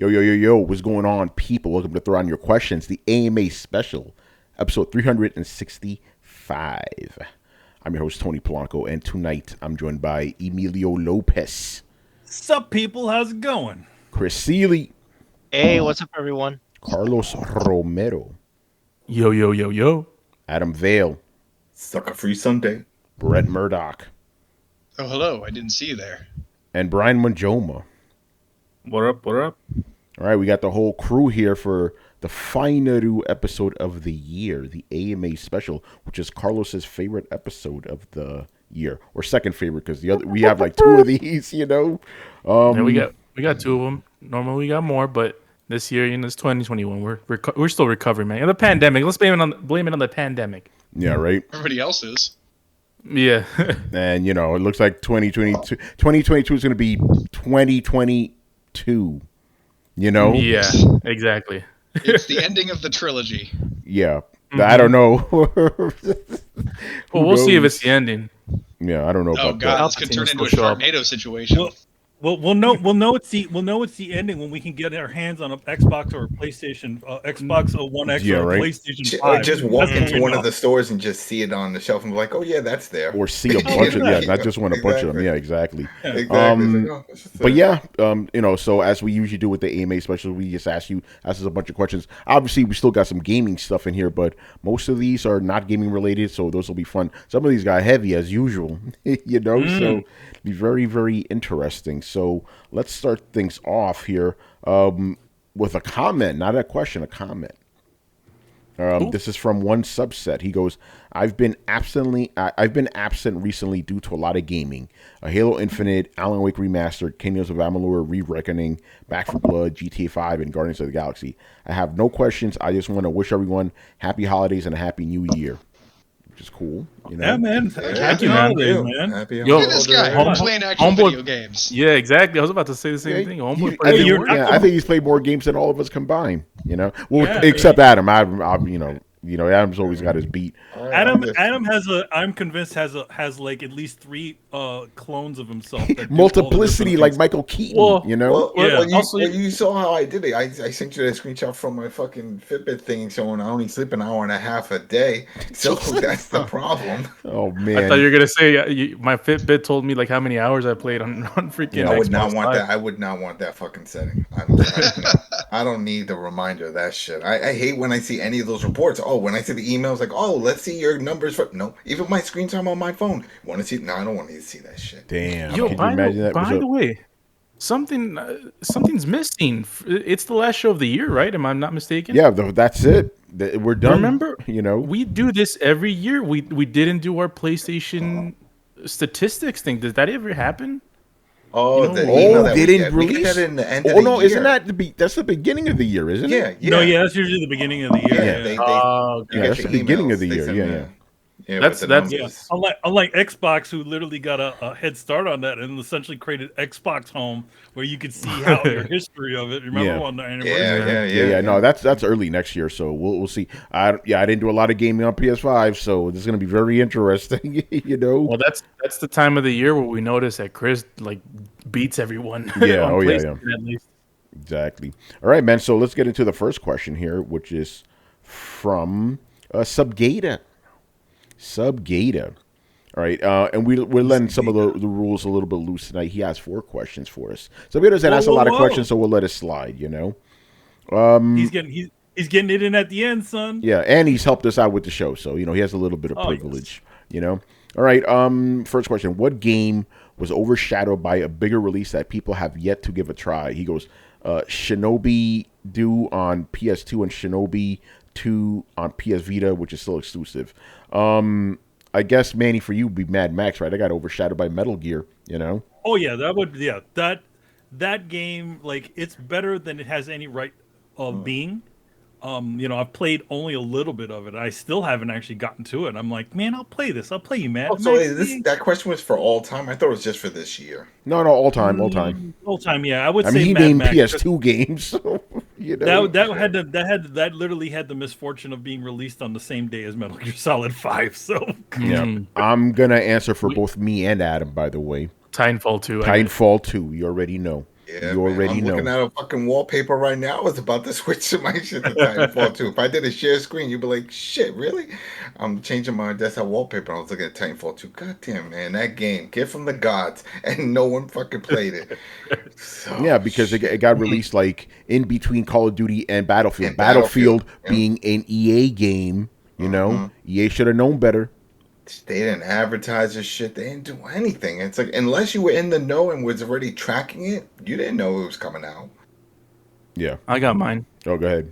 Yo, what's going on, people? Welcome to Throw On Your Questions, the AMA special, episode 365. I'm your host, Tony Polanco, and tonight I'm joined by Emilio Lopez. Sup, people? How's it going? Chris Seeley. Hey, what's up, everyone? Carlos Romero. Yo. Adam Vale. Sucker Free Sunday. Brett Murdoch. Oh, hello. I didn't see you there. And Brian Manjoma. What up? All right, we got the whole crew here for the final episode of the year, the AMA special, which is Carlos's favorite episode of the year, or second favorite, because the other we have like two of these, you know. Yeah, we got two of them. Normally we got more, but this year, it's 2021. We're still recovering, man. And the pandemic. Let's blame it on the pandemic. Yeah, right. Everybody else is. Yeah. And it looks like 2022 is going to be 2022. Yeah, exactly. It's the ending of the trilogy. Yeah. I don't know. Well, we'll see if it's the ending. Yeah, I don't know Oh about God, that. this could turn into a Sharknado situation. We'll know it's the ending when we can get our hands on an Xbox or a PlayStation, Xbox One X or right. PlayStation 5. Just walk into one of the stores and just see it on the shelf and be like, oh yeah, that's there. Or see a bunch of not just one, a bunch of them. Yeah, exactly. Exactly. But yeah, so as we usually do with the AMA special, we just ask us a bunch of questions. Obviously, we still got some gaming stuff in here, but most of these are not gaming related, so those will be fun. Some of these got heavy as usual, so be very, very interesting. So let's start things off here with a comment, not a question, a comment. This is from one subset. He goes, I've been absent recently due to a lot of gaming. Halo Infinite, Alan Wake Remastered, Kingdoms of Amalur, Re-Reckoning, Back 4 Blood, GTA 5, and Guardians of the Galaxy. I have no questions. I just want to wish everyone happy holidays and a happy new year. Which is cool, Yeah, man. Happy holidays, holidays, man. Happy Yo, Look at this guy playing actual video games. Yeah, exactly. I was about to say the same thing. I think he's played more games than all of us combined. Except Adam. Adam's always got his beat. Adam I'm convinced has like at least 3 clones of himself. Multiplicity, like Michael Keaton. You saw how I did it. I sent you that screenshot from my fucking Fitbit thing showing I only sleep an hour and a half a day. So that's the problem. Oh man! I thought you were gonna say my Fitbit told me like how many hours I played on freaking. I would Xbox not want Live. that. I would not want that fucking setting. I don't need the reminder of that shit. I hate when I see any of those reports. Oh, when I see the emails like, oh, let's see your numbers. No, even my screen time on my phone. Want to see? No, I don't want to see that shit. Damn. Yo, can you imagine that? by the way, something's missing. It's the last show of the year, right? Am I not mistaken? Yeah, that's it. We're done. Remember, we do this every year. We didn't do our PlayStation statistics thing. Does that ever happen? Oh, didn't release that in the end of the year. Isn't that that's the beginning of the year, isn't it? Yeah. No, that's usually the beginning of the year. That's the beginning of the year. Yeah. That's Unlike Xbox, who literally got a head start on that and essentially created Xbox Home, where you could see how your history of it. Remember on the anniversary? Yeah. No, that's early next year, so we'll see. I didn't do a lot of gaming on PS5, so this is going to be very interesting. Well, that's the time of the year where we notice that Chris beats everyone. Yeah. on PlayStation, at least. Exactly. All right, man. So let's get into the first question here, which is from Subgata. All right, and we're letting some of the rules a little bit loose tonight. He has 4 questions for us. So he doesn't ask a lot of questions, so we'll let it slide. He's getting it in at the end, son. Yeah, and he's helped us out with the show, so he has a little bit of privilege. All right. First question: what game was overshadowed by a bigger release that people have yet to give a try? He goes, Shinobi due on PS2 and Shinobi 2 on PS Vita, which is still exclusive. I guess, Manny, for you would be Mad Max, right? I got overshadowed by Metal Gear, Oh yeah, that game, like, it's better than it has any right of being. I've played only a little bit of it. I still haven't actually gotten to it. I'm like, man, I'll play this. I'll play you, man. Oh, so that question was for all time? I thought it was just for this year. No, all time. All time, yeah. I say he Mad named Max, PS2 games, so, that literally had the misfortune of being released on the same day as Metal Gear Solid 5. So yeah, I'm gonna answer for both me and Adam, by the way. Titanfall 2. Titanfall 2. You already know. Yeah, You man. already I'm looking know. at a fucking wallpaper right now. I was about to switch to my shit to Titanfall 2. If I did a share screen, you'd be like, shit, really? I'm changing my desktop wallpaper. I was looking at Titanfall 2. God damn, man. That game, gift from the gods. And no one fucking played it. So, Yeah, because it got released like in between Call of Duty and Battlefield. And Battlefield Battlefield, yeah. being an EA game, you know, EA should have known better. They didn't advertise this shit. They didn't do anything. It's like, unless you were in the know and was already tracking it, you didn't know it was coming out. Yeah. I got mine. Oh, go ahead.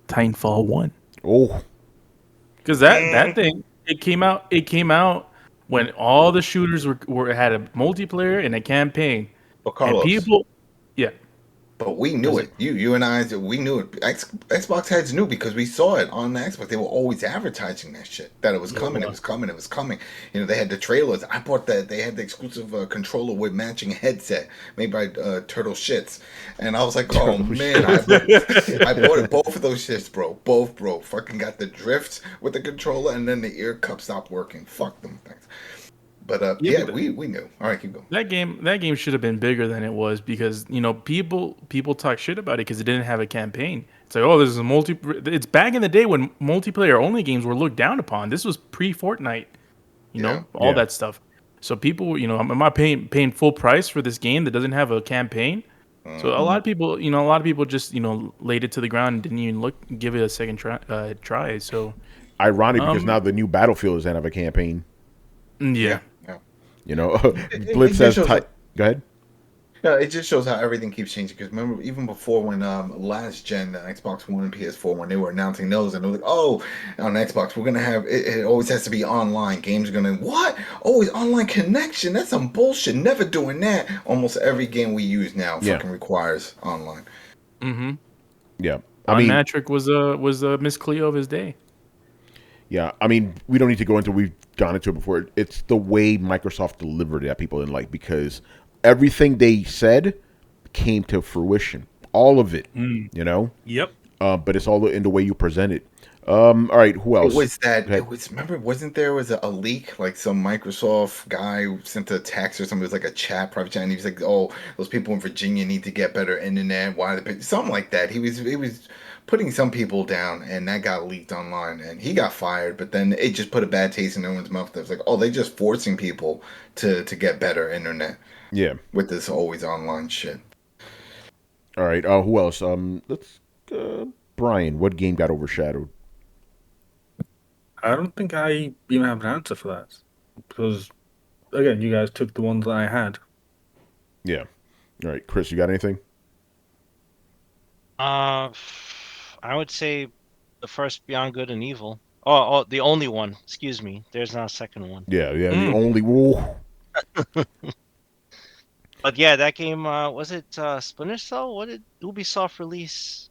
Titanfall 1. Oh, Because that thing, it came out when all the shooters were had a multiplayer and a campaign. But And Carlos, people, yeah. but we knew it. You and I, we knew it. Xbox heads knew because we saw it on the Xbox. They were always advertising that shit. That it was coming. It was coming. It was coming. You know, they had the trailers. I bought that. They had the exclusive controller with matching headset made by Turtle Shits, and I was like, oh man, I bought it. Both of those shits, bro. Both, bro. Fucking got the drift with the controller, and then the ear cup stopped working. Fuck them things. But yeah, we knew. All right, keep going. That game should have been bigger than it was because people talk shit about it because it didn't have a campaign. It's like, oh, this is a multi. It's back in the day when multiplayer only games were looked down upon. This was pre Fortnite, all that stuff. So people, am I paying full price for this game that doesn't have a campaign? So a lot of people, just laid it to the ground and didn't even give it a second try. So ironic because now the new Battlefield doesn't have a campaign. Yeah. You know, Blitz says, go ahead. No, it just shows how everything keeps changing. Because remember, even before when last gen, the Xbox One and PS4, when they were announcing those, and they were like, "Oh, on Xbox, we're gonna have it. It always has to be online. Games are gonna what? Always online connection? That's some bullshit. Never doing that. Almost every game we use now fucking requires online. Mm-hmm. Yeah, Matrick was a Miss Cleo of his day. Yeah, I mean, we don't need to go into. We've gone into it before. It's the way Microsoft delivered it that people didn't like because everything they said came to fruition. All of it, Yep. But it's all in the way you present it. All right, who else? It was that. It was. Remember, wasn't there was a leak? Like some Microsoft guy sent a text or something. It was like a chat, private chat, and he was like, "Oh, those people in Virginia need to get better internet. Why something like that?" He was putting some people down, and that got leaked online, and he got fired. But then it just put a bad taste in everyone's mouth. It was like, "Oh, they're just forcing people to get better internet." Yeah, with this always online shit. All right, who else? Let's Brian. What game got overshadowed? I don't think I even have an answer for that because, again, you guys took the ones that I had. Yeah. All right, Chris, you got anything? I would say the first Beyond Good and Evil. Oh, the only one. Excuse me. There's not a second one. Yeah, the only rule. But yeah, that game, was it Splinter Cell? What did Ubisoft release?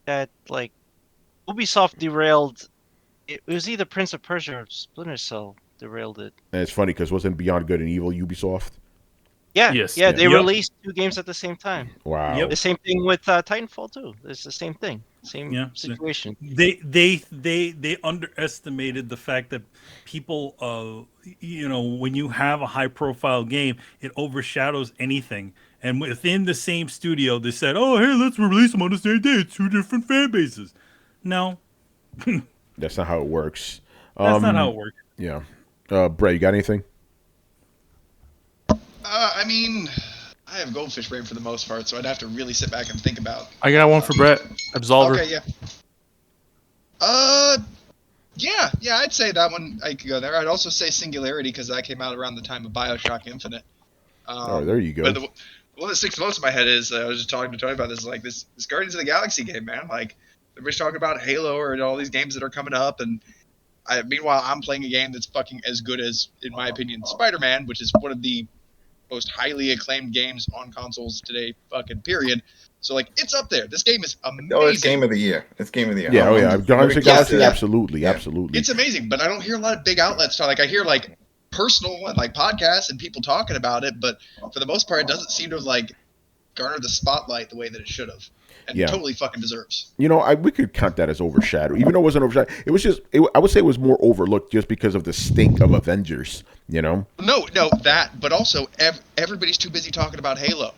That, like, Ubisoft derailed. It was either Prince of Persia or Splinter Cell derailed it. And it's funny because wasn't Beyond Good and Evil Ubisoft? Yeah, yes, they released two games at the same time. Wow. Yep. The same thing with Titanfall too. It's the same thing, same situation. They underestimated the fact that people, when you have a high profile game, it overshadows anything. And within the same studio, they said, "Oh, hey, let's release them on the same day. It's two different fan bases." No, that's not how it works. That's not how it works. Yeah. Brett, you got anything? I mean, I have goldfish brain for the most part, so I'd have to really sit back and think about. I got one for Brett. Absolver. Okay, yeah. Yeah, I'd say that one. I could go there. I'd also say Singularity because that came out around the time of BioShock Infinite. There you go. But the one that sticks most in my head is I was just talking to Tony about this. Like this Guardians of the Galaxy game, man. Like everybody's talking about Halo or all these games that are coming up, and meanwhile I'm playing a game that's fucking as good as, in my opinion, Spider-Man, which is one of the most highly acclaimed games on consoles today, fucking period. So like, it's up there. This game is amazing. Oh, it's game of the year. It's game of the year. Yeah, Guardians of the Galaxy, absolutely. It's amazing, but I don't hear a lot of big outlets talk. Like I hear like personal like podcasts and people talking about it, but for the most part, it doesn't seem to have like garner the spotlight the way that it should have, and Yeah. totally fucking deserves. You know, we could count that as overshadowed, even though it wasn't overshadowed. It was just, I would say it was more overlooked just because of the stink of Avengers, you know? No, that, but also everybody's too busy talking about Halo.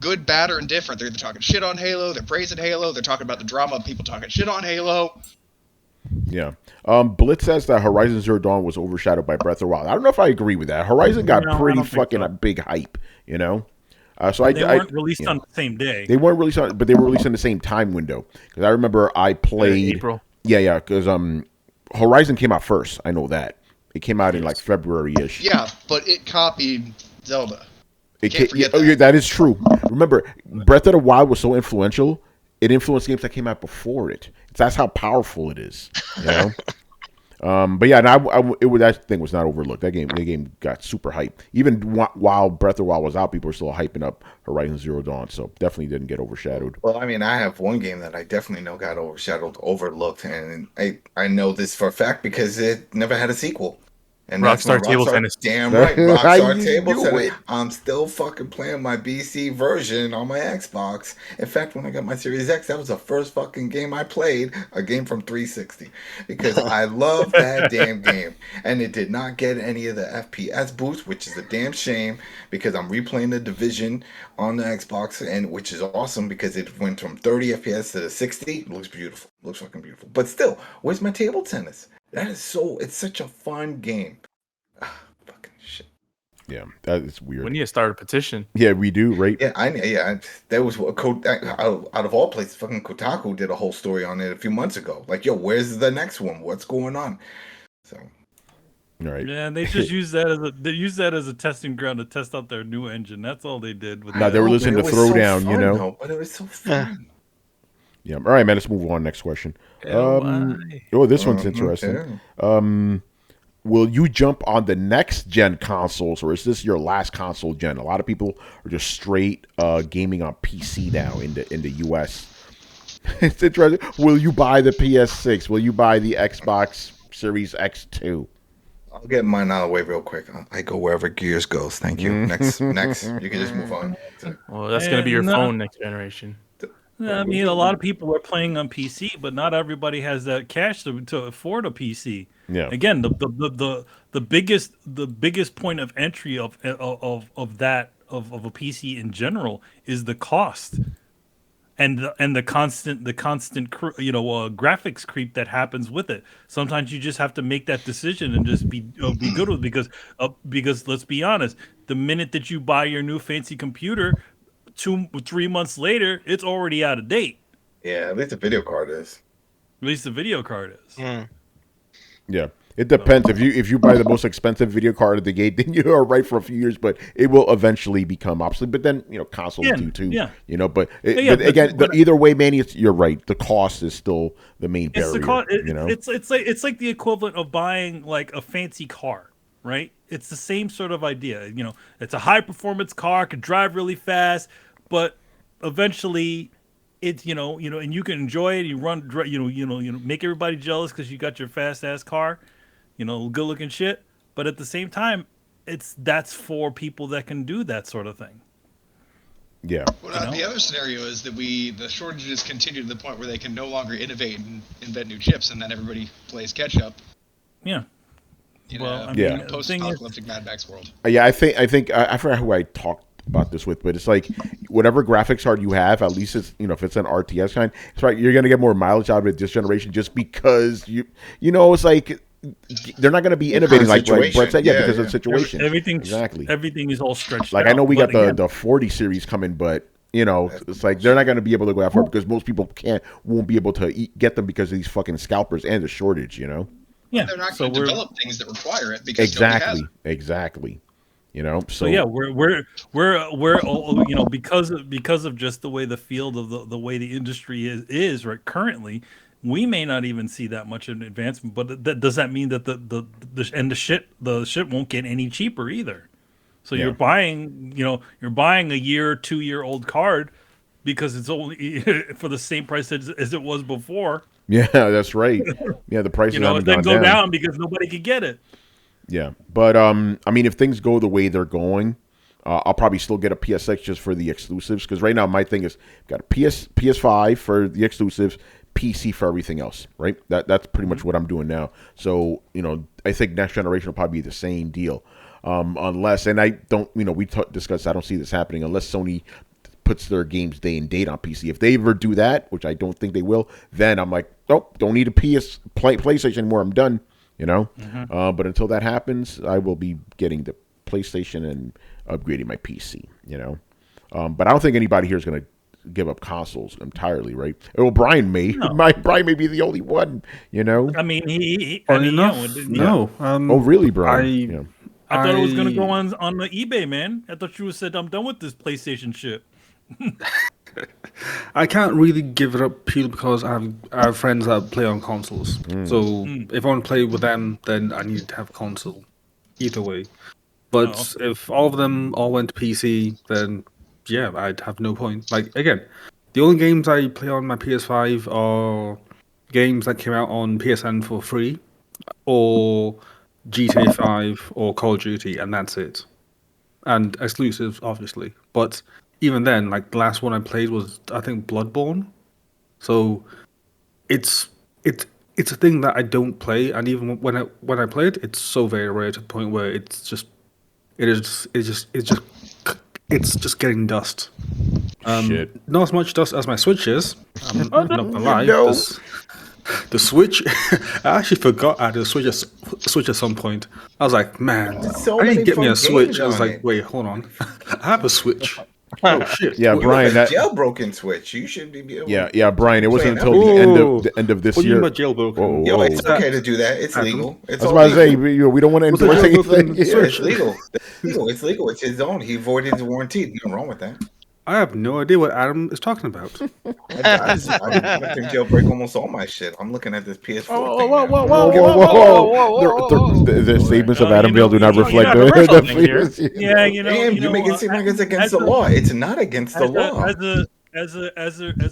Good, bad, or indifferent. They're either talking shit on Halo, they're praising Halo, they're talking about the drama of people talking shit on Halo. Yeah. Blitz says that Horizon Zero Dawn was overshadowed by Breath of the Wild. I don't know if I agree with that. Horizon got No, I pretty don't think fucking so. a big hype, you know? They weren't released on the same day. They weren't released on, but they were released in the same time window. Because I remember I played April. Yeah, because Horizon came out first. I know that it came out in like February-ish. Yeah, but it copied Zelda. That is true. Remember, Breath of the Wild was so influential; it influenced games that came out before it. That's how powerful it is. You know. But yeah, that thing was not overlooked. The game got super hyped. Even while Breath of the Wild was out, people were still hyping up Horizon Zero Dawn. So definitely didn't get overshadowed. Well, I mean, I have one game that I definitely know got overlooked, and I know this for a fact because it never had a sequel. And Rockstar Table Tennis. Damn right, Rockstar You Table knew Tennis. it. I'm still fucking playing my BC version on my Xbox. In fact, when I got my Series X, that was the first fucking game I played, a game from 360, because I love that damn game. And it did not get any of the FPS boost, which is a damn shame, because I'm replaying the Division on the Xbox, and which is awesome because it went from 30 FPS to 60. It looks beautiful. Looks fucking beautiful. But still, where's my table tennis? It's such a fun game. Fucking shit. Yeah, that is weird. We need to start a petition. Yeah, we do, right? Yeah, that was what out of all places, fucking Kotaku did a whole story on it a few months ago. Like, yo, where's the next one? What's going on? So, All right. Yeah, they just use that as a testing ground to test out their new engine. That's all they did with No, that. they were listening to It was so Throwdown, you fun, know. though, but it was so fun. Yeah. All right, man. Let's move on. Next question. Why? Oh, this one's interesting. Yeah. Will you jump on the next gen consoles, or is this your last console gen? A lot of people are just straight gaming on PC now in the US. It's interesting. Will you buy the PS6? Will you buy the Xbox Series X2? I'll get mine out of the way real quick. I go wherever Gears goes. Thank you. Next. You can just move on. Well, that's going to be your No. phone next generation. I mean, a lot of people are playing on PC, but not everybody has that cash to afford a PC. Yeah. Again, the biggest point of entry of a PC in general is the cost, and the constant graphics creep that happens with it. Sometimes you just have to make that decision and just be good with it because let's be honest, the minute that you buy your new fancy computer, 2-3 months later, it's already out of date. Yeah, at least the video card is. At least the video card is. Yeah. It depends. If you buy the most expensive video card at the gate, then you are right for a few years, but it will eventually become obsolete. But then, consoles do too. Yeah. But But either way, Manny, you're right. The cost is still the main It's barrier. the cost. It's It's like the equivalent of buying like a fancy car, right? It's the same sort of idea. It's a high performance car, can drive really fast, but eventually, it's and you can enjoy it. You run, make everybody jealous because you got your fast ass car, good looking shit. But at the same time, that's for people that can do that sort of thing. Yeah. Well, the other scenario is that the shortages continue to the point where they can no longer innovate and invent new chips, and then everybody plays catch up. Yeah. Well, I mean, the post-apocalyptic Mad Max world. Yeah, I think I forgot who I talked about this with, but it's like whatever graphics card you have, at least it's if it's an RTS kind, it's right. You're gonna get more mileage out of it this generation just because it's like they're not gonna be innovating like Brett said, because of the situation. Everything is all stretched. Like out, I know we got again, the 40 series coming, but it's like they're not going to be able to go that far because most people won't be able to get them because of these fucking scalpers and the shortage. Yeah, they're not going to develop things that require it because nobody has it. Exactly. So yeah, we're because of just the way the field of the way the industry is right currently, we may not even see that much of an advancement. But does that mean that the shit won't get any cheaper either? So you're buying a year or 2 year old card because it's only for the same price as it was before. Yeah, that's right. Yeah, the prices haven't then gone go down because nobody could get it. Yeah, but I mean, if things go the way they're going, I'll probably still get a PSX just for the exclusives because right now my thing is got a PS5 for the exclusives, PC for everything else. Right, that's pretty much what I'm doing now. So I think next generation will probably be the same deal, unless and I don't we discussed I don't see this happening unless Sony puts their games day and date on PC. If they ever do that, which I don't think they will, then I'm like, nope, don't need a PlayStation anymore. I'm done. But until that happens, I will be getting the PlayStation and upgrading my PC. But I don't think anybody here is going to give up consoles entirely, right? Well, Brian may. No. Brian may be the only one. I mean, he no. Oh, really, Brian? I thought it was going to go on the eBay, man. I thought you would said I'm done with this PlayStation shit. I can't really give it up purely because I have friends that play on consoles. So if I want to play with them, then I need to have a console. Either way. But if all of them all went to PC, then yeah, I'd have no point. Like, again, the only games I play on my PS5 are games that came out on PSN for free, or GTA 5 or Call of Duty, and that's it. And exclusives, obviously. But even then, like, the last one I played was, I think, Bloodborne. So it's a thing that I don't play, and even when I play it, it's so very rare to the point where it's just getting dust. Shit. Not as much dust as my Switch is. I'm not gonna lie. No. The Switch, I actually forgot I had a Switch at some point. I was like, man, so I many didn't get me a fun Switch. games I was on like, it. wait, hold on. I have a Switch. Oh shit. Yeah, Brian. That, jailbroken Switch. You should be able. yeah, Brian. It wasn't Playing until out. the end of this What do you year. mean by jailbroken? Yo, Whoa. it's okay to do that. It's legal. It's I was all about to say legal. we don't want to What's a endorse jailbroken anything. Yeah, Switch? it's legal. It's legal. It's his own. He voided his warranty. Nothing wrong with that. I have no idea what Adam is talking about. I think jailbreak almost all my shit. I'm looking at this PS4 thing. Whoa, now. whoa. The statements of Adam Bale do not reflect the previous. Yeah, Damn, you make it seem like it's against the law. It's not against the law. As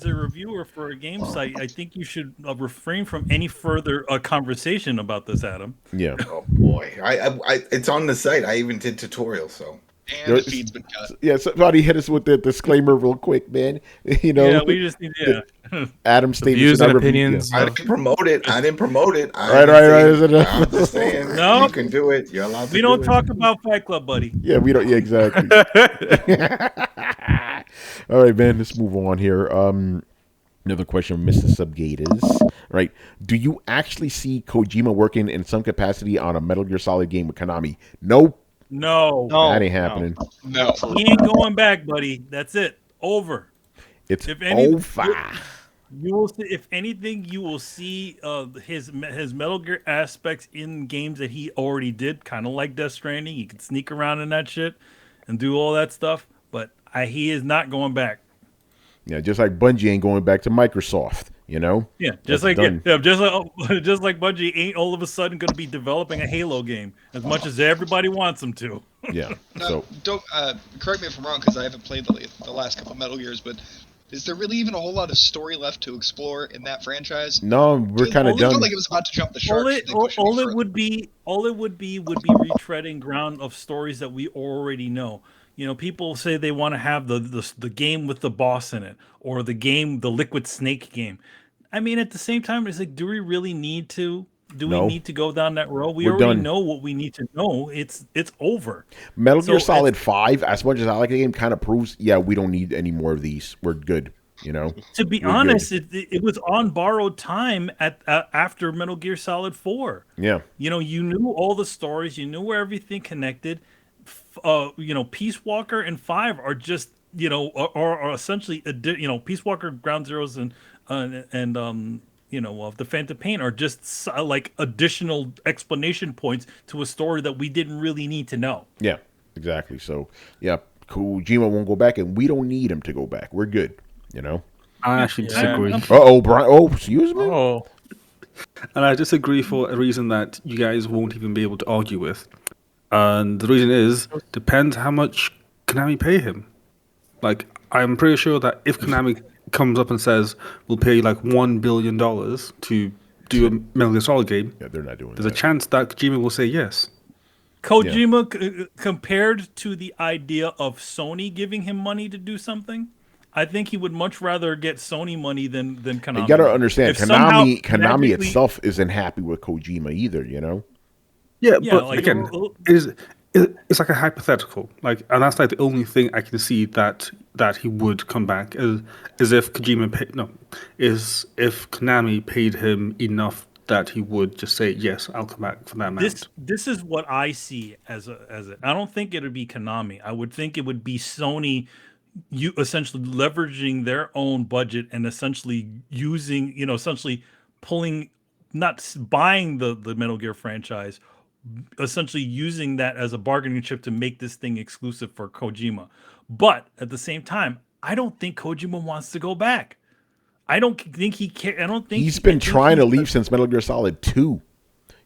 a reviewer for a game site, I think you should refrain from any further conversation about this, Adam. Yeah. Oh boy, I it's on the site. I even did tutorials. So. And the feed's been cut. Yeah, somebody hit us with the disclaimer real quick, man. Yeah, we just need Adam's statement. Views and opinions. I didn't promote it. Right. I'm just saying. No. You can do it. You're allowed to. We don't talk about Fight Club, buddy. Yeah, we don't. Yeah, exactly. All right, man. Let's move on here. Another question from Mr. Subgate is, right, do you actually see Kojima working in some capacity on a Metal Gear Solid game with Konami? Nope. No, That ain't happening. No. he ain't going back, buddy. That's it. Over. It's If any- over. You will see, if anything, you will see his Metal Gear aspects in games that he already did, kind of like Death Stranding. He can sneak around in that shit and do all that stuff, but he is not going back. Yeah, just like Bungie ain't going back to Microsoft, Yeah, That's done. just like Bungie ain't all of a sudden going to be developing a Halo game as much as everybody wants them to. Yeah. No, So don't correct me if I'm wrong because I haven't played the last couple Metal Gears, but is there really even a whole lot of story left to explore in that franchise? no, we're kind of It done. felt like it was about to jump the shark. All it would be retreading ground of stories that we already know. People say they want to have the game with the boss in it, or the Liquid Snake game. I mean, at the same time, it's like, do we really need to? Do No. we need to go down that road? We We're already done. know what we need to know. It's over. Metal Gear So Solid 5, as much as I like the game, kind of proves, yeah, we don't need any more of these. We're good, To be We're honest, it was on borrowed time after Metal Gear Solid 4. Yeah. You knew all the stories, you knew where everything connected. Peace Walker and 5 are just, are essentially, Peace Walker, Ground Zeroes, and of the Phantom Pain are just like additional explanation points to a story that we didn't really need to know. Yeah, exactly. So, yeah, Kojima won't go back, and we don't need him to go back. We're good, I actually disagree. Uh-oh, Brian. Oh, excuse me? Oh, And I disagree for a reason that you guys won't even be able to argue with. And the reason is, depends how much Konami pay him. Like, I'm pretty sure that if Konami comes up and says, we'll pay you like $1 billion to do a Metal Gear Solid game, Yeah, they're not doing there's a that. chance that Kojima will say yes. Kojima compared to the idea of Sony giving him money to do something, I think he would much rather get Sony money than Konami. You got to understand, If somehow Konami magically- itself isn't happy with Kojima either. You know. Yeah, Yeah, but like, again, it's like a hypothetical. Like, and that's like the only thing I can see that he would come back is if Kojima is if Konami paid him enough that he would just say yes, I'll come back for that amount. This is what I see as a. I don't think it would be Konami. I would think it would be Sony. You essentially leveraging their own budget and essentially using, essentially pulling, not buying the Metal Gear franchise, essentially using that as a bargaining chip to make this thing exclusive for Kojima. But at the same time, I don't think Kojima wants to go back. I don't think he can. I don't think he's been trying to leave since Metal Gear Solid 2.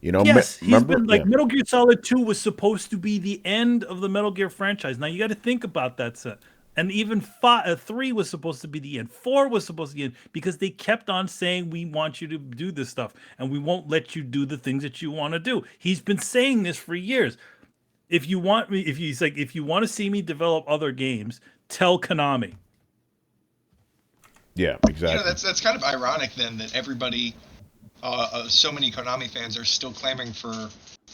You know, yes, he's remember? been like Metal Gear Solid 2 was supposed to be the end of the Metal Gear franchise. Now you got to think about that set. And even 3 was supposed to be the end. 4 was supposed to be the end because they kept on saying, we want you to do this stuff and we won't let you do the things that you want to do. He's been saying this for years. If you want me, if you want to see me develop other games, tell Konami. Yeah, exactly. That's kind of ironic then that everybody, so many Konami fans are still clamoring for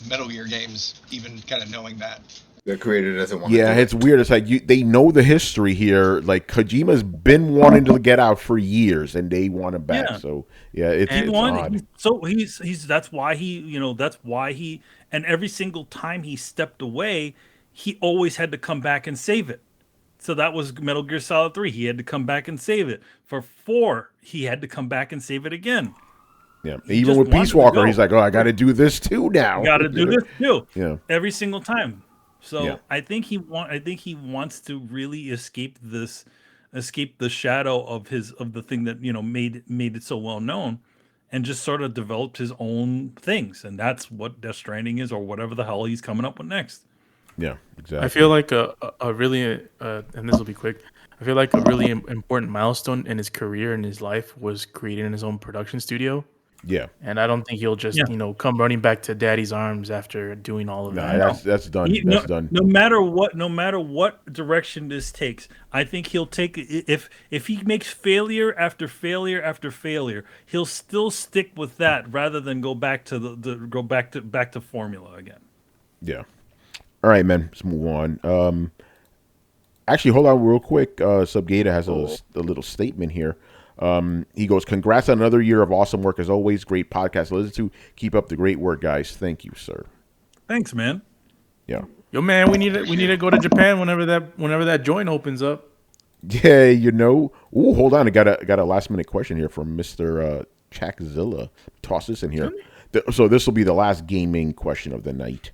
Metal Gear games, even kind of knowing that. The creator doesn't want. Yeah, it's weird. It's like they know the history here. Like Kojima's been wanting to get out for years, and they want him back. Yeah. So yeah, it's odd. So he's that's why he and every single time he stepped away, he always had to come back and save it. So that was Metal Gear Solid 3. He had to come back and save it. For 4, he had to come back and save it again. Yeah, even with Peace Walker, he's like, "Oh, I got to do this too now. Got to do this too." Yeah, every single time. So Yeah. I think he wants to really escape the shadow of the thing that made it so well known, and just sort of developed his own things, and that's what Death Stranding is, or whatever the hell he's coming up with next. Yeah, exactly. I feel like a really and this will be quick. I feel like a really important milestone in his career and his life was creating his own production studio. Yeah, and I don't think he'll just come running back to daddy's arms after doing all of that. That's done. That's done. No matter what direction this takes, I think he'll take if he makes failure after failure after failure, he'll still stick with that rather than go back to back to formula again. Yeah. All right, man. Let's move on. Actually, hold on real quick. Subgata has a little statement here. He goes, "Congrats on another year of awesome work as always. Great podcast to listen to. Keep up the great work, guys. Thank you, sir." Thanks, man. Yeah. Yo, man, we need to go to Japan whenever that joint opens up. Yeah, Ooh, hold on. I got a last minute question here from Mr. Chakzilla. Toss this in here. So this will be the last gaming question of the night.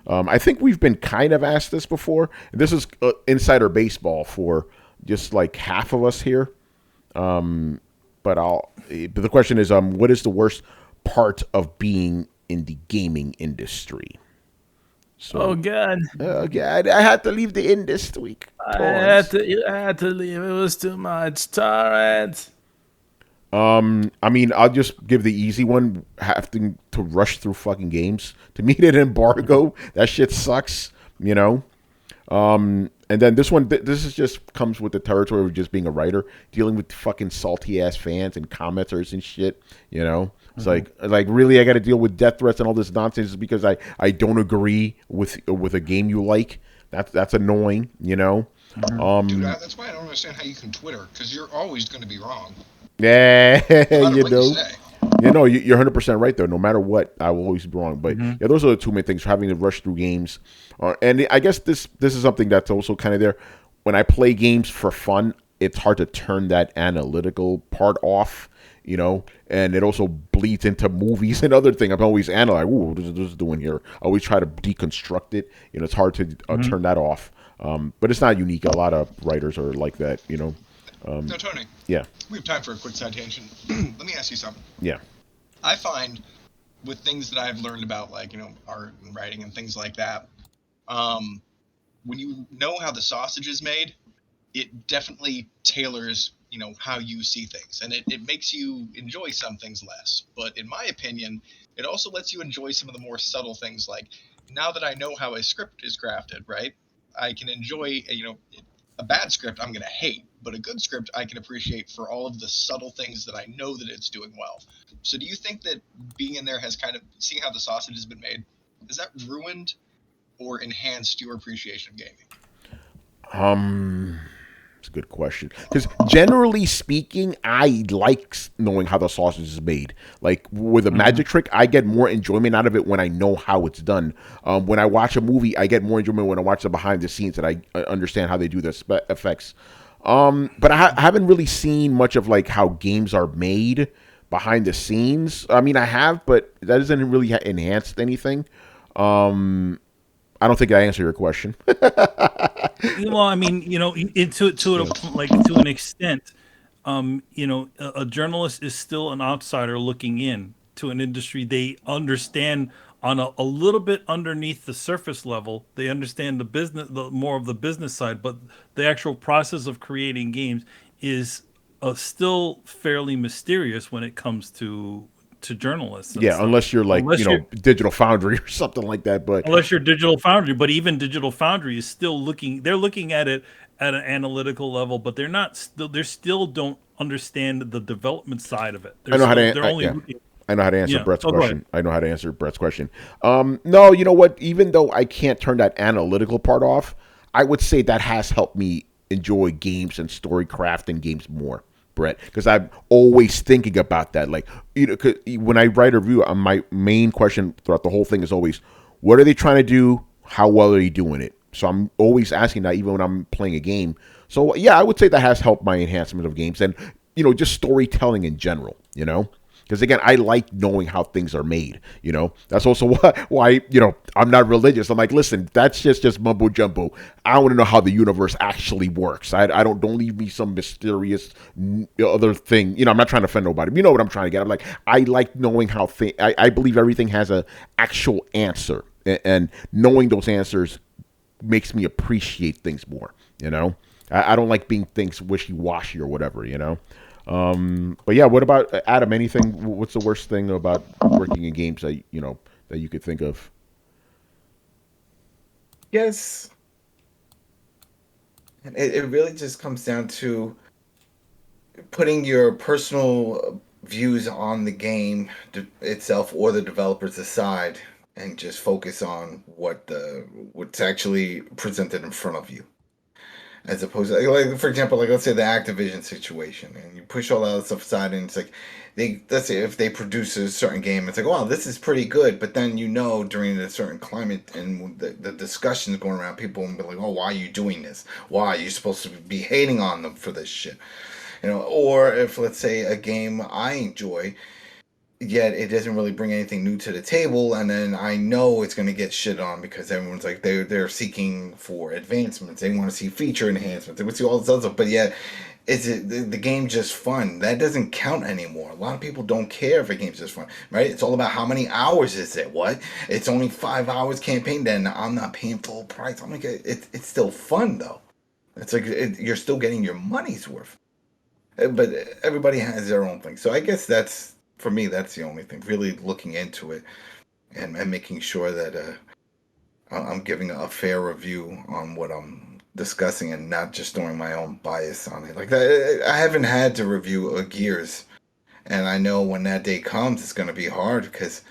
I think we've been kind of asked this before. This is insider baseball for just like half of us here. But the question is, what is the worst part of being in the gaming industry? So, oh God! I had to leave the industry. I had to leave. It was too much torrent. I mean, I'll just give the easy one. Having to rush through fucking games to meet an embargo. That shit sucks. And then this one, this is just comes with the territory of just being a writer, dealing with fucking salty ass fans and commenters and shit. It's like really, I got to deal with death threats and all this nonsense because I don't agree with a game you like. That's annoying. Dude, that's why I don't understand how you can Twitter, because you're always going to be wrong. Yeah, You know. You're 100% right though. No matter what, I will always be wrong. But yeah, those are the two main things: having to rush through games, and I guess this is something that's also kind of there. When I play games for fun, it's hard to turn that analytical part off, and it also bleeds into movies and other things. I'm always analyzing, what is this doing here? I always try to deconstruct it. It's hard to turn that off. But it's not unique. A lot of writers are like that. No, Tony. Yeah. We have time for a quick side tangent. Let me ask you something. Yeah. I find with things that I've learned about, like, art and writing and things like that, when you know how the sausage is made, it definitely tailors, how you see things. And it makes you enjoy some things less. But in my opinion, it also lets you enjoy some of the more subtle things, like now that I know how a script is crafted, right, I can enjoy, a bad script I'm going to hate, but a good script I can appreciate for all of the subtle things that I know that it's doing well. So do you think that being in there has kind of, seeing how the sausage has been made, has that ruined or enhanced your appreciation of gaming? It's a good question. Because generally speaking, I like knowing how the sausage is made. Like with a magic trick, I get more enjoyment out of it when I know how it's done. When I watch a movie, I get more enjoyment when I watch the behind the scenes that I understand how they do the effects. But I haven't really seen much of like how games are made behind the scenes. I mean, I have, but that doesn't really enhance anything. I don't think I answered your question. Well, I mean, to an extent, a journalist is still an outsider looking in to an industry. They understand on a little bit underneath the surface level. They understand the business, the more of the business side, but the actual process of creating games is still fairly mysterious when it comes to journalists and Yeah, stuff. unless you're like, Unless you're Digital Foundry or something like that. But unless you're Digital Foundry, but even Digital Foundry is still looking. They're looking at it at an analytical level, but they're not still. They still don't understand the development side of it. I know how to. They're only Yeah. looking. I know how to answer Yeah. Brett's Oh, go ahead. question. I know how to answer Brett's question. No, you know what? Even though I can't turn that analytical part off, I would say that has helped me enjoy games and story crafting games more, Brett, because I'm always thinking about that. Like, 'cause when I write a review, my main question throughout the whole thing is always, what are they trying to do? How well are they doing it? So I'm always asking that even when I'm playing a game. So yeah, I would say that has helped my enhancement of games and just storytelling in general. Because again, I like knowing how things are made. That's also why I'm not religious. I'm like, listen, that's just mumbo jumbo. I want to know how the universe actually works. I don't leave me some mysterious other thing. I'm not trying to offend nobody. You know what I'm trying to get. I'm like, I like knowing how I believe everything has a actual answer, and knowing those answers makes me appreciate things more. I don't like being things wishy washy or whatever. But yeah, what about Adam? Anything? What's the worst thing about working in games that that you could think of? Yes. It really just comes down to putting your personal views on the game itself or the developers aside and just focus on what's actually presented in front of you. As opposed to, like, for example, like let's say the Activision situation, and you push all that other stuff aside, and it's like let's say if they produce a certain game, it's like, wow, this is pretty good, but then during a certain climate and the discussions going around, people will be like, oh, why are you doing this? Why are you supposed to be hating on them for this shit? Or if let's say a game I enjoy, yet it doesn't really bring anything new to the table, and then I know it's going to get shit on because everyone's like they're seeking for advancements, they want to see feature enhancements, they want to see all this other stuff, but yet is it the game just fun? That doesn't count anymore. A lot of people don't care if a game's just fun, right? It's all about how many hours is it. What? It's only 5 hours campaign. Then I'm not paying full price. I'm like, it's still fun though. It's like you're still getting your money's worth. But everybody has their own thing. So I guess for me, that's the only thing. Really looking into it and making sure that I'm giving a fair review on what I'm discussing and not just throwing my own bias on it. Like I haven't had to review a Gears, and I know when that day comes, it's going to be hard because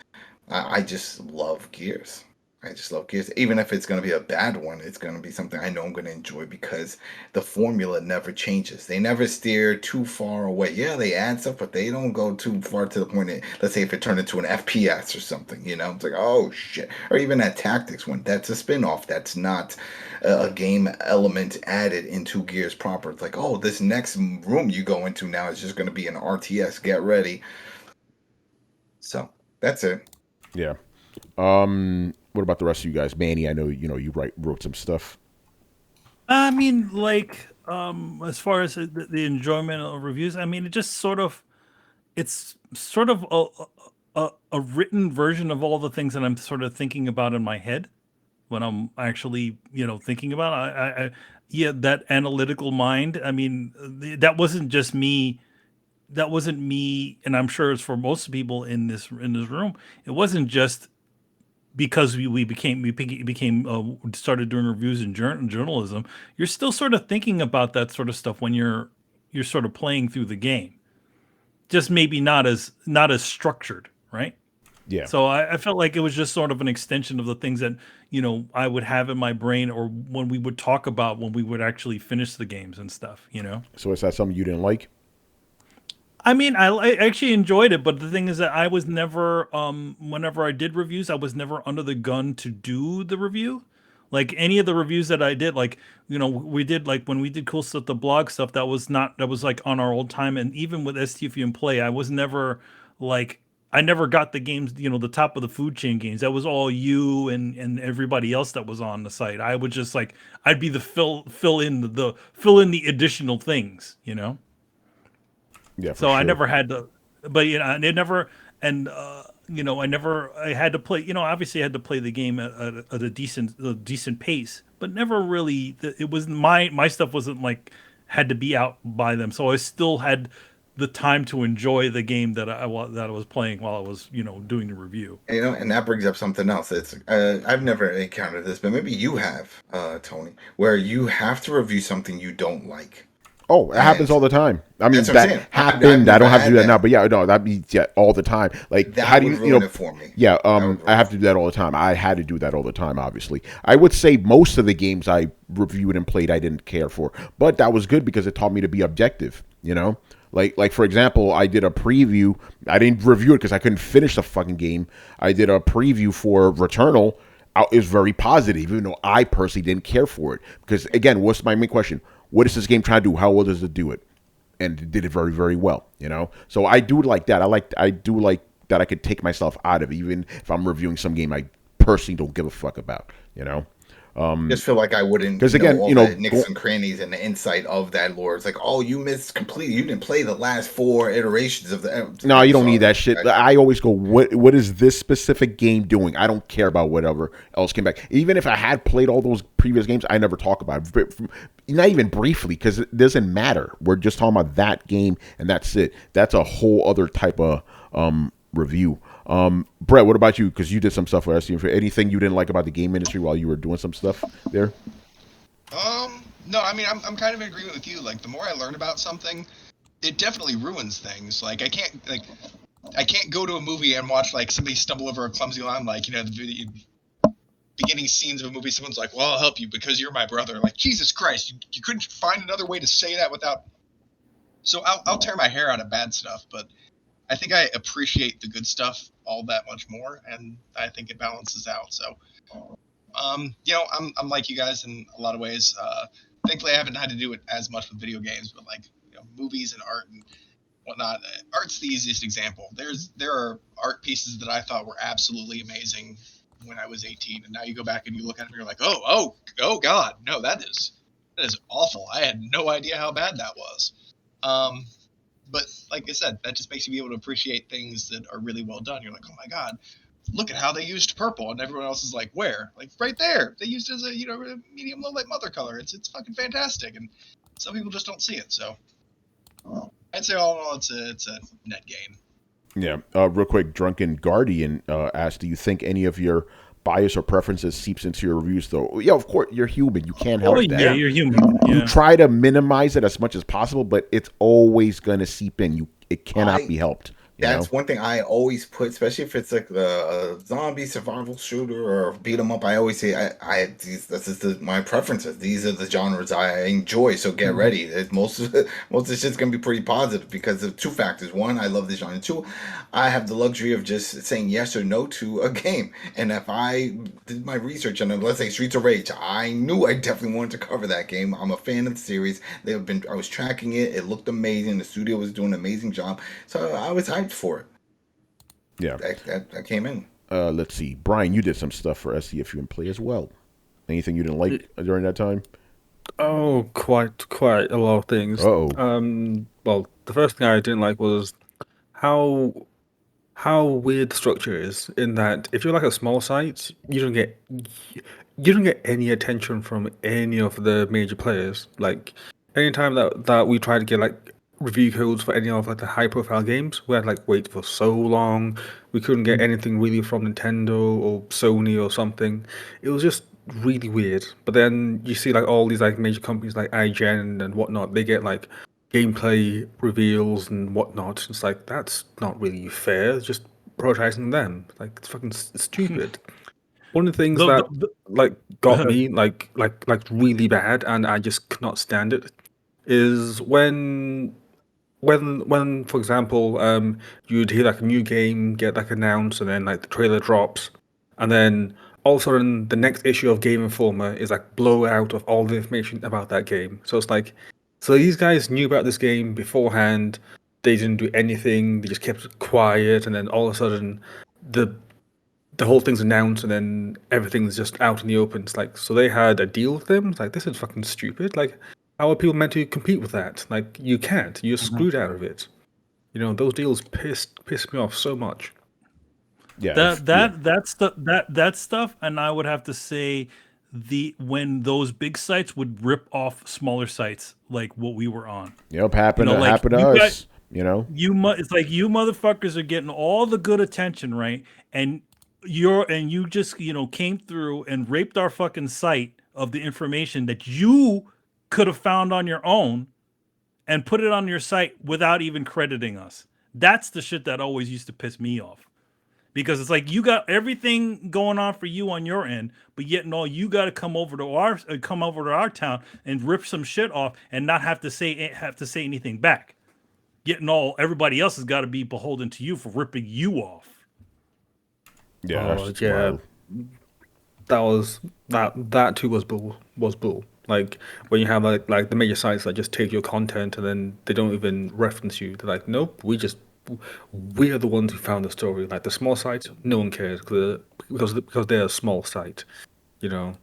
I just love Gears. I just love Gears. Even if it's going to be a bad one, it's going to be something I know I'm going to enjoy because the formula never changes. They never steer too far away. Yeah, they add stuff, but they don't go too far to the point that, let's say if it turned into an FPS or something, it's like, oh shit. Or even that Tactics one, that's a spin-off. That's not a game element added into Gears proper. It's like, oh, this next room you go into now is just going to be an RTS. Get ready. So, that's it. Yeah. What about the rest of you guys? Manny, I know you wrote some stuff. I mean, like, as far as the enjoyment of reviews, I mean, it's sort of a written version of all the things that I'm sort of thinking about in my head when I'm actually, thinking about it. Yeah, that analytical mind. I mean, that wasn't just me. That wasn't me, and I'm sure it's for most people in this room. It wasn't just because we became started doing reviews in journalism, you're still sort of thinking about that sort of stuff when you're sort of playing through the game, just maybe not as structured, right? Yeah. So I felt like it was just sort of an extension of the things that I would have in my brain, or when we would talk about when we would actually finish the games and stuff. So is that something you didn't like? I mean, I actually enjoyed it, but the thing is that I was never, whenever I did reviews, I was never under the gun to do the review. Like any of the reviews that I did, like, we did, like when we did Cool Stuff, the blog stuff, that was like on our old time. And even with STFU and Play, I was never like, I never got the games, the top of the food chain games. That was all you and everybody else that was on the site. I would just like, I'd be the fill in the additional things. Yeah. For So I sure. never had to, but and it never, and I had to play. Obviously I had to play the game at a decent pace, but never really. It was my stuff wasn't like had to be out by them, so I still had the time to enjoy the game that I was playing while I was doing the review. And that brings up something else. It's I've never encountered this, but maybe you have, Tony, where you have to review something you don't like. Oh, it happens all the time. I mean, That's what I'm that saying. happened. I've I don't have to never do that had now, that. but yeah, no, that be all the time. Like, That how do would you, ruin it for me. Yeah, That would ruin I have to do that all the time. I had to do that all the time. Obviously, I would say most of the games I reviewed and played, I didn't care for, but that was good because it taught me to be objective. Like for example, I did a preview. I didn't review it because I couldn't finish the fucking game. I did a preview for Returnal. It was very positive, even though I personally didn't care for it. Because again, what's my main question? What is this game trying to do? How well does it do it? And it did it very, very well. So I do like that. I do like that I could take myself out of it, even if I'm reviewing some game I personally don't give a fuck about. Just feel like I wouldn't 'Cause again, all the nicks and crannies and the insight of that lore. It's like, oh, you missed completely. You didn't play the last 4 iterations of the. No, you don't need that shit. I always go, what is this specific game doing? I don't care about whatever else came back. Even if I had played all those previous games, I never talk about it. Not even briefly, because it doesn't matter. We're just talking about that game, and that's it. That's a whole other type of review. Brett, what about you? Because you did some stuff with STM. Anything you didn't like about the game industry while you were doing some stuff there? No, I mean, I'm kind of in agreement with you. Like, the more I learn about something, it definitely ruins things. Like, I can't go to a movie and watch like somebody stumble over a clumsy line, like the beginning scenes of a movie. Someone's like, "Well, I'll help you because you're my brother." Like, Jesus Christ, you couldn't find another way to say that without. So I'll tear my hair out of bad stuff, but I think I appreciate the good stuff all that much more, and I think it balances out. So, I'm like you guys in a lot of ways. Thankfully, I haven't had to do it as much with video games, but like movies and art and whatnot. Art's the easiest example. There are art pieces that I thought were absolutely amazing when I was 18, and now you go back and you look at them and you're like, oh God, no, that is awful. I had no idea how bad that was. But like I said, that just makes you be able to appreciate things that are really well done. You're like, oh my God, look at how they used purple, and everyone else is like, where? Like right there, they used it as a medium low light mother color. It's fucking fantastic, and some people just don't see it. So I'd say all in all, it's a net gain. Yeah. Real quick, Drunken Guardian asked, do you think any of your bias or preferences seeps into your reviews, though? Yeah, of course, you're human. You can't help that. Yeah, you're human. Yeah. You try to minimize it as much as possible, but it's always going to seep in. It cannot be helped. That's one thing I always put, especially if it's like the zombie survival shooter or beat 'em up. I always say, this is my preferences. These are the genres I enjoy. So get ready. Most of the shit's gonna be pretty positive because of 2 factors. 1, I love this genre. 2, I have the luxury of just saying yes or no to a game. And if I did my research on, let's say, Streets of Rage, I knew I definitely wanted to cover that game. I'm a fan of the series. I was tracking it. It looked amazing. The studio was doing an amazing job. So I was hyped for it. Yeah. That came in. Let's see. Brian, you did some stuff for SCFU and Play as well. Anything you didn't like during that time? Oh, quite a lot of things. Well, the first thing I didn't like was how weird the structure is. In that, if you're like a small site, you don't get any attention from any of the major players. Like anytime that we try to get like review codes for any of like the high profile games. We had like wait for so long. We couldn't get anything really from Nintendo or Sony or something. It was just really weird. But then you see like all these like major companies like IGN and whatnot, they get like gameplay reveals and whatnot. It's like that's not really fair. It's just prioritizing them. Like it's fucking stupid. One of the things that like got me like really bad, and I just could not stand it, is when for example you'd hear like a new game get like announced and then like the trailer drops, and then all of a sudden the next issue of Game Informer is like blowout of all the information about that game. So it's like, so these guys knew about this game beforehand, they didn't do anything, they just kept it quiet, and then all of a sudden the whole thing's announced and then everything's just out in the open. It's like, so they had a deal with them? It's like, this is fucking stupid. Like, how are people meant to compete with that? Like, you can't. You're screwed out of it. You know, those deals pissed me off so much. Yeah, That stuff, and I would have to say when those big sites would rip off smaller sites like what we were on. Yep, happened You know, like, happened to you us. guys- You know, it's like you motherfuckers are getting all the good attention, right? And you just came through and raped our fucking site of the information that you could have found on your own and put it on your site without even crediting us. That's the shit that always used to piss me off. Because it's like you got everything going on for you on your end, but yet no, you got to come over to our town and rip some shit off and not have to say anything back. Yet no, everybody else has got to be beholden to you for ripping you off. yeah, Oh, that's yeah. wild. That too was bull. Like when you have like the major sites that just take your content and then they don't even reference you. They're like, nope, we are the ones who found the story. Like the small sites, no one cares because they're a small site. You know,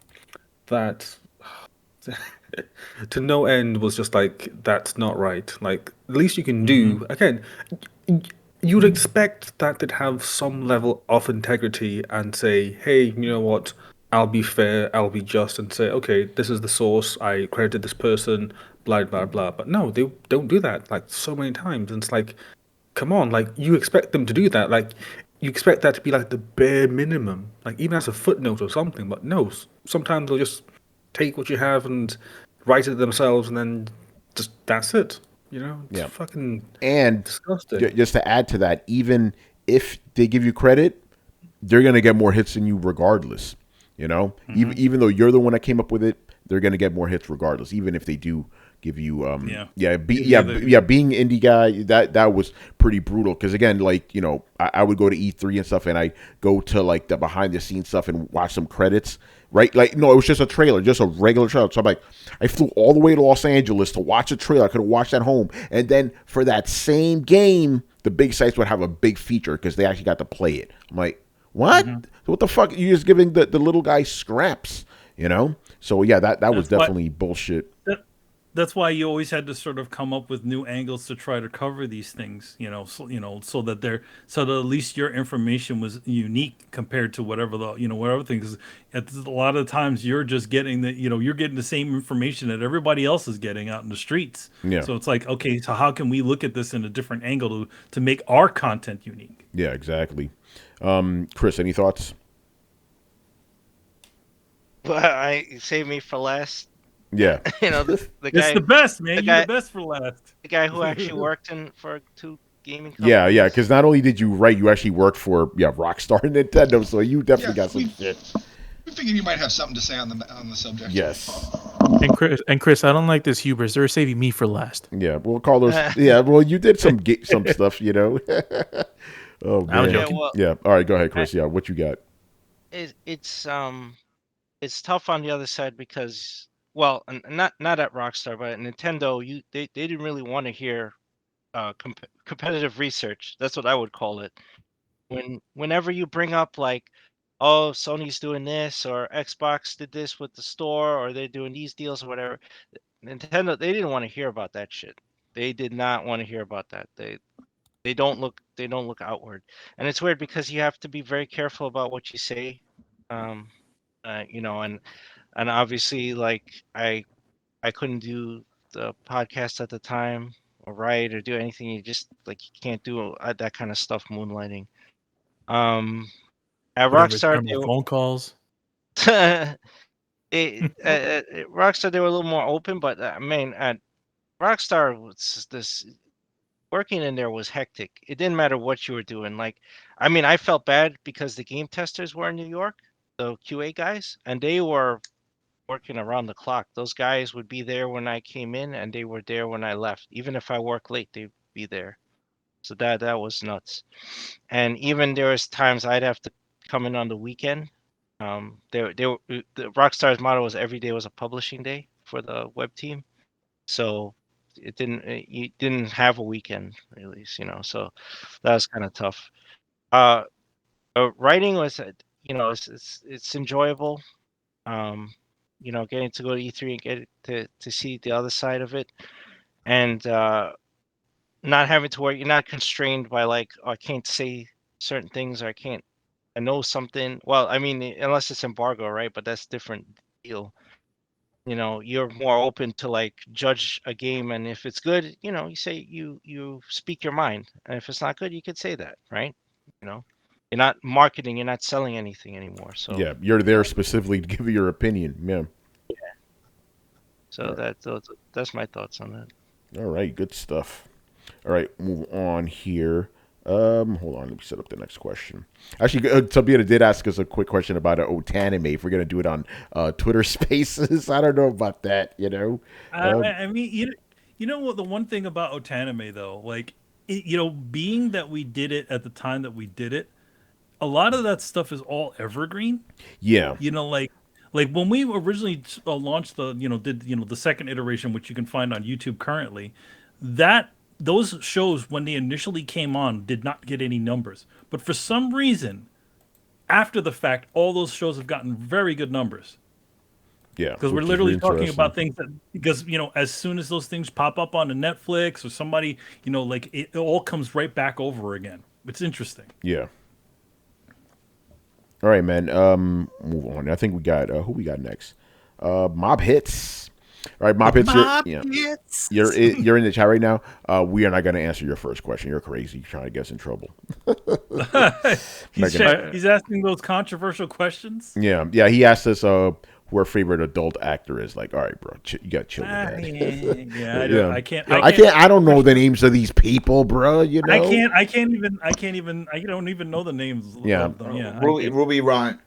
that to no end was just like, that's not right. Like the least you can do again. You'd expect that they'd have some level of integrity and say, hey, you know what? I'll be fair, I'll be just, and say, okay, this is the source, I credited this person, blah, blah, blah. But no, they don't do that, like, so many times. And it's like, come on, like, you expect them to do that. Like, you expect that to be, like, the bare minimum, like, even as a footnote or something. But no, sometimes they'll just take what you have and write it themselves, and then just, that's it. You know, it's fucking And disgusting. just to add to that, even if they give you credit, they're gonna get more hits than you regardless. You know, even though you're the one that came up with it, they're gonna get more hits regardless. Even if they do give you, being indie guy, that was pretty brutal. Because again, like I would go to E3 and stuff, and I go to like the behind the scenes stuff and watch some credits. Right, like no, it was just a trailer, just a regular trailer. So I'm like, I flew all the way to Los Angeles to watch a trailer. I could have watched at home, and then for that same game, the big sites would have a big feature because they actually got to play it. I'm like, what? What the fuck? You're just giving the little guy scraps, you know? So yeah, that was definitely bullshit. That's why you always had to sort of come up with new angles to try to cover these things, so that at least your information was unique compared to whatever things. A lot of times you're just getting you're getting the same information that everybody else is getting out in the streets. Yeah. So it's like, okay, so how can we look at this in a different angle to make our content unique? Yeah, exactly. Chris, any thoughts? But I save me for last. Yeah. The guy. It's the best, man. You're guy- the best for last. The guy who actually worked for 2 gaming companies. Yeah, because not only did you write, you actually worked for Rockstar and Nintendo, so you definitely got some shit. We figured you might have something to say on the subject. Yes. And Chris, I don't like this hubris. They're saving me for last. Yeah, well, Carlos. Well, you did some stuff, Oh man. I'm joking. Yeah. All right, go ahead, Chris. Yeah, what you got? It's tough on the other side because, well, not at Rockstar, but at Nintendo, they didn't really want to hear competitive research. That's what I would call it. Whenever you bring up like, oh, Sony's doing this, or Xbox did this with the store, or they're doing these deals or whatever, Nintendo, they didn't want to hear about that shit. They did not want to hear about that. They don't look outward, and it's weird because you have to be very careful about what you say, and obviously, like I couldn't do the podcast at the time write or do anything. You just like you can't do that kind of stuff moonlighting. At Wouldn't Rockstar, return my phone calls. Rockstar they were a little more open, but I mean at Rockstar was this working in there was hectic. It didn't matter what you were doing. Like, I mean, I felt bad because the game testers were in New York, the QA guys, and they were working around the clock. Those guys would be there when I came in, and they were there when I left. Even if I work late, they'd be there. So that was nuts. And even there was times I'd have to come in on the weekend. The Rockstar's motto was every day was a publishing day for the web team. So you didn't have a weekend release, so that was kind of tough. Writing was it's enjoyable, getting to go to E3 and get to see the other side of it, and not having to worry. You're not constrained by like, oh, I can't say certain things, or I know something. Well, I mean, unless it's embargo, right? But that's different deal. You're more open to like judge a game, and if it's good, you say you speak your mind, and if it's not good, you could say that, right? You're not marketing, you're not selling anything anymore. So Yeah, you're there specifically to give your opinion. Yeah. so that's my thoughts on that. All right, good stuff. All right, move on here. Hold on, let me set up the next question. Actually, Tabita did ask us a quick question about an Otanime. If we're gonna do it on Twitter Spaces, I don't know about that. I mean, you know what? The one thing about Otanime though, like, being that we did it at the time that we did it, a lot of that stuff is all evergreen. Yeah, Like when we originally launched the second iteration, which you can find on YouTube currently, those shows when they initially came on did not get any numbers, but for some reason, after the fact, all those shows have gotten very good numbers. yeah. Because we're literally talking about things because as soon as those things pop up on a Netflix or somebody, like it all comes right back over again. It's interesting. Yeah. All right, man. Move on. I think we got who we got next. Mob Hits. All right, Mob Hits. You're in the chat right now. We are not going to answer your first question. You're crazy. You're trying to get us in trouble. He's asking those controversial questions. Yeah. He asked us who our favorite adult actor is. Like, all right, bro, you got to chill with that. I can't. I don't know the names of these people, bro. I don't even know the names. Yeah. Of them. Yeah. Ruby Rotten,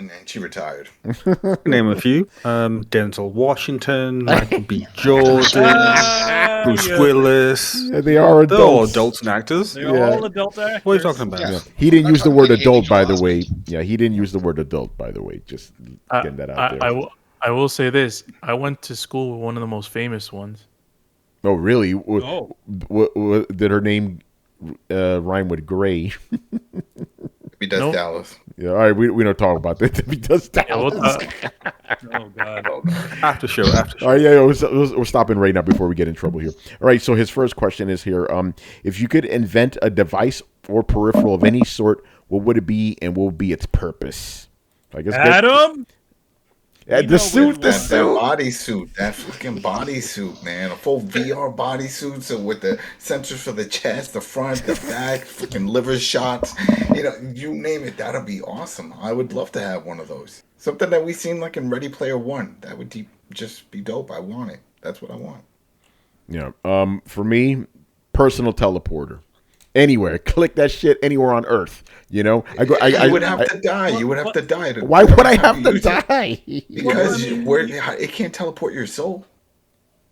and she retired. Name a few: Denzel Washington, Michael B. Jordan, Bruce Willis. Yeah, they are adults. They're all adults and actors. They're all adult actors. What are you talking about? Yeah. He didn't use the word adult, by the last way. week. Yeah, he didn't use the word adult, by the way. Just getting that out there. I will say this: I went to school with one of the most famous ones. Oh, really? Oh. Did her name rhyme with Gray? He does Nope. Dallas. Yeah, all right. We don't talk about that. He does Dallas. Oh God. After show. All right, yeah, we're stopping right now before we get in trouble here. All right, so his first question is here. If you could invent a device or peripheral of any sort, what would it be, and what would be its purpose? I guess Adam. the suit. That bodysuit, that fucking bodysuit, man. A full VR bodysuit, so with the sensors for the chest, the front, the back, fucking liver shots. You name it, that'd be awesome. I would love to have one of those. Something that we seen like in Ready Player One. That would just be dope. I want it. That's what I want. Yeah. For me, personal teleporter. Anywhere, click that shit anywhere on Earth. You would have to die. You would have to die. Why would I have to die? Because it can't teleport your soul.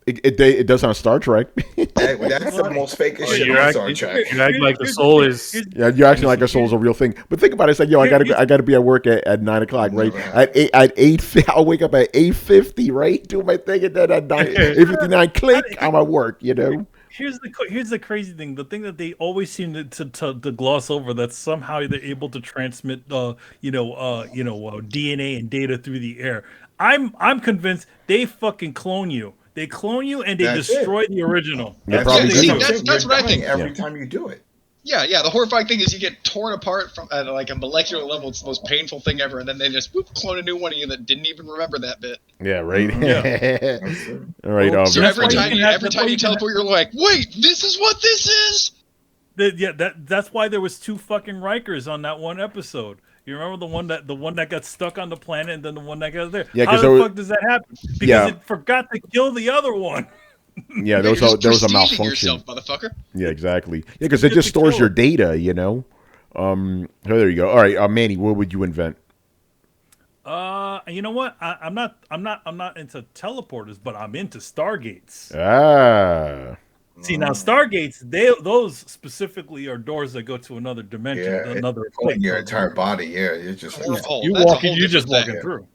It does on Star Trek. That's the most fakest shit on Star Trek. You act like the soul is. Yeah, you're acting like a soul's a real thing. But think about it. It's like, I gotta be at work at 9:00, right? At 8, I'll wake up at 8:50, right? Do my thing, and then at 8:59, click, I'm at work. Here's the crazy thing. The thing that they always seem to gloss over, that somehow they're able to transmit DNA and data through the air. I'm convinced they fucking clone you. They clone you and they destroy the original. That's what I think. every time you do it. Yeah. The horrifying thing is you get torn apart from at like a molecular level. It's the most painful thing ever, and then they just clone a new one of you that didn't even remember that bit. Yeah, right. That's it. All right. Well, So That's every why you time can you have- every that's why time you you can teleport, you're like, wait, this is what this is. That's why there was 2 fucking Rikers on that one episode. You remember the one that got stuck on the planet and then the one that got there? Yeah, 'cause How there the was- fuck does that happen? Because Yeah. it forgot to kill the other one. Yeah, there was You're a just there was a prestiging malfunction. yourself, motherfucker. Yeah, exactly. Yeah, because it Just just to stores kill your it. data. You know. There you go. All right, Manny, what would you invent? You know what? I'm not into teleporters, but I'm into Stargates. Ah, See, now Stargates, those specifically are doors that go to another dimension, Yeah, another pulling your place. entire body. Yeah, you're just Wormhole. You That's a walking, whole you're just different walking thing. through.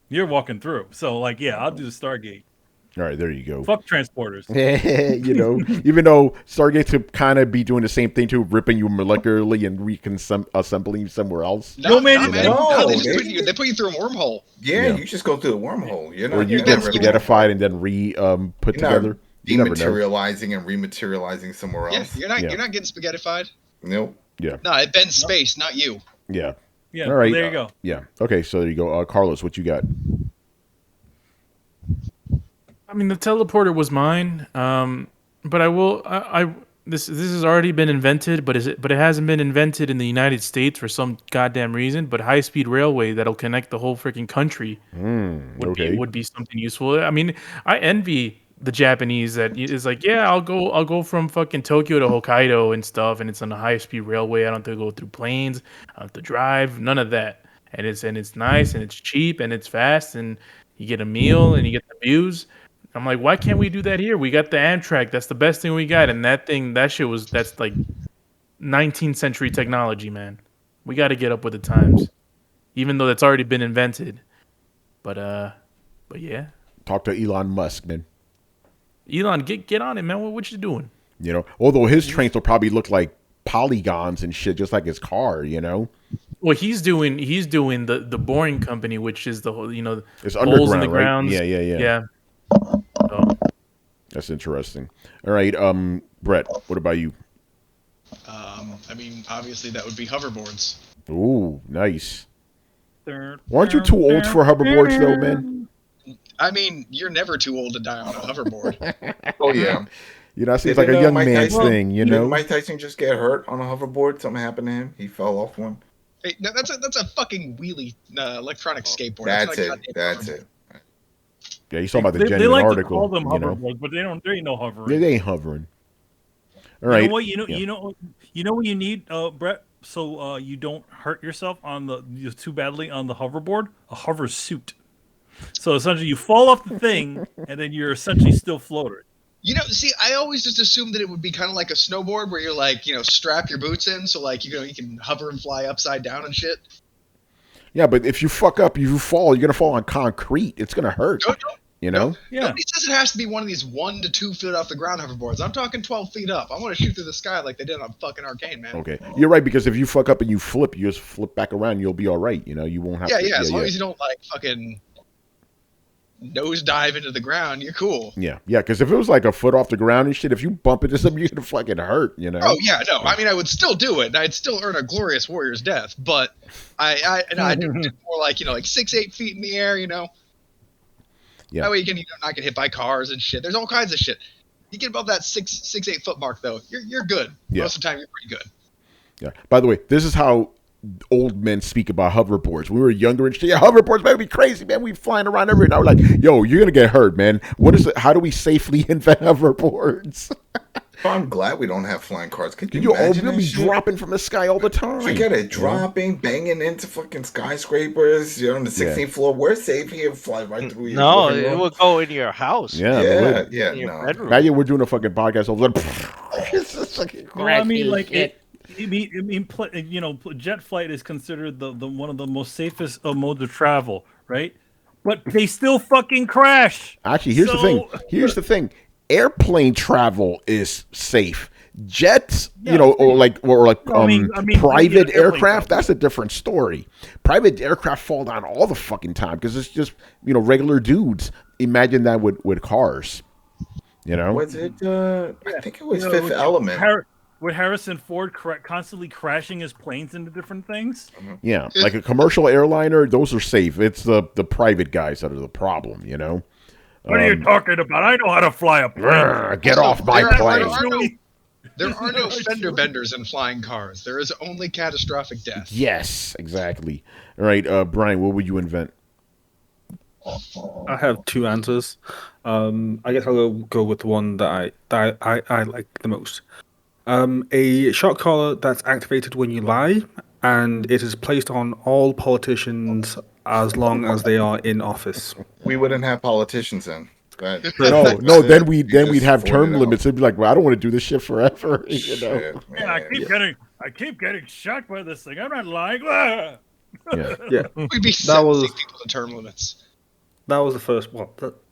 You're walking through. So, like, yeah, I'll do the Stargate. all right, there you go. Fuck transporters. You know, even though Stargate could kind of be doing the same thing too, ripping you molecularly and assembling you somewhere else. No, man, man. no, They just they- put you through a wormhole. Yeah, Yeah. you just go through a wormhole. You're not, Or you you're get not really spaghettified and then put You're not together. You never know. dematerializing and rematerializing somewhere Yeah, else. you're Yeah. not getting spaghettified. Nope. Yeah, No, it bends space, not you. yeah. Yeah, All right. there you go. Yeah. Okay, so there you go. Carlos, what you got? I mean, the teleporter was mine, but I will. This has already been invented, but it hasn't been invented in the United States for some goddamn reason. But high speed railway that'll connect the whole freaking country Okay. would be something useful. I mean, I envy the Japanese that is like, yeah, I'll go from fucking Tokyo to Hokkaido and stuff, and it's on a high speed railway. I don't have to go through planes. I don't have to drive. None of that. And it's nice and it's cheap and it's fast and you get a meal and you get the views. I'm like, why can't we do that here? We got the Amtrak. That's the best thing we got. And that's like 19th century technology, man. We got to get up with the times, even though that's already been invented. But yeah, Talk to Elon Musk, man. Elon, get on it, man. What you doing? You know, although his trains will probably look like polygons and shit, just like his car. You know, Well, he's doing the Boring Company, which is the whole, it's holes in underground, the right? grounds. Yeah. So, That's interesting. All right, Brett, what about you? I mean, obviously that would be hoverboards. Ooh, nice. Aren't you too old for hoverboards, though, man? I mean, you're never too old to die on a hoverboard. Oh yeah. You know, it seems Didn't, like a young Mike man's Tyson- thing. You didn't know, Mike Tyson just get hurt on a hoverboard? Something happened to him. He fell off one. Hey, no, that's a fucking wheelie electronic skateboard. That's not a it. goddamn That's hoverboard. it. yeah, you saw about the They genuine like article. to call them you know, hoverboards, but there ain't no hovering. yeah, they ain't hovering. All You right, know what? Yeah. You know what you need, Brett, so you don't hurt yourself too badly on the hoverboard. A hover suit. So essentially, you fall off the thing, and then you're essentially still floating. You know, see, I always just assumed that it would be kind of like a snowboard where you're like, strap your boots in, so like, you can hover and fly upside down and shit. Yeah, but if you fuck up, you fall. You're gonna fall on concrete. It's gonna hurt. No, You know. Yeah. Nobody says it has to be one of these 1 to 2 feet off the ground hoverboards. I'm talking 12 feet up. I want to shoot through the sky like they did on fucking Arcane, man. Okay, you're right, because if you fuck up and you flip, you just flip back around. You'll be all right. You know, you won't have. Yeah, to, as long as you don't like fucking nose dive into the ground, you're cool. Yeah, because if it was like a foot off the ground and shit, if you bump into something, you're gonna fucking hurt. You know. Oh yeah, no. I mean, I would still do it, and I'd still earn a glorious warrior's death. But I'd do more like like 6-8 feet in the air. Yeah. That way you can not get hit by cars and shit. There's all kinds of shit. You get above that 6-8 foot mark though, you're good. Yeah. Most of the time, you're pretty good. Yeah. By the way, this is how old men speak about hoverboards. We were younger and shit. Yeah, hoverboards, man, we crazy, man. We flying around everywhere. Now we're like, yo, you're gonna get hurt, man. What is it? How do we safely invent hoverboards? Oh, I'm glad we don't have flying cars. Could you You'll imagine be that shit? dropping from the sky all the time. Forget it, dropping, banging into fucking skyscrapers. You're on the 16th floor. We're safe here. Fly right through your No, living it room. will go into your house. Yeah. it would. Yeah, In your no. bedroom. Imagine we're doing a fucking podcast over there. It's just fucking Well, I mean, cracky like shit. jet flight is considered the one of the most safest modes of travel, right? But they still fucking crash. Actually, here's the thing. Here's the thing. Airplane travel is safe. Jets, Yeah, or like I mean, private airplane aircraft, travel. that's a different story. Private aircraft fall down all the fucking time because it's just, regular dudes. Imagine that with cars. Was it? I think it was You know, Fifth Element. with Harrison Ford constantly crashing his planes into different things. Yeah, like a commercial airliner, those are safe. It's the private guys that are the problem, you know. What are you talking about? I know how to fly a plane. Get Also, off my there are- plane. There are no Right, fender Chewie. benders in flying cars. There is only catastrophic death. Yes, exactly. All right, Brian, what would you invent? I have two answers. I guess I'll go with the one that I like the most. A shot collar that's activated when you lie, and it is placed on all politicians as long as they are in office. We wouldn't have politicians then. That, No. Then we'd just have term voted out. limits. It'd be like, well, I don't want to do this shit forever. You know. Shit, Yeah, I man. keep getting shocked by this thing. I'm not lying. Ah! Yeah. Yeah, We'd be That was- sentencing people to term limits. that was the first one.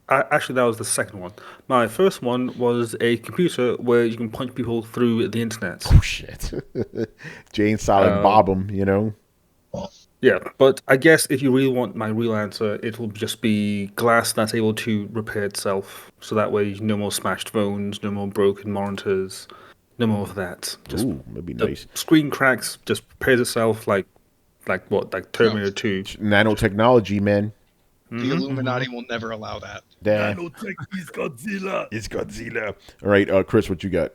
Actually, that was the second one. My first one was a computer where you can punch people through the internet. Oh shit. Jane Silent Bob 'em, you know. Yeah, but I guess if you really want my real answer, it will just be glass that's able to repair itself. So that way, no more smashed phones, no more broken monitors, no more of that. Just Ooh, that'd be the nice. screen cracks, just repairs itself like what, like Terminator 2. Nanotechnology, man. The Illuminati will never allow that. Damn. Nanotech is Godzilla. It's Godzilla. All right, Chris, what you got?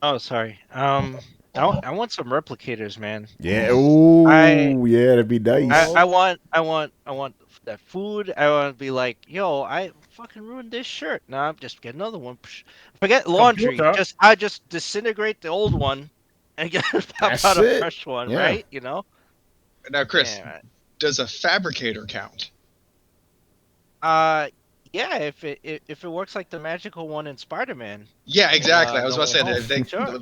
Oh, sorry. I want some replicators, man. Yeah. Ooh, I- yeah, that'd be nice. I want that food. I want to be like, yo, I fucking ruined this shirt. Nah, just get another one. Psh, forget laundry. Computer. I just disintegrate the old one and get That's out a it. fresh one, Yeah. right? You know. Now, Chris, Yeah. does a fabricator count? Yeah. If it works like the magical one in Spider-Man. Yeah, exactly. Uh, I was No about to say Way that. Home. If they, Sure.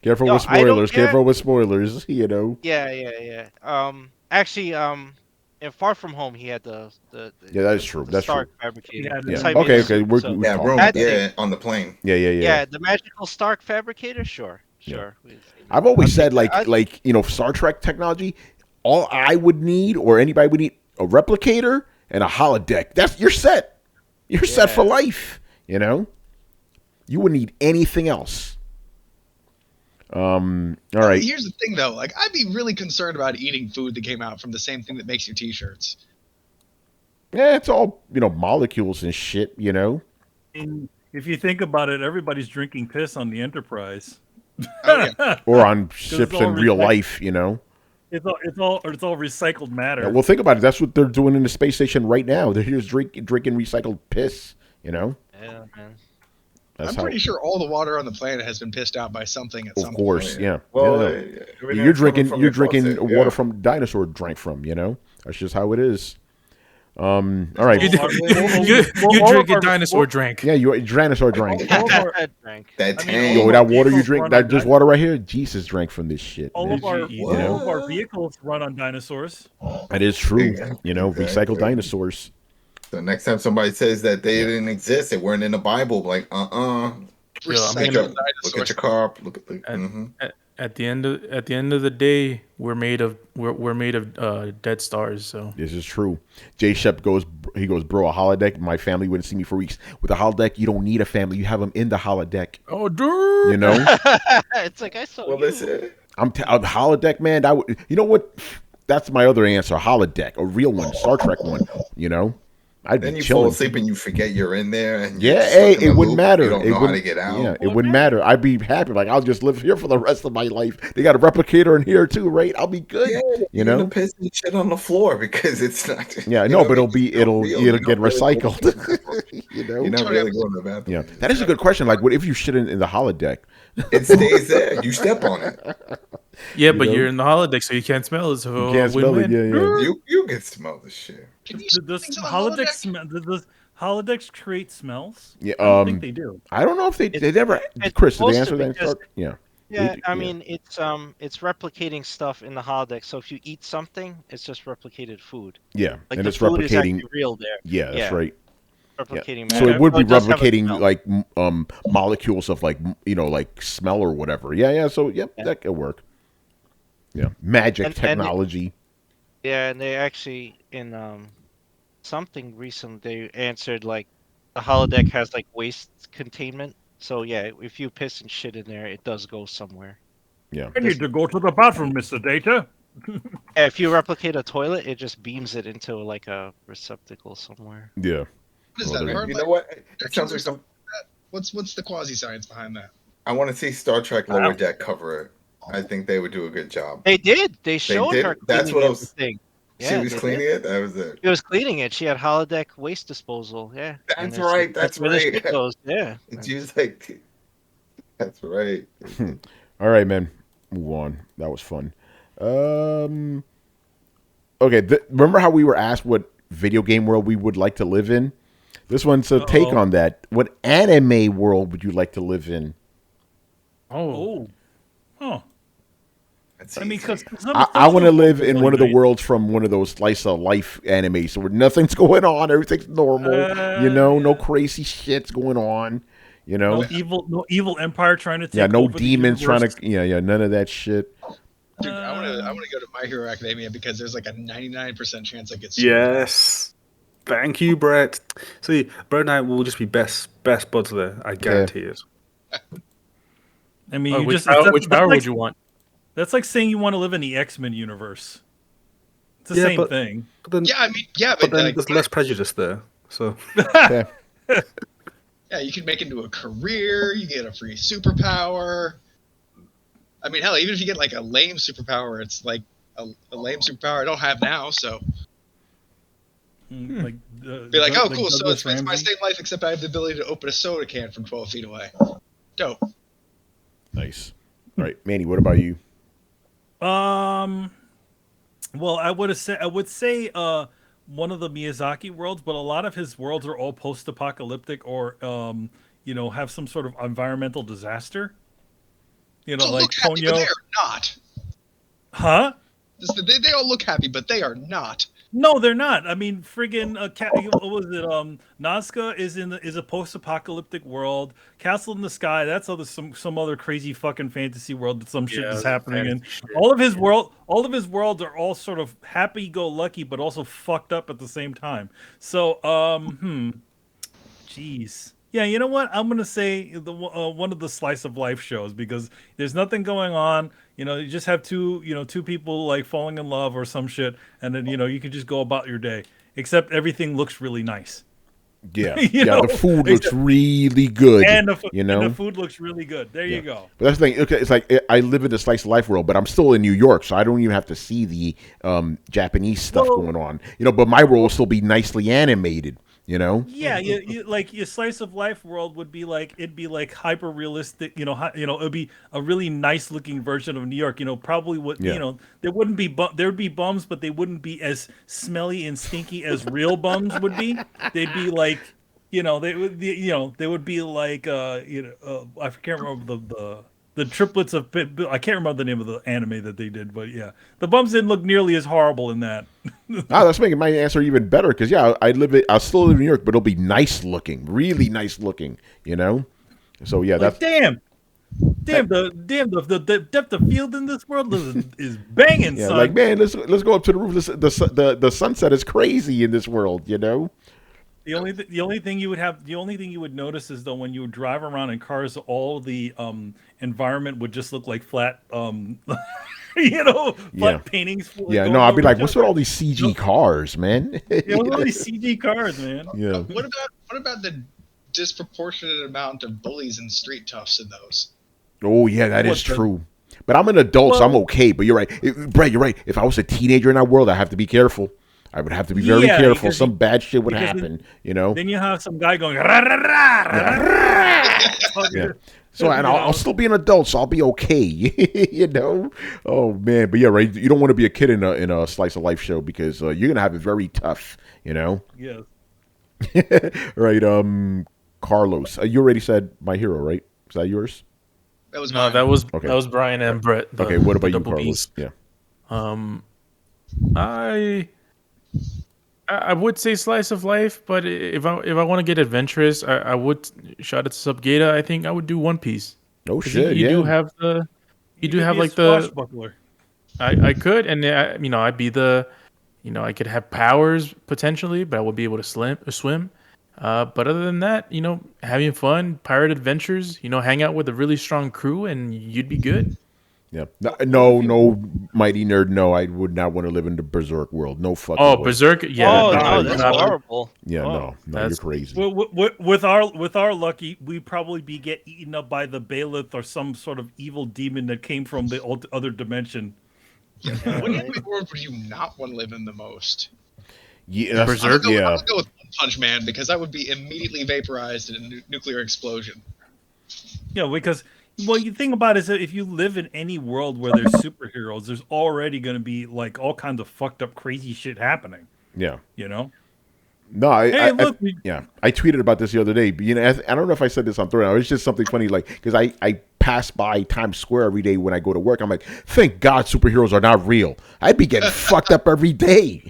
Careful Yo, with I don't spoilers. care. Careful with spoilers. You know. Yeah. Actually, in Far From Home, he had the Yeah, that is true. the That's Stark true. fabricator. Yeah, the Yeah. Siberian Okay. suit, We're so- we Yeah, talking room. about That's that. Yeah, on the plane. Yeah. Yeah, the magical Stark fabricator, sure. I've always said take that. like Star Trek technology. All I would need, or anybody would need, a replicator and a holodeck. You're set. You're set for Yeah. life. You know. You wouldn't need anything else. All right. Here's the thing, though. Like, I'd be really concerned about eating food that came out from the same thing that makes your T-shirts. Yeah, it's all molecules and shit. You know. And if you think about it, everybody's drinking piss on the Enterprise. Oh, yeah. Or on ships all in real recycled. life. You know. It's all recycled matter. Yeah, well, think about it. That's what they're doing in the space station right now. They're just drinking recycled piss. You know. Yeah, man. That's I'm how. pretty sure all the water on the planet has been pissed out by something at some Of course, point. yeah. Well, Yeah. everything You're that's coming drinking from you're your drinking faucet, water yeah. from dinosaur drank from. You know. That's just how it is. All right. You, Well, you, well, you all drink of our- a dinosaur well- drink. Yeah, you dinosaur drank. All of our, Drank. That I mean, tank. all Yo, of that our water you vehicles drink, run that on just di- water right here. Jesus drank from this shit. all man. of our You know? all of our vehicles run on dinosaurs. That is true. Exactly. Recycled dinosaurs. The next time somebody says that they didn't exist, they weren't in the Bible, like Recycled Yeah, look at dinosaurs. your car. Look at the. At the end of the day, we're made of dead stars. So This is true. Jay Shep goes, bro, a holodeck. My family wouldn't see me for weeks. With a holodeck, you don't need a family. You have them in the holodeck. oh, dude. You know. It's like I saw Well, you. that's it. A holodeck, man. That would, you know what? That's my other answer. A holodeck, a real one, Star Trek one. You know, I'd Then be you chilling. fall asleep and you forget you're in there. And you're Yeah, stuck hey, in the it wouldn't loop. matter. You don't It know how wouldn't- to get out. Yeah, it wouldn't matter. I'd be happy. Like I'll just live here for the rest of my life. They got a replicator in here too, right? I'll be good. Yeah, you you're know. gonna piss and shit on the floor because it's not. Yeah, you no, know but what I mean? it'll It's not real. get You don't really recycled. go to the bathroom. You know. You're not really going to the bathroom. Yeah, that is a good question. Like, what if you shit in the holodeck? It stays there. You step on it. Yeah, but know? you're in the holodeck, so you can't smell it. So You can't smell it. win-win. Yeah. You can smell the shit. Can you Does things on the does holodecks create smells? Yeah, I don't think they do. I don't know if they It's- never. it's Chris, did they supposed answer to that? because- Yeah. Yeah, They- I yeah. mean it's replicating stuff in the holodeck. So if you eat something, it's just replicated food. Yeah, Like and the it's food is replicating. actually real there. Yeah, that's yeah. right. Replicating So matter. it would be it does have a replicating smell. like molecules of like like smell or whatever. Yeah. So yep, Yeah. that could work. Yeah, magic And- technology. Yeah, and they actually in something recent they answered like the holodeck has like waste containment. So yeah, if you piss and shit in there, it does go somewhere. Yeah. I need to go to the bathroom, Mr. Data. Yeah, if you replicate a toilet, it just beams it into like a receptacle somewhere. Yeah. What is Well, that? there- Hard You life know what? It reactions sounds or like some. something like that? What's the quasi science behind that? I want to see Star Trek Lower Deck cover it. I think they would do a good job. They did. They showed did? her That's cleaning what I it, was- the thing. She Yeah, was they cleaning did. it. That was it. She was cleaning it. She had holodeck waste disposal. Yeah. And That's it's- right. That's where the right. shit goes. Yeah. She was like, "That's right." All right, man. Move on. That was fun. Okay. Remember how we were asked what video game world we would like to live in? This one's a take on that. What anime world would you like to live in? Oh. Oh. That's I mean, easy. because I want to live in one of the worlds from one of those slice of life animes where nothing's going on, everything's normal. No crazy shit's going on. No evil empire trying to take Yeah, no over the demons trying universe. to. Yeah, none of that shit. Dude, I want to go to My Hero Academia because there's like a 99% chance I get sued. Yes. Thank you, Brett. See, Brett and I will just be best buds there. I guarantee it. I mean, Oh, you which just power, that's- which that's power like- would you want? That's like saying you want to live in the X-Men universe. It's the Yeah, same but- thing. But then, Yeah, I mean, yeah, but then like, there's less prejudice there. So Yeah. yeah, you can make it into a career. You get a free superpower. I mean, hell, even if you get like a lame superpower, it's like a lame superpower I don't have now. So Like, be like, oh, cool. So Douglas it's my Ramsey. same life, except I have the ability to open a soda can from 12 feet away. Dope. Nice. All right, Manny. What about you? Well, I would say one of the Miyazaki worlds, but a lot of his worlds are all post-apocalyptic or have some sort of environmental disaster. They Like look happy, but Ponyo. they are not. Huh? They all look happy, but they are not. No, they're not. I mean, friggin' what was it? Nazca is a post-apocalyptic world. Castle in the Sky, that's some other crazy fucking fantasy world that some shit Yeah, is happening in. fantasy shit. All of his worlds are all sort of happy-go-lucky, but also fucked up at the same time. So, jeez. Yeah, you know what? I'm gonna say one of the slice of life shows because there's nothing going on. You just have two people like falling in love or some shit, and then you can just go about your day. Except everything looks really nice, Yeah, You yeah. know, The food looks really good. and the you know, food looks really good. There you go. But that's the thing. Okay, it's like I live in the slice of life world, but I'm still in New York, so I don't even have to see the Japanese stuff Well- going on. But my world will still be nicely animated. Yeah, you like your slice of life world would be like it'd be like hyper realistic. It'd be a really nice looking version of New York. Probably would Yeah. there wouldn't be there would be bums, but they wouldn't be as smelly and stinky as real bums would be. They'd be like they would be like I can't remember the triplets of I can't remember the name of the anime that they did, but yeah, the bums didn't look nearly as horrible in that. That's making my answer even better because I'll still live in New York, but it'll be nice looking, really nice looking. So yeah, Like, that's the depth of field in this world is banging, yeah. son. Like man, let's go up to the roof. The sunset is crazy in this world. The only thing you would notice is though when you would drive around in cars, all the environment would just look like flat, flat Yeah. paintings. Yeah, going no, I'd be over like, each what's other. with all these CG cars, man? Look at all these CG cars, man. Yeah. What about the disproportionate amount of bullies and street toughs in those? Oh yeah, that is What the- true. But I'm an adult, so I'm Well- okay. But you're right, Brett. You're right. If I was a teenager in that world, I have to be careful. I would have to be very Yeah, careful. because Some bad shit would because happen. Then you have some guy going, "Rah, rah, rah, rah, rah." Yeah. So and I'll still be an adult, so I'll be okay. Oh man, but yeah, right. You don't want to be a kid in a slice of life show because you're gonna have it very tough. Yes. Right. Carlos, you already said My Hero, right? Is that yours? That was No, mine. that was Okay. that was Brian and Brett. Okay. What about the you, double Carlos? Bs. Yeah. I would say slice of life, but if I want to get adventurous, I would shout it to Subgata. I think I would do One Piece. No 'Cause shit. you yeah. do have the you do could have be a like the swashbuckler. I could, and I'd be the I could have powers potentially, but I would be able to swim. But other than that, having fun, pirate adventures, hang out with a really strong crew, and you'd be good. Yeah. No, mighty nerd. No, I would not want to live in the Berserk world. No fucking Oh, way. Berserk, yeah, Oh You're no, crazy. that's not- horrible. Yeah, Oh. no, you're That's- crazy. With our lucky, we probably be get eaten up by the Bailiff or some sort of evil demon that came from the other dimension. Yeah, what anime world would you not want to live in the most? Yeah, that's, Berserk? I'm yeah. gonna go with One Punch Man because I would be immediately vaporized in a nuclear explosion. Yeah, because you think about it is that if you live in any world where there's superheroes, there's already going to be like all kinds of fucked up, crazy shit happening. Yeah. You know? No, Hey, look, I tweeted about this the other day. But, I don't know if I said this on Twitter. It's just something funny, like because I pass by Times Square every day when I go to work. I'm like, thank God superheroes are not real. I'd be getting fucked up every day.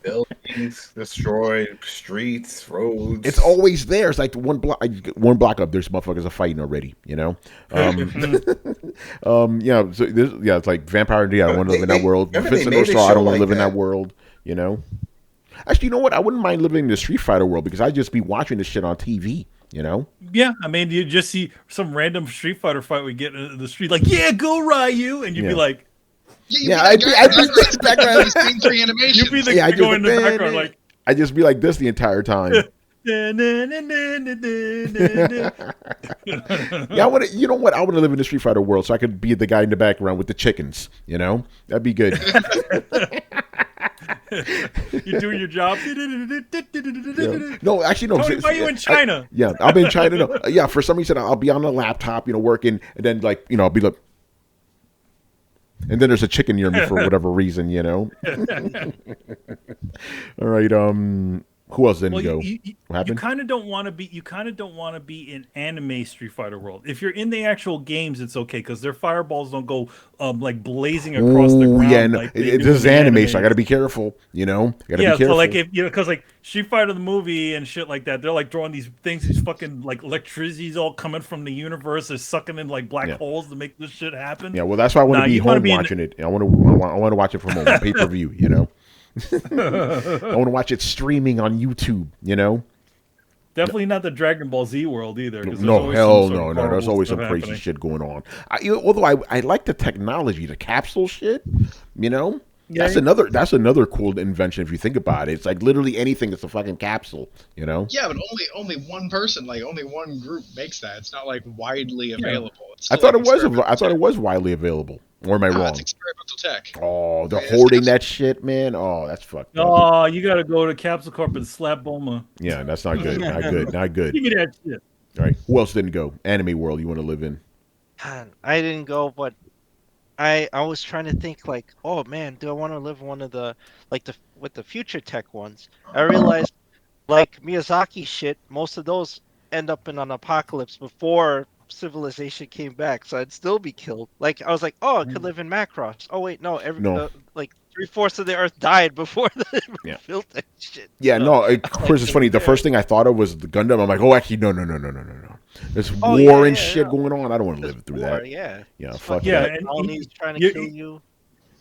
Buildings destroyed, streets, roads. It's always there. It's like one block up. There's motherfuckers are fighting already. Yeah. So it's like Vampire. Yeah, I don't want to live in that world. remember they Vincent made a O'Star, I show don't want to like live in that. that world. Actually, you know what? I wouldn't mind living in the Street Fighter world because I'd just be watching this shit on TV. yeah, I mean, you just see some random Street Fighter fight we get in the street, like, yeah, go Ryu, and you'd Yeah. be like, Yeah, I'd be the background. Screen 3 animation. you'd be the Yeah, I going in the just- background, like, I'd just be like this the entire time. na, na, na, na, na, na, na. Yeah, you know what? I want to live in the Street Fighter world so I could be the guy in the background with the chickens. That'd be good. You're doing your job. Yeah. No, actually, no. Tony, why are you in China? I'll be in China. No. Yeah, for some reason, I'll be on the laptop, working, and then I'll be like, and then there's a chicken near me for whatever reason. All right. Who else didn't go? What You happened? kind of don't want to be. You kind of don't want to be in anime Street Fighter world. If you're in the actual games, it's okay because their fireballs don't go like blazing across the ground. Yeah, no, like they do this is in the anime, so I animes. got to be careful. Gotta be Yeah, careful. so like if because like Street Fighter the movie and shit like that, they're like drawing these things, these fucking like electricity's all coming from the universe, they're sucking in like black holes to make this shit happen. Yeah, well, that's why I want Nah, to be you wanna home be in watching it. I want to watch it from home, pay per view. I want to watch it streaming on YouTube. Definitely not the Dragon Ball Z world either. 'cause there's No, always hell some sort no, of no. There's horrible always some stuff crazy happening. shit going on. Although I like the technology, the capsule shit. That's another cool invention if you think about it. It's like literally anything that's a fucking capsule. Yeah, but only one person, like only one group makes that. It's not like widely available. It's I still, thought like, it was. experimental I thought it tech. was widely available. Or am I No, wrong? it's experimental tech. Oh, they're It's hoarding capsule. that shit, man. Oh, that's fucked up. Oh, you gotta go to Capsule Corp and slap Bulma. Yeah, that's not good. Not good. Not good. Give me that shit. All right. Who else didn't go? Anime world you want to live in? Man, I didn't go, but I was trying to think like, oh man, do I want to live one of the with the future tech ones? I realized like Miyazaki shit, most of those end up in an apocalypse before civilization came back, so I'd still be killed. Like I was like, oh, I could live in Macross. Oh wait, no, No. like 3/4 of the Earth died before they Yeah. built that shit. Yeah, So, no. Chris, it's funny. The first thing I thought of was the Gundam. I'm like, oh, actually, no. There's Oh, war yeah, and yeah, shit yeah. going on. I don't want to There's live through war, that. Yeah. Yeah, It's fuck fucking Yeah, that. and colonies trying to you- kill you.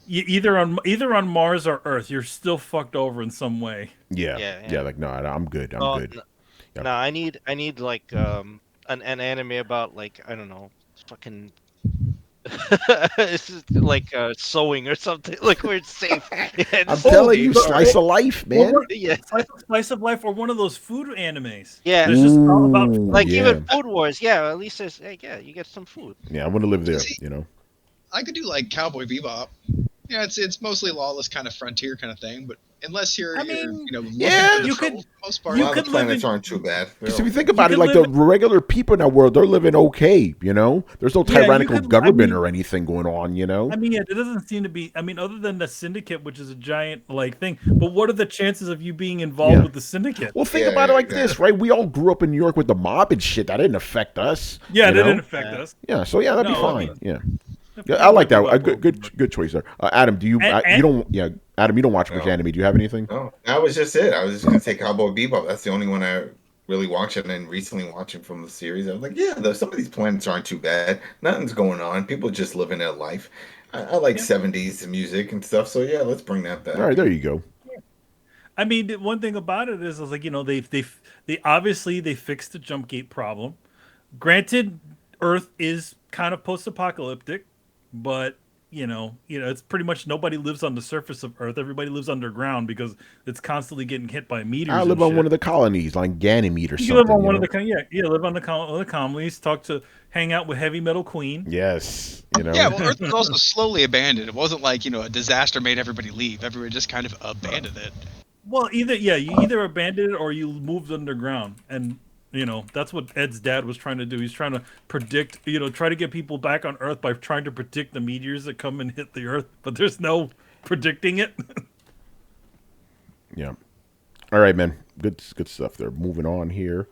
Either on Mars or Earth, you're still fucked over in some way. Yeah, Yeah, yeah. yeah. Like, no, I'm good. I'm Oh, good. Yeah. No, I need like an anime about like I don't know, fucking it's just like sewing or something like where it's safe. I'm telling you, slice of life, man. Yeah, Slice of life or one of those food animes. yeah. It's just all about Ooh, Like yeah. even Food Wars, yeah. At least there's yeah, you get some food. Yeah, I want to live there. I could do like Cowboy Bebop. Yeah, it's mostly lawless kind of frontier kind of thing, but unless you're, I mean, looking yeah, for the you troll, could- for the most part. you A lot could of live planets in- aren't too bad. Because if you think about it, could like the live regular people in that world, they're living okay. There's no Yeah, you tyrannical could- government I mean- or anything going on. I mean, yeah, there doesn't seem to be. I mean, other than the syndicate, which is a giant like thing. But what are the chances of you being involved Yeah. with the syndicate? Well, think Yeah, about it like yeah. this, right? We all grew up in New York with the mob and shit. That didn't affect us. Yeah, you that know? didn't affect us. Yeah, so yeah, that'd be No, fine. I mean- Yeah. Yeah, I like that. A good choice there. Adam, do you? And- you don't? Yeah, Adam, you don't watch much No. anime. Do you have anything? No, that was just it. I was just gonna say Cowboy Bebop. That's the only one I really watched, and then recently watching from the series, I was like, yeah, some of these planets aren't too bad. Nothing's going on. People just living their life. I like '70s music and stuff. So yeah, let's bring that back. All right, there you go. I mean, the one thing about it is like, they obviously they fixed the jump gate problem. Granted, Earth is kind of post-apocalyptic, but it's pretty much nobody lives on the surface of Earth. Everybody lives underground because it's constantly getting hit by meteors. I live and on shit. one of the colonies, like Ganymede or You something. live on one of the live on the colonies. Hang out with Heavy Metal Queen. Yes, Yeah, well, Earth was also slowly abandoned. It wasn't like a disaster made everybody leave. Everybody just kind of abandoned it. Well, you either abandoned it or you moved underground, and that's what Ed's dad was trying to do. He's trying to predict, try to get people back on Earth by trying to predict the meteors that come and hit the Earth, but there's no predicting it. Yeah. All right, man. Good stuff there. Moving on here.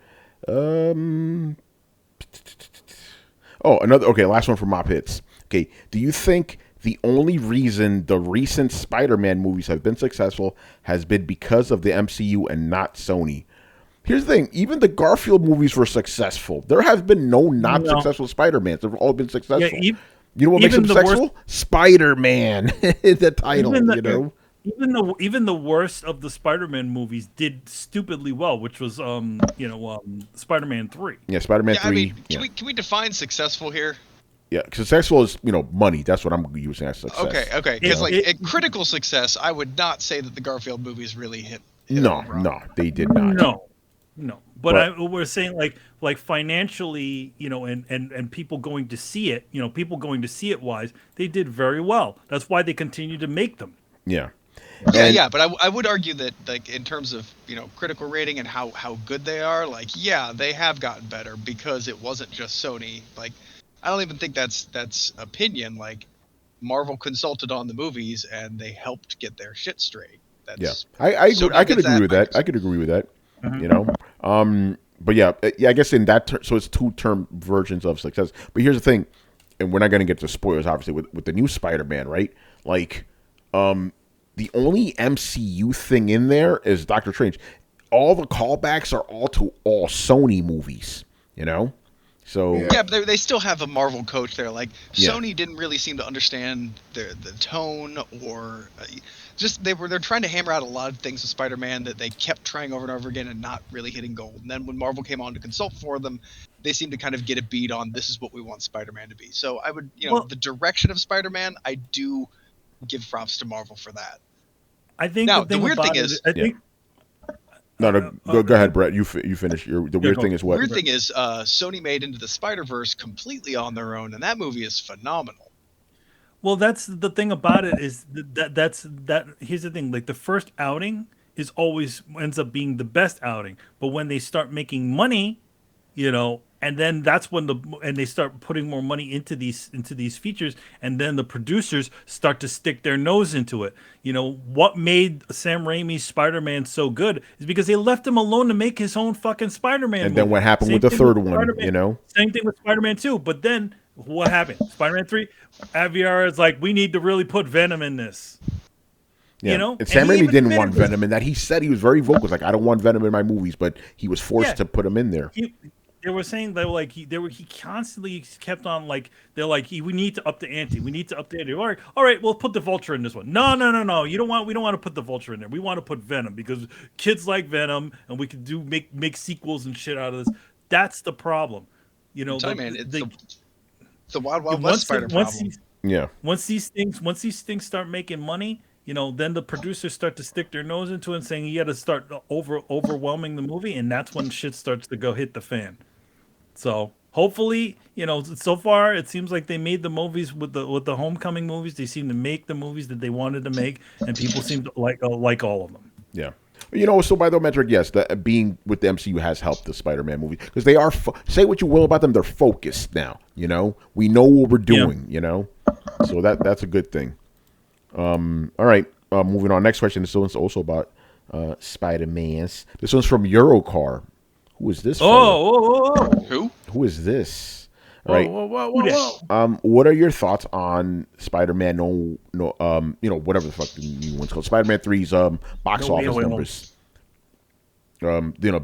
Last one from Mop Hits. Okay, do you think the only reason the recent Spider-Man movies have been successful has been because of the MCU and not Sony? Here's the thing. Even the Garfield movies were successful. There have been no successful Spider-Mans. They've all been successful. Yeah, you know what makes them successful? Spider-Man. The title, Even the worst of the Spider-Man movies did stupidly well, which was Spider-Man 3. Yeah, Spider-Man 3. I mean, can we define successful here? Yeah, successful is money. That's what I'm using as success. Okay. Because critical success, I would not say that the Garfield movies really hit. No, they did not. No. But we're saying like financially, and people going to see it, wise, they did very well. That's why they continue to make them. Yeah. Yeah, but I would argue that, like, in terms of critical rating and how good they are, like, yeah, they have gotten better because it wasn't just Sony. Like, I don't even think that's opinion. Like, Marvel consulted on the movies and they helped get their shit straight. I could agree with that. I could agree with that. But I guess in that so it's two-term versions of success. But here's the thing, and we're not going to get to spoilers, obviously, with the new Spider-Man, right? Like, the only MCU thing in there is Doctor Strange. All the callbacks are all to all Sony movies, So yeah, but they still have a Marvel coach there. Like, Sony didn't really seem to understand the tone or they're trying to hammer out a lot of things with Spider-Man that they kept trying over and over again and not really hitting gold. And then when Marvel came on to consult for them, they seemed to kind of get a beat on this is what we want Spider-Man to be. So I would, the direction of Spider-Man, I do give props to Marvel for that. I think the weird thing is, go ahead, Brett. You finish. The weird thing is what? The weird thing is, Sony made Into the Spider-Verse completely on their own, and that movie is phenomenal. Well, that's the thing about it is that here's the thing. Like, the first outing is always ends up being the best outing, but when they start making money, and then that's when they start putting more money into these features, and then the producers start to stick their nose into it. What made Sam Raimi's Spider-Man so good is because they left him alone to make his own fucking Spider-Man and movie. Then what happened with the third one, Same thing with Spider-Man 2, but then what happened? Spider-Man 3, Aviara is like, we need to really put Venom in this. Yeah. And Sam Raimi didn't want Venom in that. He said he was very vocal. Like, I don't want Venom in my movies, but he was forced to put him in there. They were saying that he constantly kept on they're like, we need to up the ante. We need to up the ante. All right, we'll put the Vulture in this one. No. We don't want to put the Vulture in there. We want to put Venom because kids like Venom, and we can make sequels and shit out of this. That's the problem. It's the Wild Wild West Spider problem. Once these things start making money, then the producers start to stick their nose into it and saying you got to start overwhelming the movie, and that's when shit starts to go hit the fan. So hopefully, so far it seems like they made the movies with the Homecoming movies. They seem to make the movies that they wanted to make, and people seem to like all of them. Yeah. So by the metric, yes, being with the MCU has helped the Spider-Man movie because they are say what you will about them, they're focused now. We know what we're doing. So that's a good thing. All right, moving on. Next question. This one's also about Spider-Man's. This one's from Eurocar. Who is this? Who is this? All right. Whoa. What are your thoughts on Spider-Man? Whatever the fuck the new one's called. Spider-Man 3's box office numbers.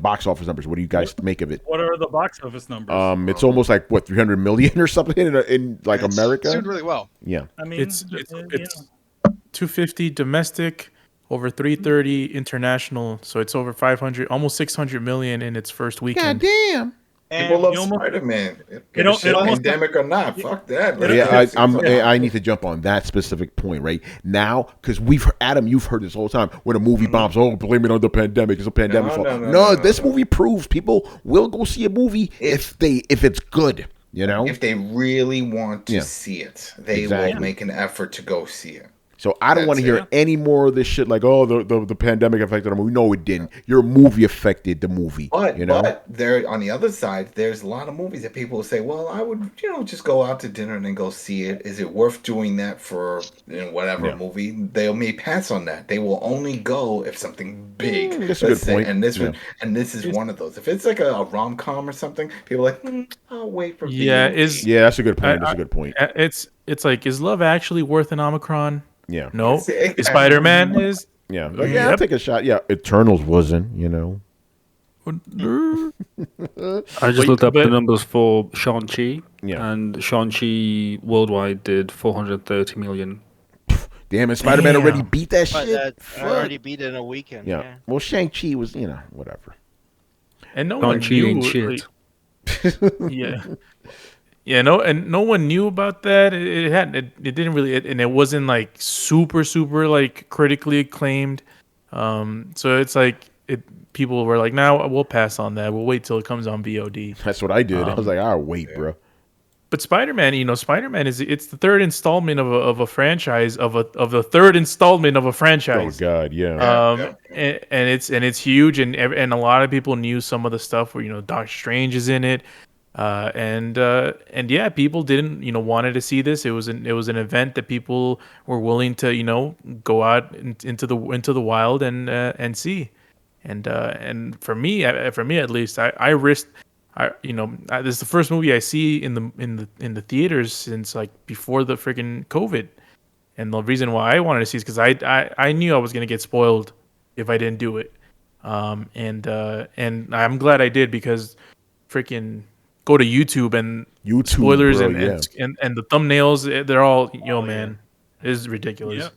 Box office numbers. What do you guys make of it? What are the box office numbers? It's almost like 300 million or something in America. It's doing really well. Yeah. I mean, it's 250 domestic, over 330 international, so it's over 500, almost 600 million in its first weekend. God damn. People And love you almost- Spider-Man. You know, it almost- Pandemic or not, fuck that. Let's Yeah, go see something. I need to jump on that specific point right now because Adam, you've heard this whole time when a movie bombs. Oh, blame it on the pandemic. It's a pandemic fault. No, this movie proves people will go see a movie if it's good. You know, if they really want to see it, they will make an effort to go see it. So I don't want to hear any more of this shit like, oh, the pandemic affected the movie. No, it didn't. Your movie affected the movie. But, you know? but there, on the other side, there's a lot of movies that people will say, well, I would, just go out to dinner and then go see it. Is it worth doing that for whatever movie? They may pass on that. They will only go if something big. That's a good point. And this is one of those. If it's like a rom-com or something, people are like, I'll wait for that's a good point. That's a good point. It's like, is Love Actually worth an Omicron? Yeah. No. Spider-Man is. Yeah. Like, I'll take a shot. Yeah. Eternals wasn't, I just looked up the numbers for Shang-Chi. Yeah. And Shang-Chi worldwide did 430 million. Damn it. Spider-Man already beat that shit. Already beat it in a weekend. Yeah. Well, Shang-Chi was, whatever. And no one knew. Shit. Yeah. Yeah, no one knew about that. It didn't really, and it wasn't like super like critically acclaimed. So it's like people were like, "Now we'll pass on that. We'll wait till it comes on VOD." That's what I did. I was like, "I'll wait, bro." But Spider-Man, Spider-Man it's the third installment of a franchise of the third installment of a franchise. Oh God, yeah. And it's huge, and a lot of people knew some of the stuff where Doctor Strange is in it. And yeah, people didn't, wanted to see this. It was an event that people were willing to, go out into the wild and see. And for me at least, I risked. This is the first movie I see in the theaters since like before the freaking COVID. And the reason why I wanted to see is because I knew I was gonna get spoiled if I didn't do it. And I'm glad I did because freaking. Go to YouTube and spoilers bro, and the thumbnails, they're all man, it is ridiculous.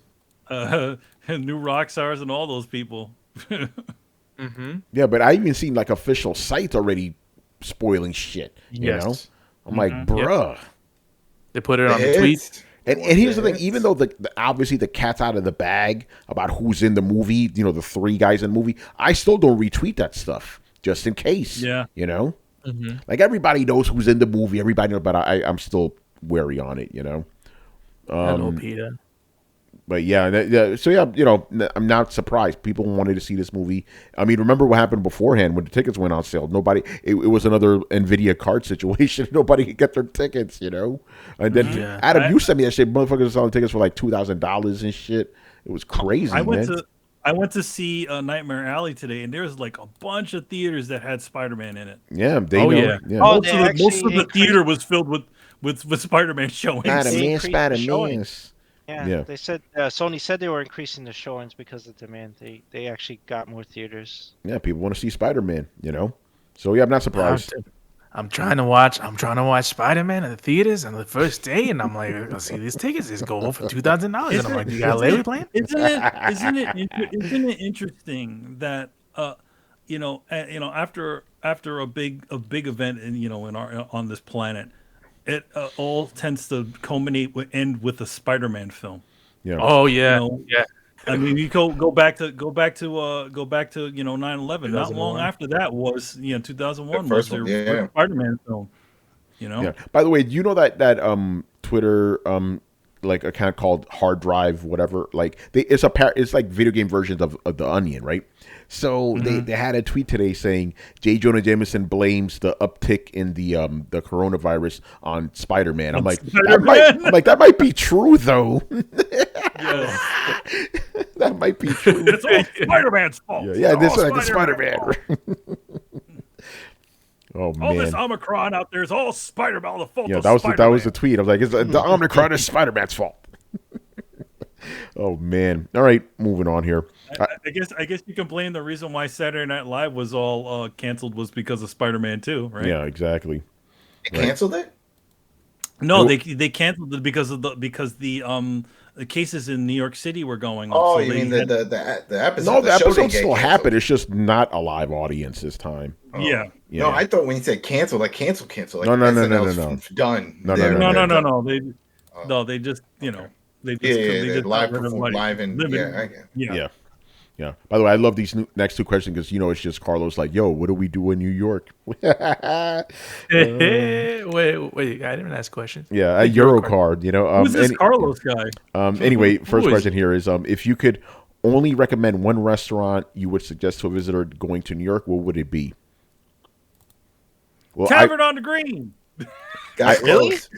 Yeah. New rock stars and all those people. Mm-hmm. Yeah, but I even seen like official sites already spoiling shit. You know, I'm like, bruh. They put it on the tweet. And here's the thing: even though obviously the cat's out of the bag about who's in the movie, the three guys in the movie, I still don't retweet that stuff just in case. Yeah, Mm-hmm. Like everybody knows who's in the movie. Everybody knows, but I'm still wary on it. Hello, Peter. But yeah. So yeah, I'm not surprised. People wanted to see this movie. I mean, remember what happened beforehand when the tickets went on sale? It was another Nvidia card situation. Nobody could get their tickets. And then Adam, you sent me that shit. Motherfuckers selling tickets for like $2,000 and shit. It was crazy. I went to see Nightmare Alley today, and there's like a bunch of theaters that had Spider-Man in it. Yeah, yeah. Most of the theater was filled with Spider-Man showings. Spider-Man. Yeah, they said Sony said they were increasing the showings because of demand. They actually got more theaters. Yeah, people want to see Spider-Man. So yeah, I'm not surprised. I'm trying to watch Spider-Man in the theaters on the first day, and I'm like, let's see, these tickets is going for $2,000, and I'm like, you got Larry playing? Isn't it interesting that after a big event in on this planet, it all tends to end with a Spider-Man film. Yeah. Oh yeah. Yeah. I mean, you go back to 9/11. Not long after that was 2001 was their first Spider-Man film. Yeah. By the way, do you know that Twitter like account called Hard Drive whatever? Like it's like video game versions of The Onion, right? So they had a tweet today saying J. Jonah Jameson blames the uptick in the coronavirus on Spider-Man. I'm like, that might be true though. That might be true. It's all Spider-Man's fault. Yeah, this is like Spider-Man. Oh man! All this Omicron out there is all Spider-Man. The fault. Yeah, of that Spider-Man. was the tweet. I was like, the Omicron is Spider-Man's fault. Oh man! All right, moving on here. I guess you can blame the reason why Saturday Night Live was all canceled was because of Spider-Man 2, right? Yeah, exactly. They canceled it? No, they canceled it because the the cases in New York City were going up. Oh, so you they mean had- the episode? No, the the show didn't episode get still canceled. happened. It's just not a live audience this time. Oh. Yeah. Yeah. No, I thought when you said cancel, like cancel. Like No, no, no, no, SNL's no, no. done. No, no, They're- No, they're no, no, done. no. They Oh. no, they just Okay. they just Yeah, they they just live got rid of, perform like, live and limited- yeah, I get it. yeah. Yeah. By the way, I love these next two questions because it's just Carlos like, "Yo, what do we do in New York?" wait, I didn't ask questions. Yeah, a Euro card. Who's this Carlos guy? Anyway, first is- question here is: if you could only recommend one restaurant you would suggest to a visitor going to New York, what would it be? Well, Tavern on the Green. That's Really? close.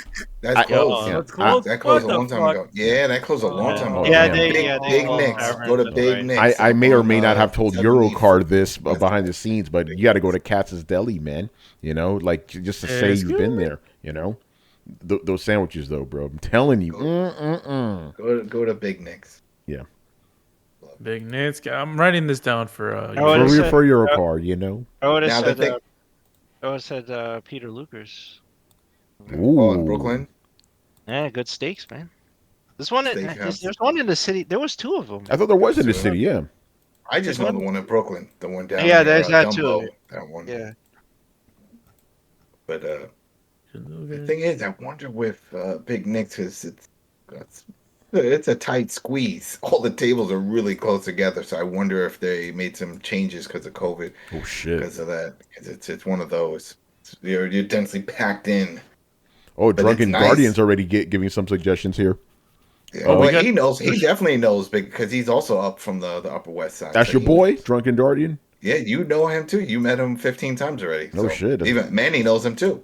That's close. yeah. That's close. That closed What a long the time fuck? ago. Yeah, that closed a long time ago. Yeah, damn. Big Nick's. Tavern, Go to that's Big right. Nick's. I may or may on, not have told 70 Eurocard this West behind the scenes, but you got to go to Katz's Deli, man. Like just to say It's you've been there. Those sandwiches, though, bro. I'm telling you. Go to Big Nick's. Yeah. Big Nits. I'm writing this down for. I would've said- For Eurocard, I would Now have the said. thing- I would have said Peter Luger's. Oh, in Ooh. Brooklyn. Yeah, good steaks, man. There's one. Steakhouse. There's one in the city. There was two of them. I thought there was in the city, yeah. I just know the one in Brooklyn. The one down. Yeah, near, there's that Dumbo, too. That one. Yeah. But the thing is, I wonder with Big Nick's because it's a tight squeeze. All the tables are really close together, so I wonder if they made some changes because of COVID. Oh, shit. Because of that, because it's one of those. You're densely packed in. Oh, but Drunken it's nice. Guardian's already giving some suggestions here. Yeah, Oh, we well, got- he knows. He definitely knows because he's also up from the Upper West Side. That's so your he- boy, Drunken Guardian? Yeah, you know him too. You met him 15 times already. No shit. Even Manny knows him too.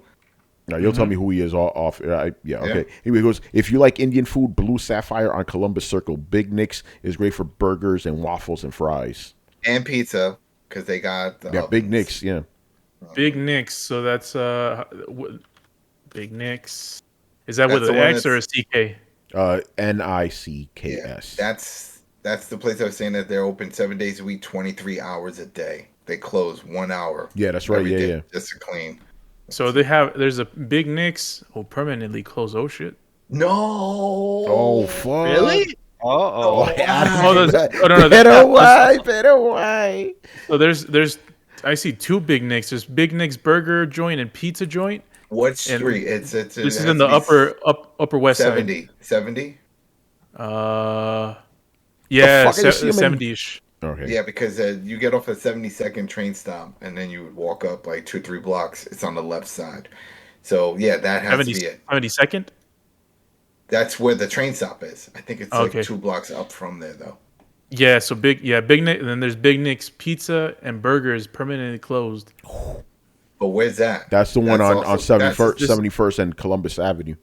Now, you'll tell me who he is off. Yeah, okay. Anyway, he goes, if you like Indian food, Blue Sapphire on Columbus Circle. Big Nick's is great for burgers and waffles and fries. And pizza because they got the Yeah, Big ovens. Nick's, yeah. Big Nicks. So that's Big Nicks. Is that That's with the an one X or a that's- CK? Nicks. That's the place I was saying that they're open 7 days a week, 23 hours a day. They close 1 hour. Yeah, that's right. every Yeah, day yeah. Just to clean. So there's a Big Nicks will permanently close. Oh shit. No. Oh, fuck. Really? Oh. Oh, no. Better why? So there's I see two Big Nicks. There's Big Nick's burger joint and pizza joint. What And street? It's This is in the upper west 70. 70? side. Yeah, fuck are you assuming? 70ish. Okay. Yeah, because you get off at 72nd train stop, and then you would walk up like 2-3 blocks. It's on the left side. So yeah, that has to be it. 72nd. That's where the train stop is. I think it's Okay. like 2 blocks up from there, though. Yeah, so Big Nick, and then there's Big Nick's Pizza and Burgers permanently closed. But where's that? That's the one That's on also- 71st, that's- 71st and Columbus Avenue.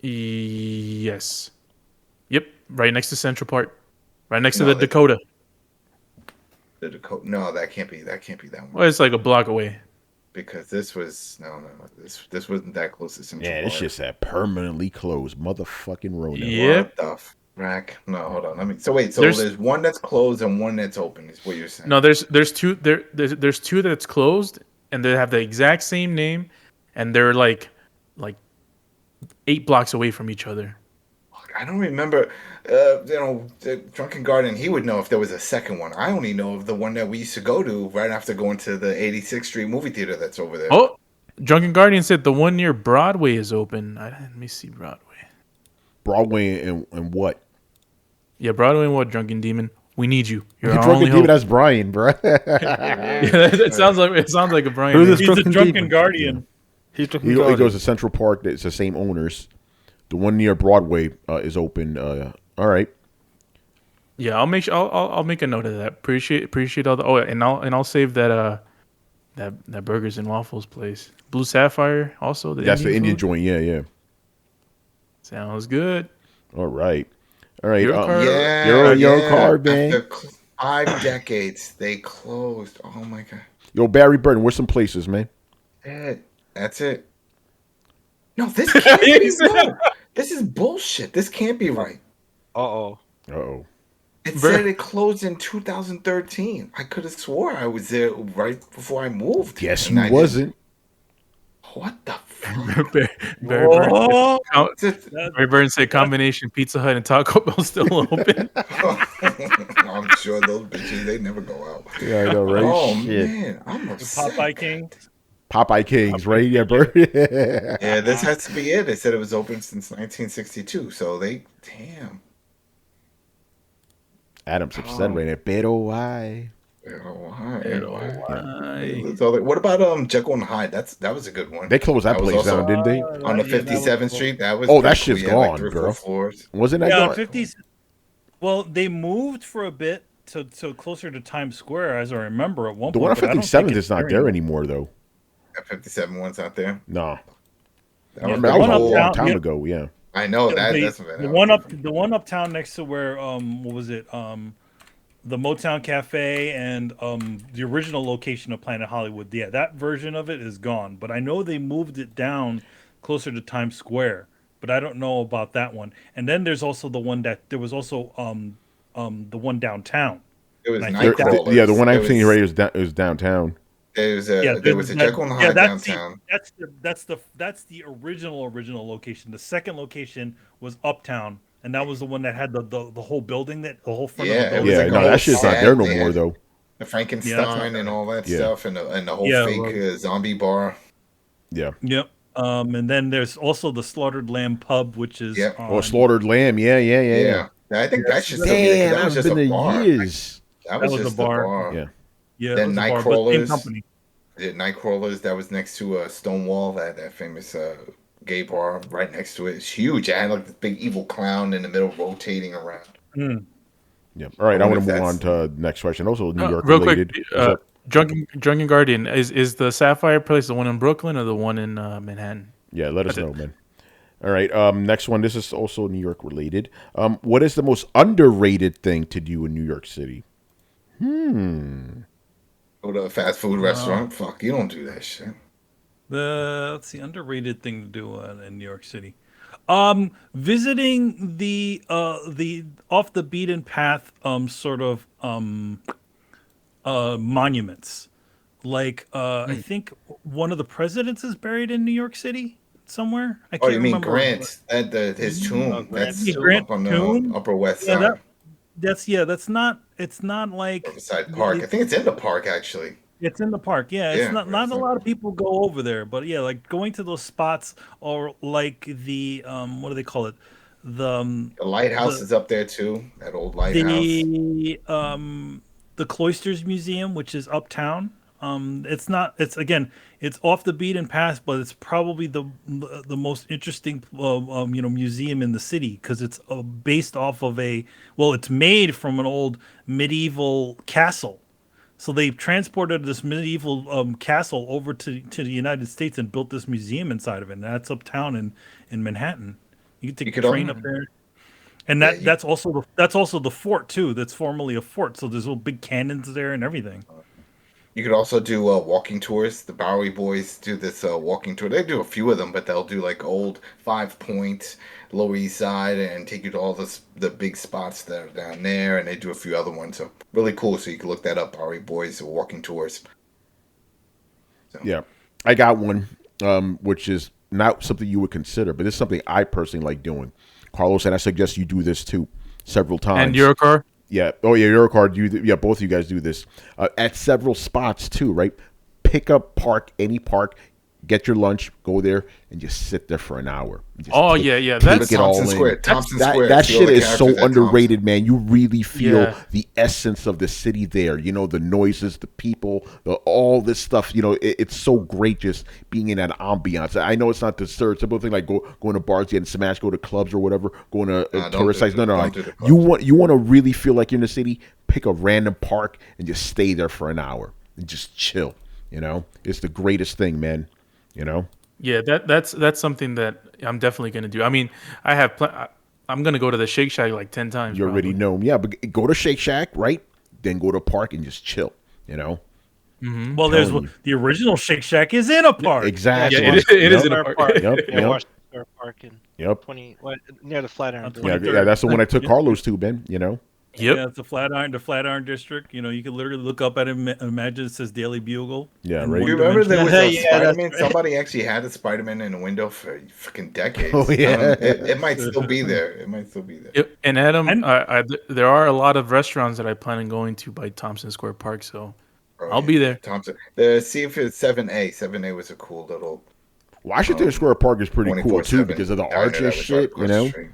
Yes. Yep, right next to Central Park. Right next No, to the they- Dakota. The Dakota. No, that can't be that one. Well, it's like a block away. Because this was this wasn't that close to Central Yeah, this Park. shit said permanently closed. Motherfucking Ronan. Yep. What the frack? No, hold on. So There's- there's one that's closed and one that's open. Is what you're saying? No, there's two there's two that's closed and they have the exact same name and they're like 8 blocks away from each other. I don't remember. The Drunken Garden. He would know if there was a second one. I only know of the one that we used to go to right after going to the 86th Street movie theater that's over there. Oh, Drunken Guardian said the one near Broadway is open. Let me see Broadway. Broadway and what? Yeah, Broadway and what? Drunken Demon. We need you. You're our Drunken only Demon, hope. that's Brian, bro. it sounds like a Brian. Who's name. this He's the Drunken Drunken Demon? Guardian. He's talking He about goes to Central Park. It's the same owners. The one near Broadway is open. All right. Yeah, I'll make I'll make a note of that. Appreciate all the I'll save that that burgers and waffles place. Blue Sapphire also. That's the Indian food. joint. Yeah, yeah. Sounds good. All right. All right. Your card. Yeah, Your card, man. After 5 decades, they closed. Oh my god. Yo, Barry Burton, where's some places, man? That's it. No, this can't be. No, this is bullshit. This can't be right. Uh-oh. Uh-oh. It said it closed in 2013. I could have swore I was there right before I moved. Guess And I you didn't. wasn't. What the fuck? Barry Whoa! Burns said combination Pizza Hut and Taco Bell still open. I'm sure those bitches, they never go out. Yeah, I know, right? Oh, Shit. man. I'm upset. Popeye King. Popeye Kings, right? Yeah, bro. Yeah, this has to be it. They said it was open since 1962. So damn. Adam's upset right now. Pero why? What about Jekyll and Hyde? That was a good one. They closed that place also down, didn't they? On the 57th Street. That was Oh, that pretty shit's cool. Yeah, gone, 3 or 4 girl. floors. Wasn't that Yeah, gone? 50s. Well, they moved for a bit to closer to Times Square, as I remember at one The point. one on but I don't 57th think is it's not there anymore, though. That 57 one's out there. No. That Yeah, was, That the was one a long uptown, time yeah. ago, yeah. I know that. the, That's the one uptown next to where what was it the Motown Cafe and the original location of Planet Hollywood. Yeah, that version of it is gone, but I know they moved it down closer to Times Square, but I don't know about that one. And then there's also the one that there was also the one downtown. It was And I think Nightcrawlers. Yeah, the one I'm It thinking right is downtown. There was a Jekyll and Hyde yeah, downtown. That's the original location. The second location was uptown, and that was the one that had the whole building, that the whole front of the Yeah, it building. was Yeah, like a no, whole that shit's not set. there no They more, had though. The Frankenstein and all that Yeah. stuff, and the whole Yeah, fake zombie bar. Yeah. Yep. And then there's also the Slaughtered Lamb Pub, which is Yep. Oh, Slaughtered Lamb. Yeah. I think that should still be there, 'cause Damn, that that was has just been a there bar. years. That was was a just bar. a bar. Yeah. Yeah, Then it was a bar, but same Nightcrawlers. company. Nightcrawlers, that was next to Stonewall, that famous gay bar right next to it. It's huge. I had like this big evil clown in the middle rotating around. Mm. Yeah. All right, I wonder want to if move on to the next question. Also New York Real related. quick, What's up? Drunken Guardian, is the Sapphire place the one in Brooklyn or the one in Manhattan? Yeah, let us That's know, man. All right, next one. This is also New York related. What is the most underrated thing to do in New York City? Go to a fast food restaurant. Fuck, you don't do that shit. That's the underrated thing to do in New York City. Visiting the off the beaten path sort of monuments. Like I think one of the presidents is buried in New York City somewhere. I Oh, can't you mean remember. Grant? His tomb. That's Grant up on the tomb? Upper West Yeah, Side. that's not. It's not like Riverside Park. I think it's in the park actually. it's in the park. Yeah, it's Yeah, not a it's like- lot of people go over there, but yeah, like going to those spots or like the what do they call it? The The lighthouse is up there too. That old lighthouse. the Cloisters Museum, which is uptown. It's not. It's again. It's off the beaten path, but it's probably the most interesting museum in the city because it's based off of it's made from an old medieval castle. So they transported this medieval castle over to the United States and built this museum inside of it. And that's uptown in Manhattan. You can take a train up there. And that's also the fort too. That's formerly a fort. So there's little big cannons there and everything. You could also do walking tours. The Bowery Boys do this walking tour. They do a few of them, but they'll do like old 5 Point, Lower East Side, and take you to all the big spots that are down there. And they do a few other ones. So really cool. So you can look that up, Bowery Boys walking tours. So. Yeah, I got one, which is not something you would consider, but it's something I personally like doing. Carlos, and I suggest you do this too several times. And your car? Yeah. Oh, yeah, your car. Yeah, both of you guys do this at several spots too, right? Pick up, any park, get your lunch, go there, and just sit there for an hour. That's it all Thompson in. Square. Thompson Square. That See all shit the is so characters at underrated, man. You really feel Yeah. the essence of the city there. You know, the noises, the people, all this stuff. You know, it's so great just being in that ambiance. I know it's not the stereotypical thing like going to bars, getting smashed, go to clubs or whatever, going to tourist sites. No. Like, you want to really feel like you're in the city. Pick a random park and just stay there for an hour and just chill. You know, it's the greatest thing, man. You know. Yeah, that's something that I'm definitely gonna do. I mean, I'm gonna go to the Shake Shack like 10 times. You already know him. Yeah, but go to Shake Shack, right? Then go to a park and just chill, you know? Mm-hmm. Well, the original Shake Shack is in a park. Exactly. Yeah, it is in a park. Yeah, Washington Square Park in Yep. 20 near the Flatiron. Yeah, that's the one I took Carlos to, Ben, you know? Yep. Yeah, it's the Flatiron District. You know, you can literally look up at it, imagine it says Daily Bugle. Yeah, in right. one You remember there dimension. was a Yeah, that's Spider-Man? right. Somebody actually had a Spider-Man in a window for fucking decades. Oh, yeah. It might still be there. It might still be there. Yep. And Adam, And- there are a lot of restaurants that I plan on going to by Thompson Square Park, so Oh, I'll be there. Thompson. The Seafood 7A. 7A was a cool little Washington Square Park is pretty cool too 24/7 because of the diner arch that and was right shit, across you the know. street.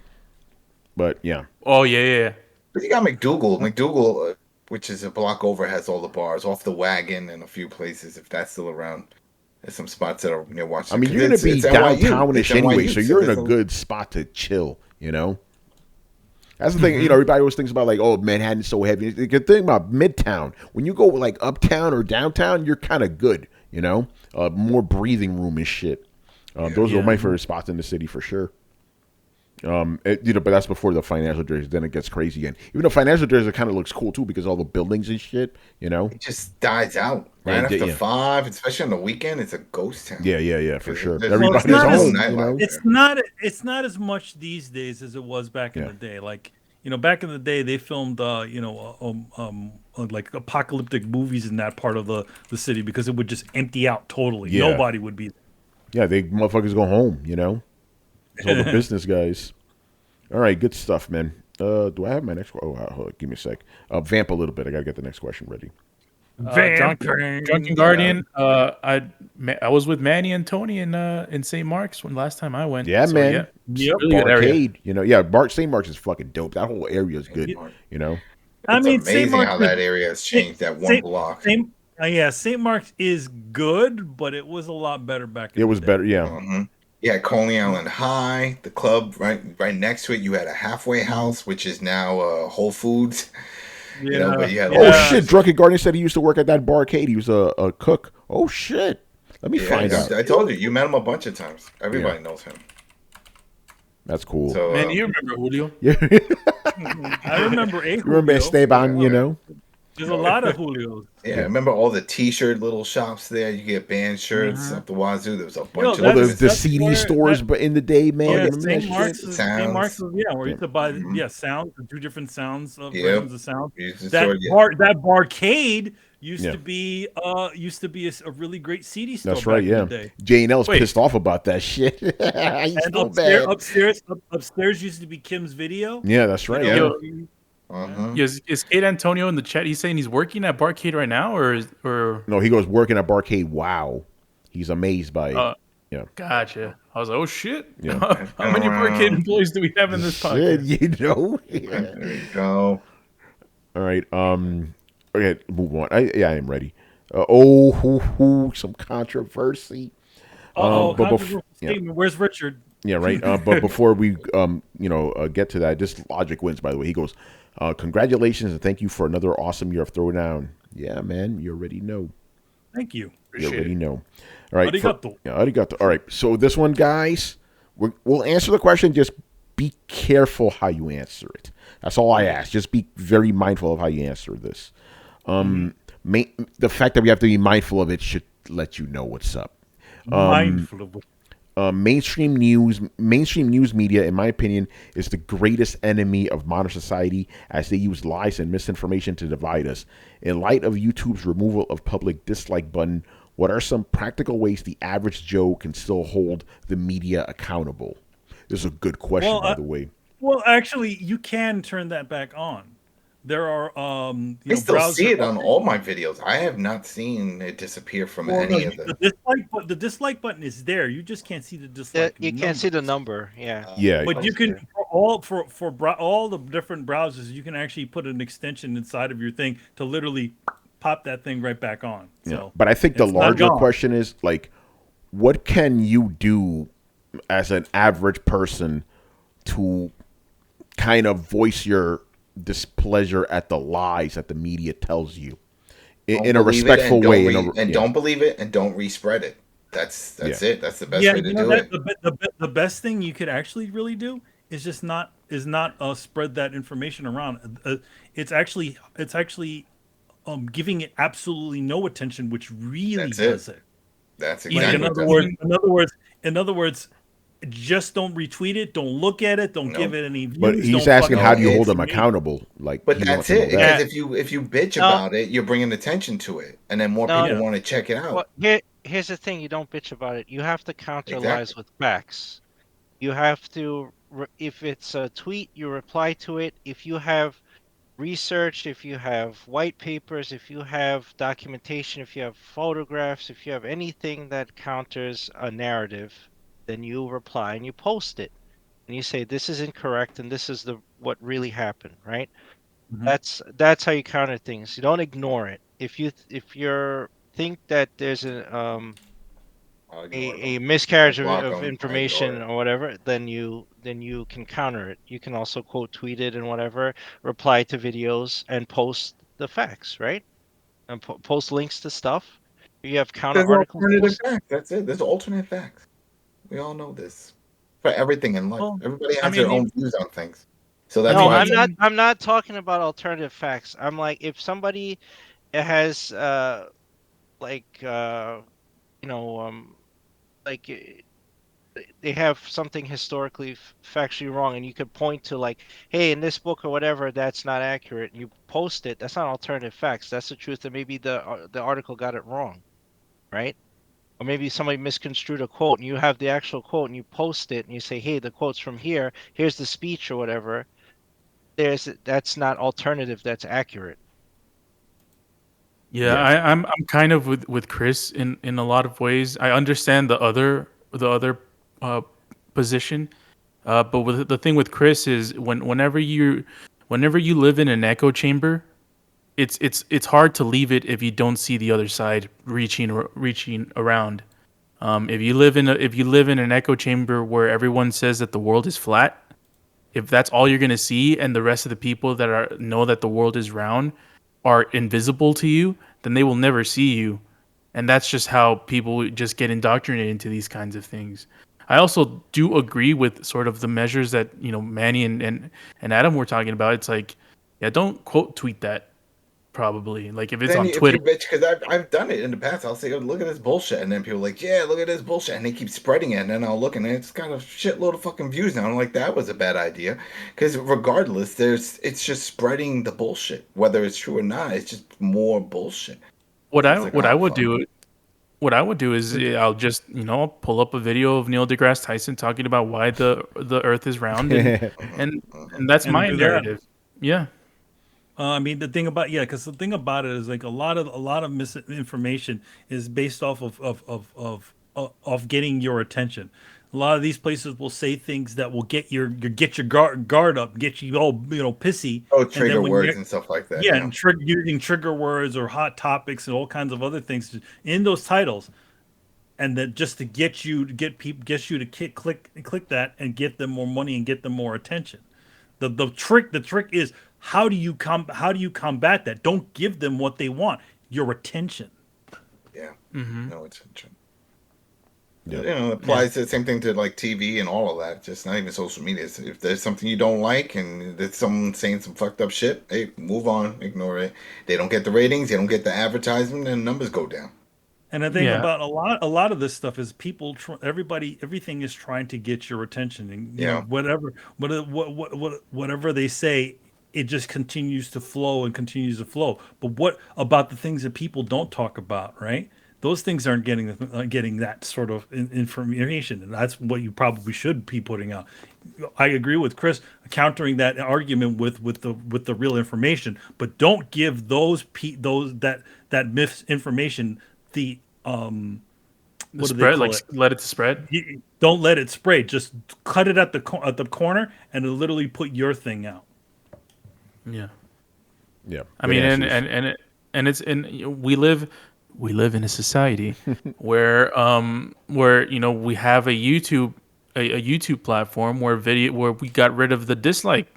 But yeah, Oh yeah. But you got McDougal. McDougal, which is a block over, has all the bars. Off the Wagon and a few places, if that's still around. There's some spots that are near I Washington. mean, you're gonna be It's NYU. downtownish It's anyway, NYU, so you're in a there's good spot to chill. You know, that's the thing. You know, everybody always thinks about like, oh, Manhattan's so heavy. The good thing about Midtown, when you go like uptown or downtown, you're kind of good. You know, more breathing room and shit. Those are my favorite spots in the city for sure. But that's before the financial district. Then it gets crazy again. Even though financial district kind of looks cool too because all the buildings and shit. You know, It just dies out right Yeah, after yeah. 5, especially on the weekend. It's a ghost town. yeah, for sure. There's Everybody's not as- home. nightlife You know, there. It's not as much these days as it was back in Yeah. the day. Like, you know, back in the day they filmed like apocalyptic movies in that part of the city because it would just empty out totally. Yeah. Nobody would be. yeah, they motherfuckers go home. You know, it's all the business guys. All right, good stuff, man. Do I have my next? Hold on, give me a sec. Vamp a little bit. I gotta get the next question ready. Drunken Guardian. I was with Manny and Tony in St. Mark's when last time I went. Yeah, So, man. yeah, Yep. really good area. Barcade. You know, St. Mark's is fucking dope. That whole area is good. You know, It's St. amazing Mark's how is- that area has changed. That one Saint- block. St. Mark's is good, but it was a lot better back in it was the day. better. Yeah, Mm-hmm. You had Coney Island High, the club right next to it. You had a halfway house, which is now Whole Foods. You know, but you had Oh shit! Drunken Guardian said he used to work at that barcade. He was a cook. Oh shit! Let me find out. I told you, you met him a bunch of times. Everybody knows him. That's cool. So, Man, you remember Julio? Yeah, I remember a remember Julio. Esteban? You know, There's a lot of Julios. yeah, remember all the T-shirt little shops there? You get band shirts up the wazoo. There was a bunch Yo, of all the that's- the that's CD where- stores, but in the day, man. Yeah, remember that St. shit? Mark's is St. Mark's is, where you used to buy sounds, the 2 different sounds of Yep. versions of sound. You used to That store- that barcade used Yeah. to be a really great CD store. That's right. back Yeah, in the day. J&L's Wait. pissed off about that shit. He's And so bad. upstairs used to be Kim's Video. Yeah, that's right. You Yeah. know, Uh-huh. Is Kate Antonio in the chat? He's saying he's working at Barcade right now, or No, he goes working at Barcade. Wow, he's amazed by it. Yeah. Gotcha. I was like, oh shit. Yeah. How many Barcade employees do we have in this Shit, podcast? you know. Yeah. There you go. All right. Okay, move on. I am ready. Some controversy. oh, but controversial yeah. statement. Where's Richard? Yeah, right. But before we, get to that, this Logic wins. By the way, he goes, "Congratulations and thank you for another awesome year of Throwdown." Yeah, man, you already know. Thank you. You already know. All right. Arigato. Arigato. All right. So this one, guys, we'll answer the question. Just be careful how you answer it. That's all I ask. Just be very mindful of how you answer this. The fact that we have to be mindful of it should let you know what's up. Mindful of Mainstream news media, in my opinion, is the greatest enemy of modern society as they use lies and misinformation to divide us. In light of YouTube's removal of public dislike button, what are some practical ways the average Joe can still hold the media accountable? This is a good question, by the way. Well, actually, you can turn that back on. There are I still see it on all my videos. I have not seen it disappear from any of them. The dislike button is there. You just can't see the dislike. You can't see the number. Yeah. Yeah. But you can all the different browsers. You can actually put an extension inside of your thing to literally pop that thing right back on. So, Yeah. But I think the it's not larger gone. question is like, what can you do as an average person to kind of voice your displeasure at the lies that the media tells you in a respectful way? Don't believe it and don't respread it. That's it. That's the best way to do it. The best thing you could actually really do is just not spread that information around. It's actually giving it absolutely no attention, which really does it. That's Like, exactly. in other words, just don't retweet it, don't look at it, don't give No. it any views. But he's don't asking, fucking how do you No, hold it's them me. accountable? Like, But he that's wants to know it. that. Because if you bitch No. about it, you're bringing attention to it, and then more No. people Yeah. want to check it out. Well, here's the thing: you don't bitch about it. You have to counter lies Exactly. with facts. You have to, if it's a tweet, you reply to it. If you have research, if you have white papers, if you have documentation, if you have photographs, if you have anything that counters a narrative, then you reply and you post it. And you say this is incorrect and this is the what really happened, right? Mhm. That's how you counter things. You don't ignore it. If you're think that there's I'll ignore them. a I miscarriage block of them. I ignore information it. or whatever, then you can counter it. You can also quote tweet it and whatever, reply to videos and post the facts, right? And post links to stuff. You have counter There's articles. alternative Post. facts. That's it. There's alternate facts. We all know this. For everything in life, Well, everybody I has their mean, own views on things. So I that's No, mean, why I'm it's not. even I'm not talking about alternative facts. I'm like if somebody has like you know like they have something historically factually wrong and you could point to like, hey, in this book or whatever that's not accurate and you post it, that's not alternative facts, that's the truth, and maybe the article got it wrong, right? Or maybe somebody misconstrued a quote and you have the actual quote and you post it and you say, hey, the quote's from here, here's the speech or whatever. That's not alternative, that's accurate. Yeah, Yeah. I'm kind of with Chris in a lot of ways. I understand the other uh, position, but with the thing with Chris is whenever you live in an echo chamber, it's hard to leave it if you don't see the other side reaching around. If you live in an echo chamber where everyone says that the world is flat, if that's all you're gonna see, and the rest of the people that know that the world is round are invisible to you, then they will never see you, and that's just how people just get indoctrinated into these kinds of things. I also do agree with sort of the measures that Manny and Adam were talking about. It's like, yeah, don't quote tweet that. Probably like if it's then on if Twitter. you bitch, because I've done it in the past. I'll say, oh, look at this bullshit, and then people are like, yeah, look at this bullshit, and they keep spreading it, and then I'll look, and it's got a shitload of fucking views now. I'm like, that was a bad idea, because regardless, it's just spreading the bullshit, whether it's true or not. It's just more bullshit. What And I it's like, what I oh would fuck. do What I would do is I'll just pull up a video of Neil deGrasse Tyson talking about why the Earth is round, and Mhm, and mhm. and that's and my do that. narrative. Yeah, I mean, the thing about because the thing about it is like a lot of misinformation is based off of getting your attention. A lot of these places will say things that will get your guard up, get you all pissy, Oh, and then trigger when words you're and stuff like that. yeah, Yeah. and using trigger words or hot topics and all kinds of other things in those titles, and then just to get you to get you to click that and get them more money and get them more attention. The trick is how do you combat that? Don't give them what they want, your attention. Yeah. hmm No, it's true. Yep. It yeah, applies to the same thing to like TV and all of that. Just not even social media. If there's something you don't like and there's someone saying some fucked up shit, hey, move on, ignore it. They don't get the ratings, they don't get the advertisement, and numbers go down. And the thing yeah. about a lot of this stuff is everything is trying to get your attention, and Yeah. whatever they say, it just continues to flow and continues to flow. But what about the things that people don't talk about, right? Those things aren't getting that sort of information, and that's what you probably should be putting out. I agree with Chris countering that argument with the real information, but don't give those that misinformation the The what do they spread, like call it? let it spread. Don't let it spray. Just cut it at the corner and literally put your thing out. Yeah, Yeah. I Good mean, answers. we live in a society where we have a YouTube platform where we got rid of the dislike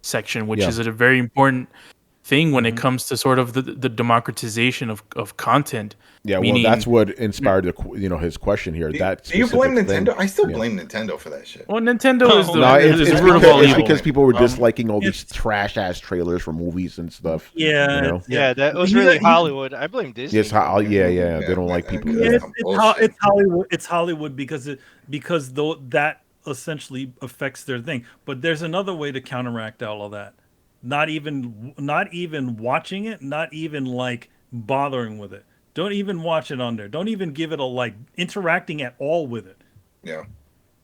section, which Yeah. is a very important thing when it comes to sort of the democratization of content. Yeah, well, Meaning- that's what inspired his question here. That Do you blame specific thing. Nintendo? I still Yeah. blame Nintendo for that shit. Well, Nintendo is the No, is it's, the root of all it's evil. because people were disliking all these it's- trash ass trailers for movies and stuff. Yeah, You know? Yeah, that was You really got- Hollywood. I blame Disney. Yes, yeah. They don't like people. Yeah, Yeah. it's Hollywood. It's Hollywood because though that essentially affects their thing. But there's another way to counteract all of that. Not even watching it. Not even like bothering with it. Don't even watch it on there. Don't even give it a like. Interacting at all with it. Yeah.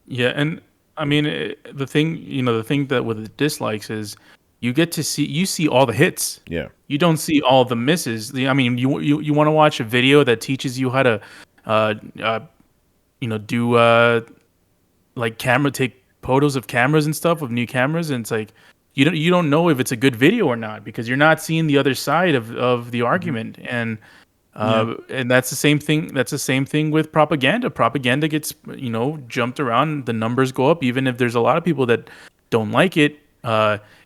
Yeah, and I mean the thing that with the dislikes is you get to see all the hits. Yeah. You don't see all the misses. I mean, you want to watch a video that teaches you how to, do like take photos of cameras and stuff of new cameras, and it's like you don't know if it's a good video or not because you're not seeing the other side of the argument, and that's the same thing. That's the same thing with propaganda. Propaganda gets jumped around. The numbers go up, even if there's a lot of people that don't like it.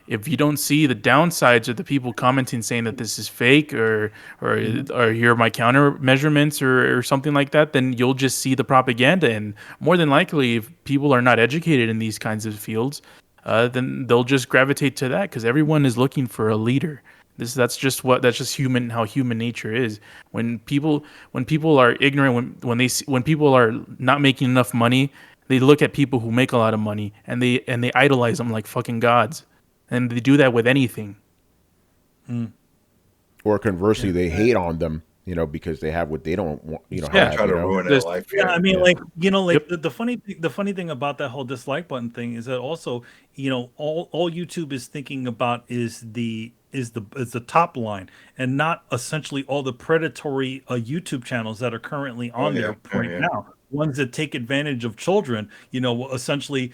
If you don't see the downsides of the people commenting saying that this is fake or here are my counter measurements or something like that, then you'll just see the propaganda. And more than likely, if people are not educated in these kinds of fields, then they'll just gravitate to that because everyone is looking for a leader. That's just how human nature is. When people are ignorant, when people are not making enough money, they look at people who make a lot of money and they idolize them like fucking gods. And they do that with anything. Or conversely, they hate on them, because they have what they don't want, have. Try to ruin their life. Yeah, I mean, the funny thing about that whole dislike button thing is that also, all YouTube is thinking about is the top line and not essentially all the predatory YouTube channels that are currently on there right now. Ones that take advantage of children, essentially,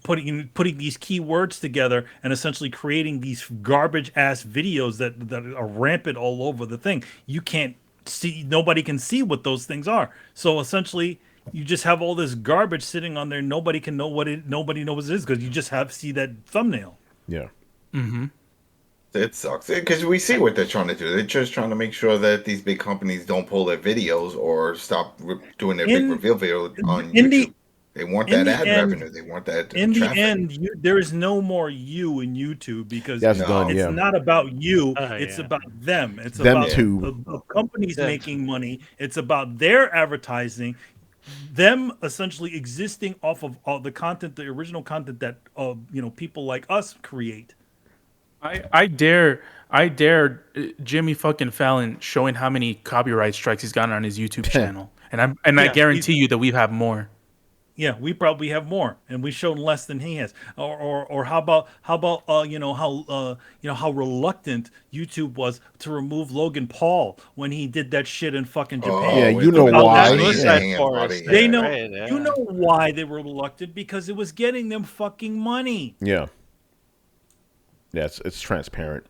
putting these keywords together and essentially creating these garbage ass videos that are rampant all over the thing. You can't see, nobody can see what those things are. So essentially, you just have all this garbage sitting on there. Nobody can know nobody knows what it is because you just see that thumbnail. Yeah. Mm-hmm. It sucks because we see what they're trying to do. They're just trying to make sure that these big companies don't pull their videos or stop doing their big reveal video on YouTube. They want that ad revenue. They want that. In traffic. the end, there is no more you in YouTube because That's done. it's Yeah. not about you. Oh, It's yeah. about them. It's Them about too. the companies making money. It's about their advertising. Them essentially existing off of all the content, the original content that people like us create. I dare Jimmy fucking Fallon showing how many copyright strikes he's gotten on his YouTube channel, and I guarantee you that we have more. Yeah, we probably have more, and we showed less than he has. Or how about how reluctant YouTube was to remove Logan Paul when he did that shit in fucking Japan. Yeah, with you know the why. Suicide Yeah, Forest. buddy. They Yeah. know, Right, yeah. you know why they were reluctant because it was getting them fucking money. Yeah. Yeah, it's transparent.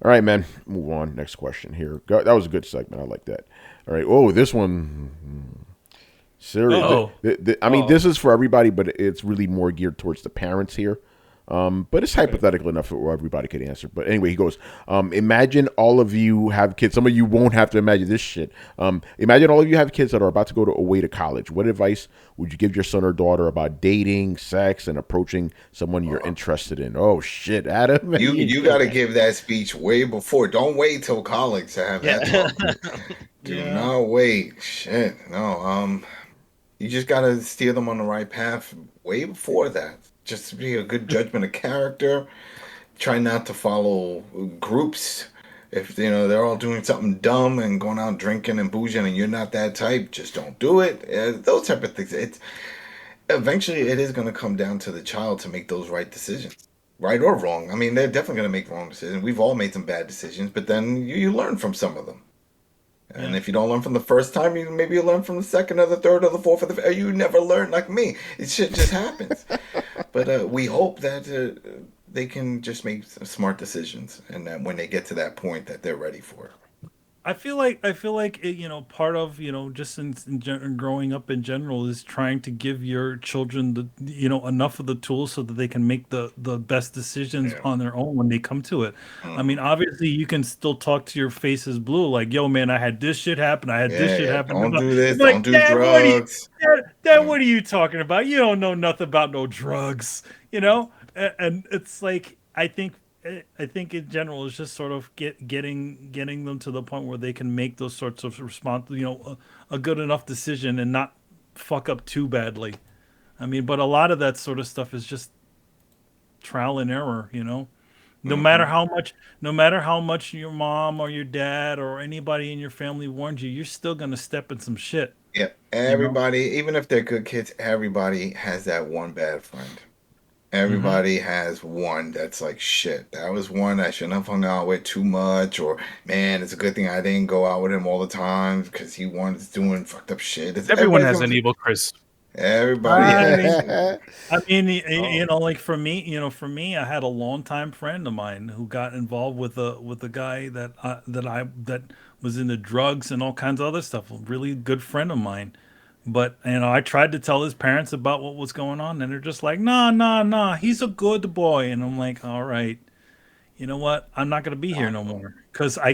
All right, man. Move on. Next question here. That was a good segment. I like that. All right. Oh, this one. Serious. Uh-oh. I mean, this is for everybody, but it's really more geared towards the parents here. But it's hypothetical enough for everybody could answer. But anyway, he goes, imagine all of you have kids. Some of you won't have to imagine this shit. Imagine all of you have kids that are about to go away to college. What advice would you give your son or daughter about dating, sex, and approaching someone you're interested in? Oh, shit, Adam. You got to give that speech way before. Don't wait till college to have that talk. Do not wait. Shit. No. You just got to steer them on the right path way before that. Just be a good judgment of character. Try not to follow groups. If they're all doing something dumb and going out drinking and boozing, and you're not that type, just don't do it. Those type of things. Eventually it is going to come down to the child to make those right decisions, right or wrong. I mean, they're definitely going to make wrong decisions. We've all made some bad decisions, but then you learn from some of them. And if you don't learn from the first time, maybe you learn from the second or the third or the fourth or the fifth. You never learn like me. Shit just happens. But we hope that they can just make smart decisions, and that when they get to that point, that they're ready for it. I feel like part of just growing up in general is trying to give your children enough of the tools so that they can make the best decisions Yeah. on their own when they come to it. I mean, Mhm. obviously you can still talk to your faces blue like, yo man, I had this shit happen, I had this Yeah, shit yeah. happen. Don't do They're this. like, Don't do Dad, what are you drugs. Dad, Yeah. what are you talking about? You don't know nothing about no drugs, and it's like I think in general is just sort of getting them to the point where they can make those sorts of a good enough decision and not fuck up too badly. I mean, but a lot of that sort of stuff is just trial and error. No matter Hmm. how much, no matter how much your mom or your dad or anybody in your family warned you, you're still gonna step in some shit. Yeah. You know. Everybody, even if they're good kids, everybody has that one bad friend. Hmm. Everybody has one that's like, shit, that was one I shouldn't have hung out with too much, or man, it's a good thing I didn't go out with him all the time because he was doing fucked up shit. Everyone Everybody's has gonna an say, evil Chris. everybody I has. mean, Oh, like for me, I had a longtime friend of mine who got involved with a guy that was into drugs and all kinds of other stuff. A really good friend of mine, but I tried to tell his parents about what was going on, and they're just like, "Nah, nah, nah, he's a good boy," and I'm like, "All right." You know what? I'm not going to be here I no know. more Yeah. I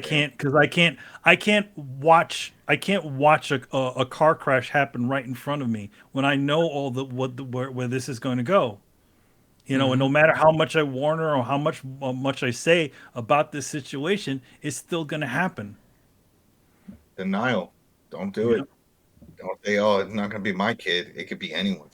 can't watch a car crash happen right in front of me when I know all the what the, where this is going to go. And no Hmm. matter how much I warn her or how much I say about this situation, it's still going to happen. Denial. Don't do Yeah. it. Don't say, oh, it's not gonna be my kid. It could be anyone.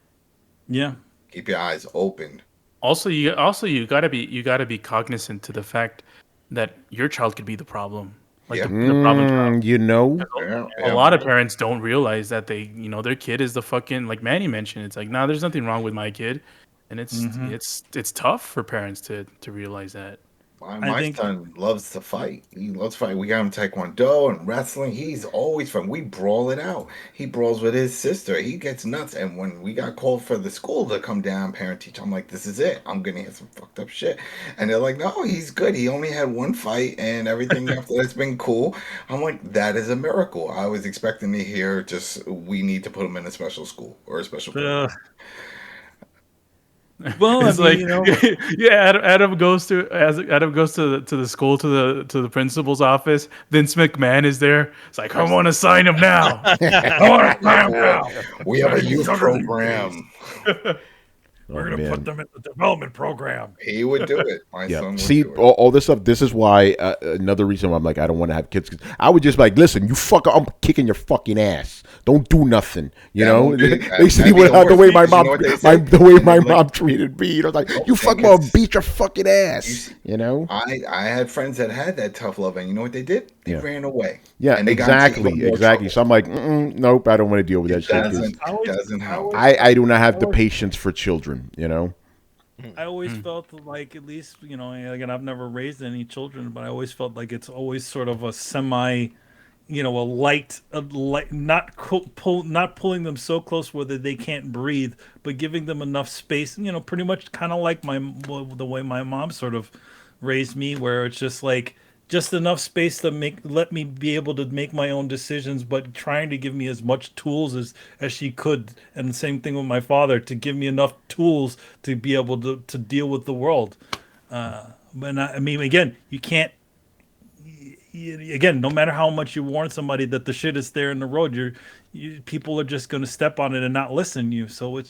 Yeah. Keep your eyes open. Also you gotta be cognizant to the fact that your child could be the problem, like Yeah. the problem child. You know. Yeah. A Yeah. lot of parents don't realize that their kid is the fucking, like Manny mentioned. It's like, nah, there's nothing wrong with my kid, and it's Hmm. it's it's tough for parents to realize that. My, I my think. son loves to fight. He loves to fight. We got him taekwondo and wrestling. He's always fun. We brawl it out. He brawls with his sister. He gets nuts. And when we got called for the school to come down, parent teacher, I'm like, this is it. I'm gonna hit some fucked up shit. And they're like, no, he's good. He only had one fight and everything after that's been cool. I'm like, that is a miracle. I was expecting to hear just we need to put him in a special school or a special program. Uh, well, I It's mean, like, yeah, Adam goes to the school, to the principal's office. Vince McMahon is there. It's like, I want to sign him now. I want to sign him now. We have a Sign youth under these days. program. We're Oh gonna put man. them in the development program. He would do it. My Yeah. son would See, do it. all this stuff. This is why another reason why I'm like I don't want to have kids. 'Cause I would just be like, listen, you fucker, I'm kicking your fucking ass. Don't do nothing. You That know. won't be, Basically, that'd be the the worst way thing, my 'cause you mom, know what they say? the way And my they're like, mom treated me. You know, like oh, you and fucking, I'm gonna 'cause beat your fucking you ass. see, You know. I had friends that had that tough love, and you know what they did? They Yeah. ran away, Yeah. and they got into even Exactly. more Exactly. trouble. So I'm like, nope, I don't want to deal with that It shit I, because doesn't. I It always, doesn't I help. always, I do not I have the always, patience for children. You know. I always Mm. felt like at least again I've never raised any children, but I always felt like it's always sort of a semi, a light, not pulling them so close where they can't breathe, but giving them enough space. Pretty much kind of like the way my mom sort of raised me, where it's just like just enough space to let me be able to make my own decisions, but trying to give me as much tools as she could. And the same thing with my father, to give me enough tools to be able to deal with the world. But I mean, again, you can't. Again, no matter how much you warn somebody that the shit is there in the road, people are just going to step on it and not listen to you. So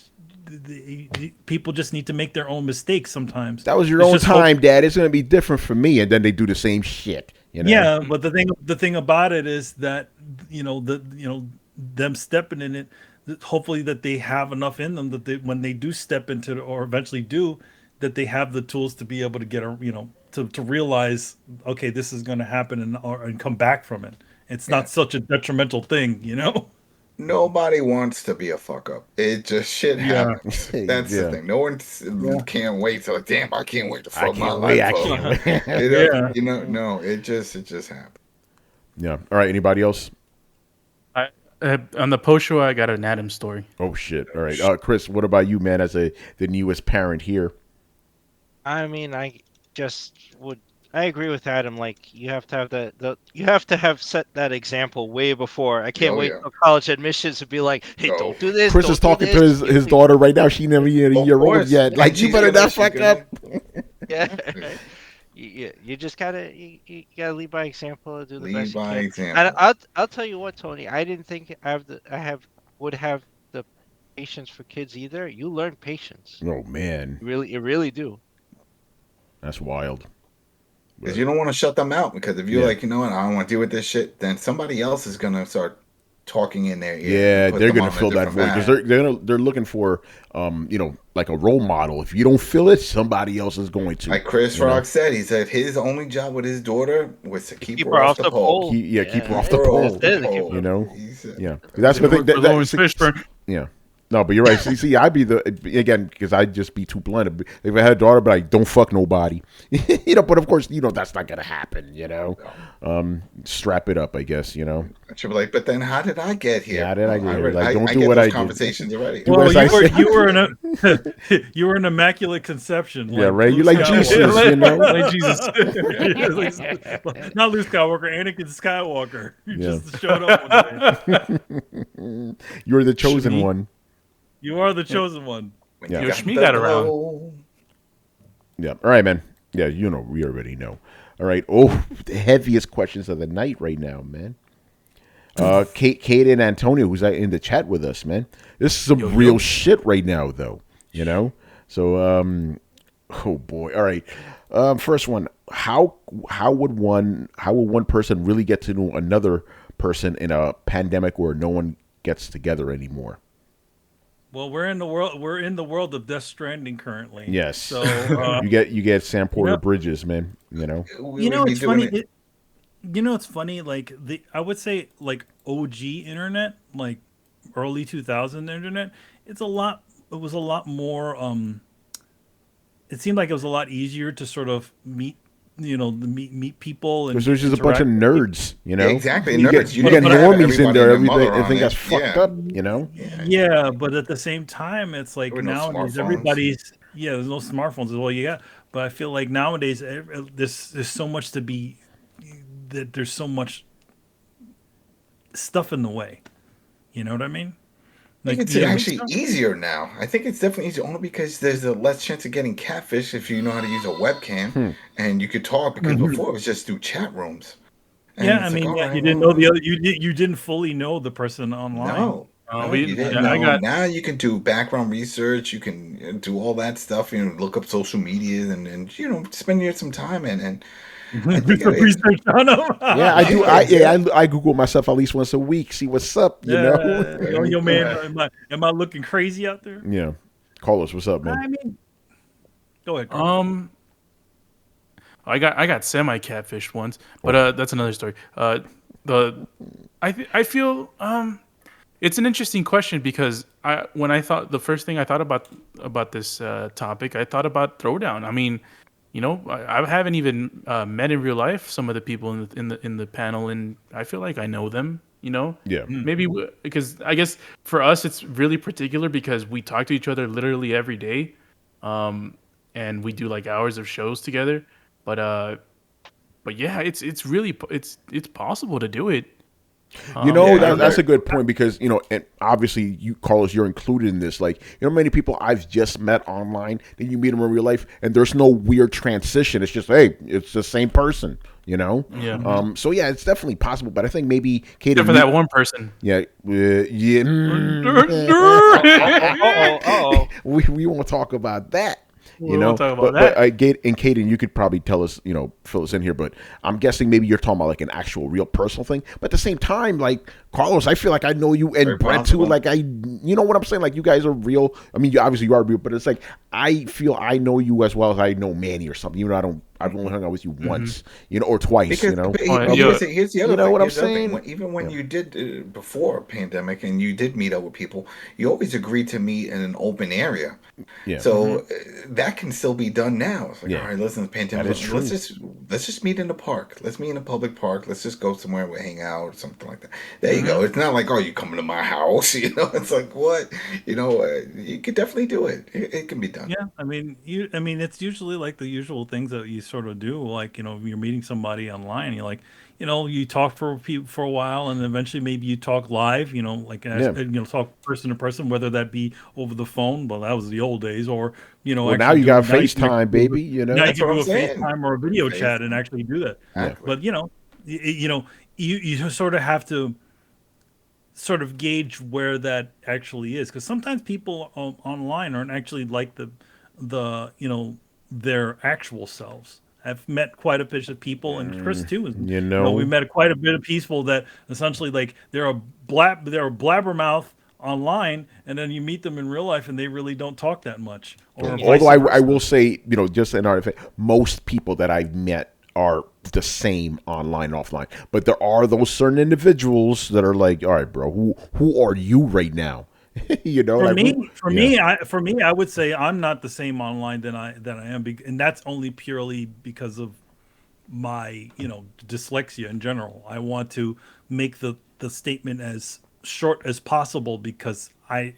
people just need to make their own mistakes sometimes. That was your It's own just hope. time, Dad. It's gonna be different for me, and then they do the same shit. You know. Yeah, but the thing about it is that them stepping in it, hopefully that they have enough in them that when they do step into it, or eventually do, that they have the tools to be able to to realize, okay, this is going to happen, and come back from it. It's Yeah. not such a detrimental thing. Nobody wants to be a fuck up. It just shit Yeah. happens. That's the Yeah. thing. No one Yeah. can't wait to like, damn, I can't wait to I fuck my can't wait. life I up. can't wait. Yeah. No, it just happens. Yeah. All right. Anybody else? On the post show, I got an Adam story. Oh shit. All right. Chris, what about you, man? As the newest parent here. I mean, I just would I agree with Adam. Like you have to have you have to have set that example way before. I can't Oh wait yeah. till college admissions to be like, hey, No. don't do this. Chris Don't is do talking to this. his daughter right now. She never even a Of year old course. yet. And Like, you she's better gonna- not she's fuck gonna- up. Yeah. You just gotta you gotta lead by example and do the Lead best you by can. example. And I'll tell you what, Tony. I didn't think would have the patience for kids either. You learn patience. Oh man, You really do. that's wild. Because you don't want to shut them out. Because if you're Yeah. like, you know what, I don't want to deal with this shit, then somebody else is gonna start talking in their ear. Yeah, and put they're them gonna on a fill that different void because path. they're looking for like a role model. If you don't fill it, somebody else is going to. Like Chris you know? Rock said, he said his only job with his daughter was to keep Keep her off the pole. Keep her off Yeah, the Her pole. off the That's it, keep pole. You know? He said. Yeah, that's the thing. Lawrence Fishburne. Yeah. No, but you're right. See, I'd be again because I'd just be too blunt. If I had a daughter, but I don't fuck nobody, But of course, that's not gonna happen. Strap it up, I guess. She'll be like, but then how did I get here? Yeah, how did I get here? already- Like, don't I do get what those I did. conversations already. Do Well, as I say. you were you were an immaculate conception. Yeah, like right. You Luke like Skywalker. Jesus, Like, not Luke Skywalker, Anakin Skywalker. You Yeah. just showed up one day. You're the chosen Shmi. one. You are the chosen one. When Yeah. you Yo, got Shmi the got around. glow. Yeah. All right, man. Yeah, we already know. All right. Oh, the heaviest questions of the night right now, man. Kate and Antonio, who's in the chat with us, man. This is some real shit right now, though. So, oh boy. All right. First one. How would one person really get to know another person in a pandemic where no one gets together anymore? Well, we're in the world of Death Stranding currently. Yes. So you get Sam Porter Yep. Bridges, man. We would be it's doing funny. it. It's funny. Like I would say, like OG internet, like early 2000 internet. It was a lot more. It seemed like it was a lot easier to sort of meet people and Because there's just a bunch of interact. nerds, Yeah, exactly. You nerds. get don't have normies in everybody there. and their mother Everything on that's it. fucked Yeah. up. Yeah, but at the same time, it's like There were no nowadays smartphones. everybody's there's no smartphones as well. You got, but I feel like nowadays there's so much to be that there's so much stuff in the way. You know what I mean? I think it's actually easier now. I think it's definitely easier only because there's a less chance of getting catfish if you know how to use a webcam and you could talk. Because before it was just through chat rooms. And Yeah, I it's like, mean, all right, you didn't well, know the other. You didn't fully know the person online. No. You didn't know. Now you can do background research. You can do all that stuff. Look up social media and spend some time and I think Do some research on them. Yeah, I do. I Google myself at least once a week, see what's up. Yo, man, am I looking crazy out there? Yeah, Carlos, what's up, man? I mean, go ahead. Carlos. I got semi catfished once, but that's another story. I feel it's an interesting question because the first thing I thought about this topic, I thought about Throwdown. I mean, I haven't even met in real life some of the people in the panel, and I feel like I know them. Yeah. Maybe because I guess for us it's really particular because we talk to each other literally every day, and we do like hours of shows together. But yeah, it's really possible to do it. That's a good point because and obviously you, Carlos, you're included in this. Like, many people I've just met online, then you meet them in real life, and there's no weird transition. It's just, hey, it's the same person. Yeah. So yeah, it's definitely possible, but I think maybe Kate. Except for that one person. Yeah. We won't talk about that. We won't talk about but that. Kaden, you could probably tell us, fill us in here. But I'm guessing maybe you're talking about like an actual, real personal thing. But at the same time, like Carlos, I feel like I know you, and Very Brett possible. too. Like you know what I'm saying? Like you guys are real. I mean, obviously you are real, but it's like I feel I know you as well as I know Manny or something. Even though I've only hung out with you once, or twice. Because, here's the other You know thing. what I'm Here's the other thing. saying? Even when you did before pandemic and you did meet up with people, you always agreed to meet in an open area. Yeah. So that can still be done now. It's like, Yeah. all right, listen, pandemic. That is true. Let's just meet in the park. Let's meet in a public park. Let's just go somewhere and hang out or something like that. There you go. It's not like, oh, you coming to my house. It's like what? You could definitely do it. It can be done. Yeah, I mean, it's usually like the usual things that you sort of do. Like, you're meeting somebody online, you're like, you talk for a while, and eventually maybe you talk live, like Yeah. talk person to person, whether that be over the phone. Well, that was the old days, or Well, now actually you do got now you can FaceTime, actually do baby. now you That's can what do I'm a saying. FaceTime or a video chat and FaceTime. actually do that. Exactly. But you sort of have to sort of gauge where that actually is, because sometimes people online aren't actually like their actual selves. I've met quite a bit of people, and Chris too. And, You we know, met quite a bit of people that essentially, like, they're a blabbermouth online, and then you meet them in real life, and they really don't talk that much, or vice although I versa. will say, just in our defense, most people that I've met are the same online and offline. But there are those certain individuals that are like, all right, bro, who are you right now? For like me, who? for Yeah. me, I would say I'm not the same online than I am, and that's only purely because of my dyslexia in general. I want to make the statement as short as possible, because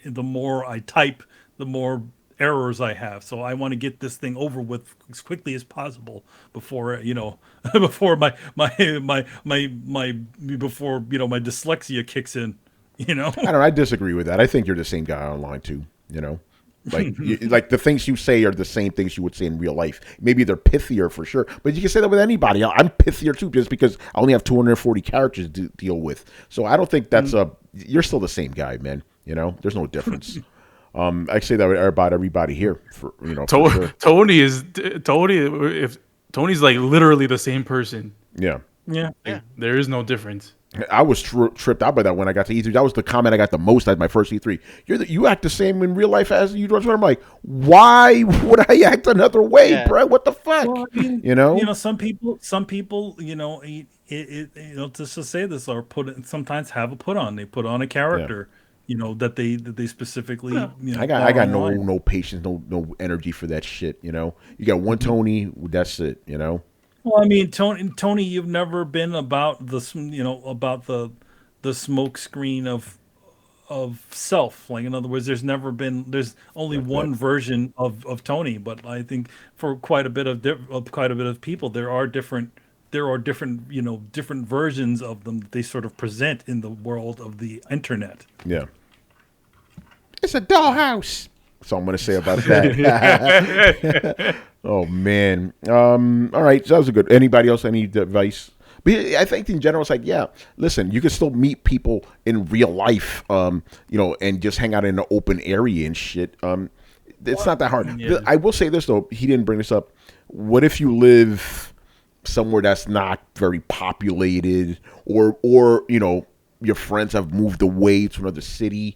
the more I type, the more errors I have. So I want to get this thing over with as quickly as possible before before before my dyslexia kicks in. I don't know. I disagree with that. I think you're the same guy online too. Like the things you say are the same things you would say in real life. Maybe they're pithier for sure, but you can say that with anybody. I'm pithier too, just because I only have 240 characters to deal with. So I don't think that's you're still the same guy, man. There's no difference. I say that about everybody here. For sure. Tony if Tony's like literally the same person. Yeah. Yeah. Like, there is no difference. I was tripped out by that when I got to E3. That was the comment I got the most at my first E3. You act the same in real life as you do. I'm like, why would I act another way, bro? What the fuck? Well, I mean, some people, just to say this, are sometimes have a put on. They put on a character, that they specifically. I got no patience, no energy for that shit. You got one Tony, that's it. Well, I mean, Tony, you've never been about the smoke screen of self. Like, in other words, there's only one version of Tony. But I think for quite a bit of people, there are different different versions of them that they sort of present in the world of the internet. Yeah, it's a dollhouse. That's all I'm going to say about that. Oh, man. All right. So that was a good. Anybody else? Any advice? But I think in general, it's like, yeah, listen, you can still meet people in real life, and just hang out in an open area and shit. It's not that hard. Yeah. I will say this, though. He didn't bring this up. What if you live somewhere that's not very populated, or your friends have moved away to another city,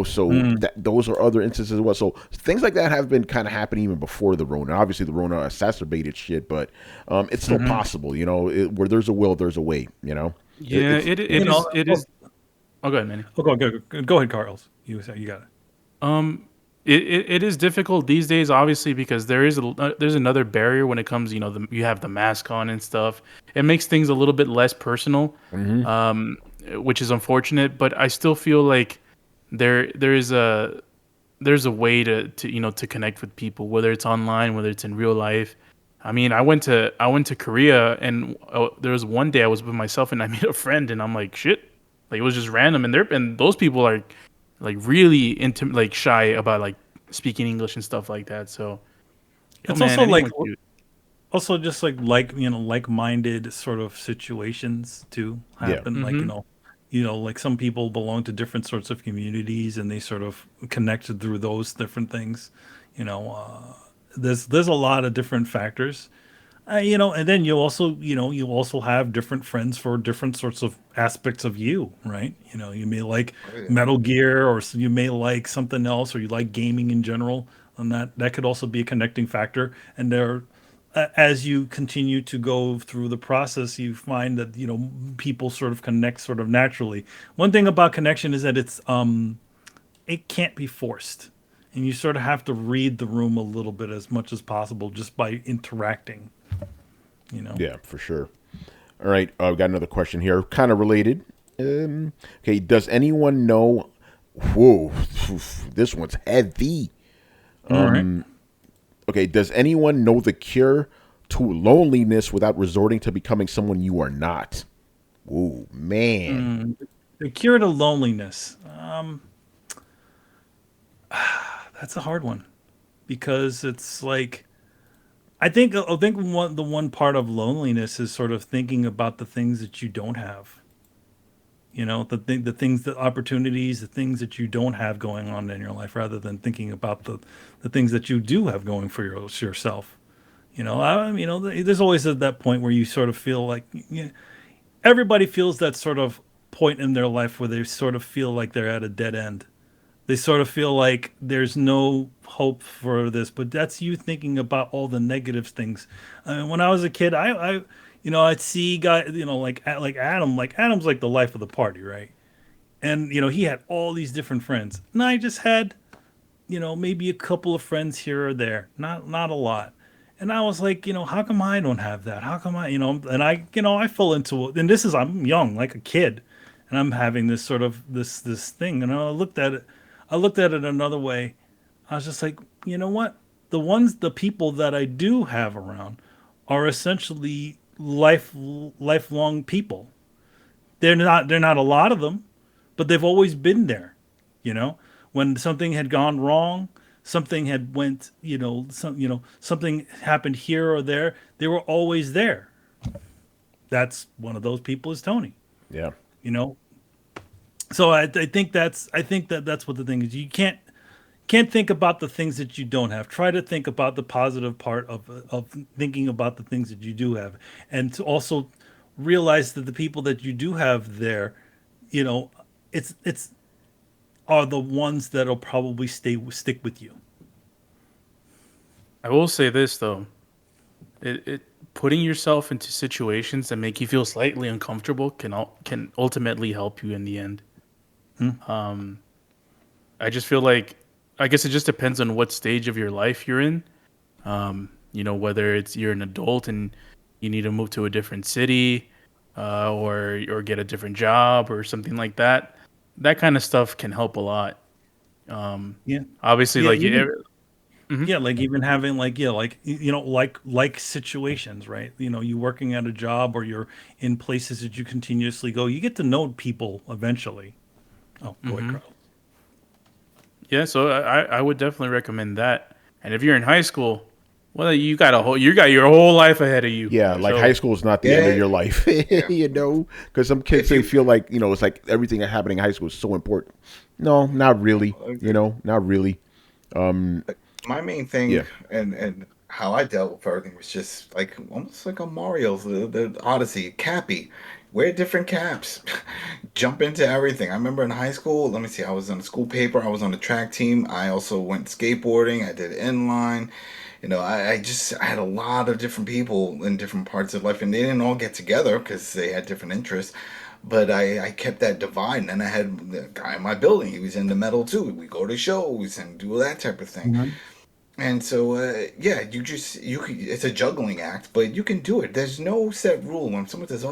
so those are other instances as well. So things like that have been kind of happening even before the Rona. Obviously, the Rona exacerbated shit, but it's still possible, where there's a will, there's a way, Yeah, it is. Oh, go ahead, Manny. Go ahead, Carlos. You got it. It is difficult these days, obviously, because there's another barrier when it comes, you have the mask on and stuff. It makes things a little bit less personal, which is unfortunate. But I still feel like there's a way to connect with people, whether it's online, whether it's in real life. I mean, I went to Korea, and there was one day I was with myself, and I made a friend, and I'm like, shit, like, it was just random, and those people are like really like shy about like speaking English and stuff like that. So it's also like just like-minded sort of situations too happen. Like, like some people belong to different sorts of communities, and they sort of connected through those different things. There's a lot of different factors. And then you also have different friends for different sorts of aspects of you, right? You may like Metal Gear, or you may like something else, or you like gaming in general, and that could also be a connecting factor. And as you continue to go through the process, you find that people sort of connect sort of naturally. One thing about connection is that it can't be forced, and you sort of have to read the room a little bit as much as possible just by interacting. Yeah, for sure. All right, I've got another question here, kind of related. Okay, does anyone know? Whoa, this one's heavy. All right. Okay, does anyone know the cure to loneliness without resorting to becoming someone you are not. Ooh, man. The cure to loneliness. That's a hard one because it's like I think the one part of loneliness is sort of thinking about the things that you don't have. The things, the opportunities, the things that you don't have going on in your life, rather than thinking about the things that you do have going for yourself. There's always that point where you sort of feel like everybody feels that sort of point in their life where they sort of feel like they're at a dead end. They sort of feel like there's no hope for this, but that's you thinking about all the negative things. I mean, when I was a kid, I'd see guys, like Adam, like Adam's like the life of the party, right? And he had all these different friends, and I just had, maybe a couple of friends here or there, not a lot. And I was like, how come I don't have that? How come and I fell into it. And I'm young, like a kid, and I'm having this sort of this thing. And I looked at it another way. I was just like, you know what? The people that I do have around are essentially lifelong people. They're not a lot of them, but they've always been there. When something had gone wrong, something had went, something happened here or there, they were always there. That's one of those people is Tony. Yeah. So I think that's what the thing is. You can't think about the things that you don't have. Try to think about the positive part of thinking about the things that you do have, and to also realize that the people that you do have there, it's are the ones that'll probably stick with you. I will say this though, it putting yourself into situations that make you feel slightly uncomfortable can ultimately help you in the end. I just feel like, I guess it just depends on what stage of your life you're in. Whether it's you're an adult and you need to move to a different city, or get a different job or something like that. That kind of stuff can help a lot. Obviously, like even having like situations, right? You working at a job or you're in places that you continuously go. You get to know people eventually. Oh, boy, Carl. Yeah, so I would definitely recommend that. And if you're in high school, well, you got your whole life ahead of you. Yeah, like high school is not the end of your life, because some kids they feel like it's like everything happening in high school is so important. No, not really. Not really. My main thing and how I dealt with everything was just like almost like a Mario's the Odyssey Cappy. Wear different caps. Jump into everything. I remember in high school, let me see, I was on the school paper, I was on the track team, I also went skateboarding, I did inline. I had a lot of different people in different parts of life, and they didn't all get together because they had different interests. But I kept that divide, and then I had the guy in my building. He was into metal too. We go to shows and do that type of thing. Mm-hmm. And so, it's a juggling act, but you can do it. There's no set rule. When someone says,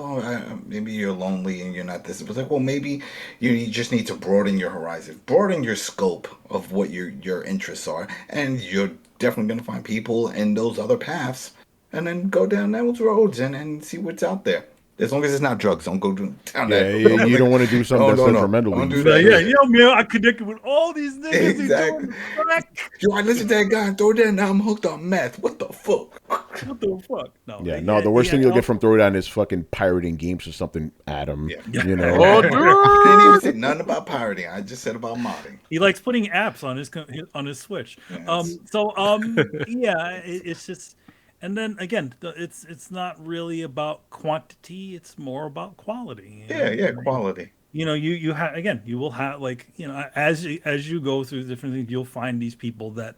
maybe you're lonely and you're not this, it's like, well, maybe you just need to broaden your horizon, broaden your scope of what your interests are, and you're definitely going to find people in those other paths, and then go down those roads and see what's out there. As long as it's not drugs, don't go down that. Yeah, you don't want to do something that's detrimental. Don't do that. Man, I connected with all these niggas. Exactly. I listened to that guy and throw that, and now I'm hooked on meth. What the fuck? What the fuck? No, the worst thing you'll get from Throwdown is fucking pirating games or something, Adam. Yeah. Oh, dude. I didn't even say nothing about pirating. I just said about modding. He likes putting apps on his Switch. Yes. It's just. And then again, it's not really about quantity; it's more about quality. Quality. You will have as you go through different things, you'll find these people that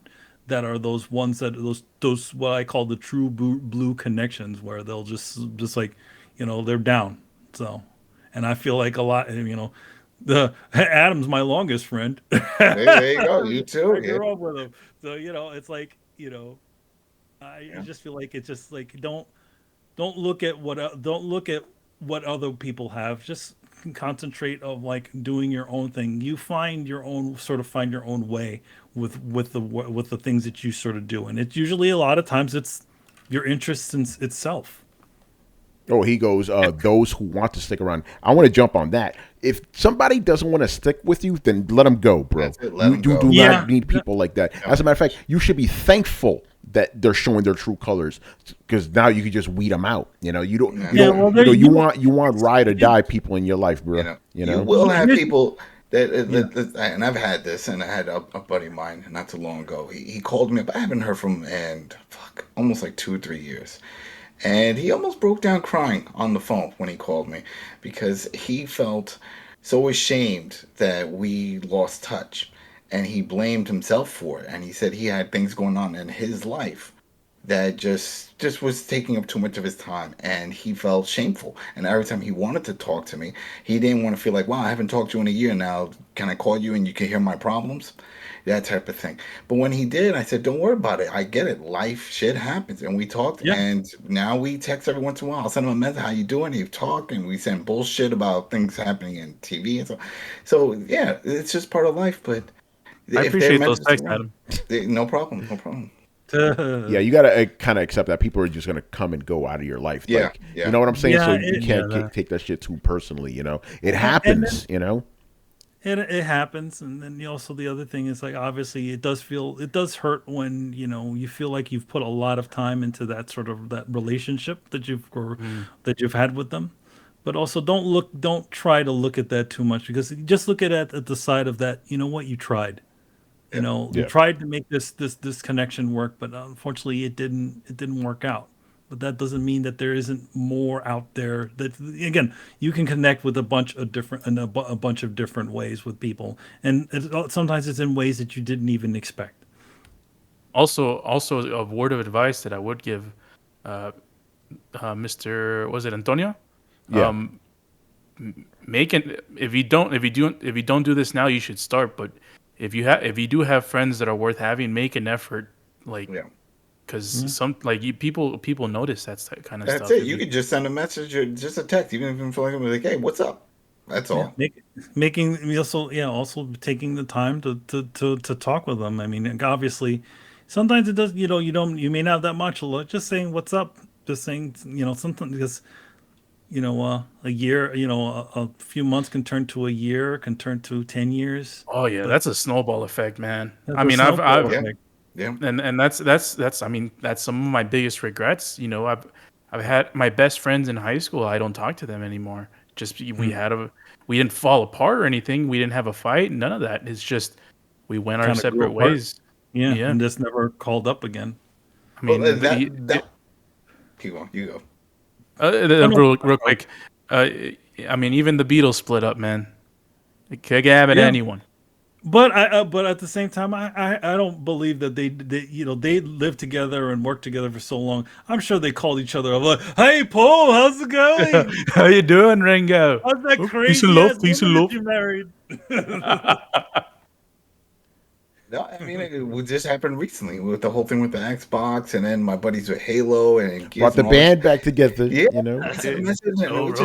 are those ones that those what I call the true blue connections, where they'll just like they're down. So, and I feel like a lot, the Adam's my longest friend. There you go. You too. I grew up with him, so it's like I just feel like it's just like don't look at what other people have. Just concentrate of like doing your own thing. You find your own way with the things that you sort of do, and it's usually a lot of times it's your interest in itself. Oh, he goes, those who want to stick around. I want to jump on that. If somebody doesn't want to stick with you, then let them go, bro. That's it, let 'em go. Do Yeah. not need people like that. As a matter of fact, you should be thankful that they're showing their true colors, because now you can just weed them out. You know, you don't. Yeah, well, You want ride or die people in your life, bro. You will have people that, and I've had this, and I had a buddy of mine not too long ago. He called me up. I haven't heard from him in almost like 2 or 3 years. And he almost broke down crying on the phone when he called me, because he felt so ashamed that we lost touch, and he blamed himself for it. And he said he had things going on in his life that just was taking up too much of his time, and he felt shameful. And every time he wanted to talk to me, he didn't want to feel like, wow, I haven't talked to you in a year now. Can I call you and you can hear my problems? That type of thing. But when he did, I said, don't worry about it. I get it. Life shit happens. And we talked, and now we text every once in a while. I'll send him a message, how you doing? He talk, and we send bullshit about things happening in TV and so. So yeah, it's just part of life. But I if appreciate they're those meant to texts, Adam. no problem. Yeah, you gotta kind of accept that people are just gonna come and go out of your life. Yeah, Like, yeah. You know what I'm saying? Yeah, so you can't take that shit too personally. You know, it happens. You know. It happens, and then also the other thing is, like, obviously it does hurt when you feel like you've put a lot of time into that relationship that you've had with them, but also don't try to look at that too much, because just look at the side of that. You know what, you tried, you tried to make this connection work, but unfortunately it didn't work out. But that doesn't mean that there isn't more out there. That, again, you can connect with a bunch of different ways with people, and sometimes it's in ways that you didn't even expect. Also, a word of advice that I would give, Mr. Was it Antonio? Yeah. If you don't do this now, you should start. But if you do have friends that are worth having, make an effort, like. Yeah. Because people notice that kind of stuff. That's it. You could just send a message or just a text, even if you feel like, hey, what's up? That's all. Also taking the time to talk with them. I mean, obviously, sometimes it does. You may not have that much. Just saying what's up. Just saying something, because a year. A few months can turn to a year. Can turn to 10 years. Oh yeah, that's a snowball effect, man. That's I mean, Yeah. And that's I mean, that's some of my biggest regrets. I've had my best friends in high school. I don't talk to them anymore. Just we didn't fall apart or anything. We didn't have a fight. None of that. It's just we went our separate ways. Yeah, and just never called up again. I mean, keep going. You go. Real quick. I mean, even the Beatles split up, man. It could happen to anyone. But at the same time, I don't believe that they lived together and worked together for so long. I'm sure they called each other up like, "Hey, Paul, how's it going? How you doing, Ringo? How's that crazy? Peace and love. Peace and love. You married?" No, I mean, it just happened recently with the whole thing with the Xbox, and then my buddies with Halo and brought the band back together. Yeah, I sent a message, and we was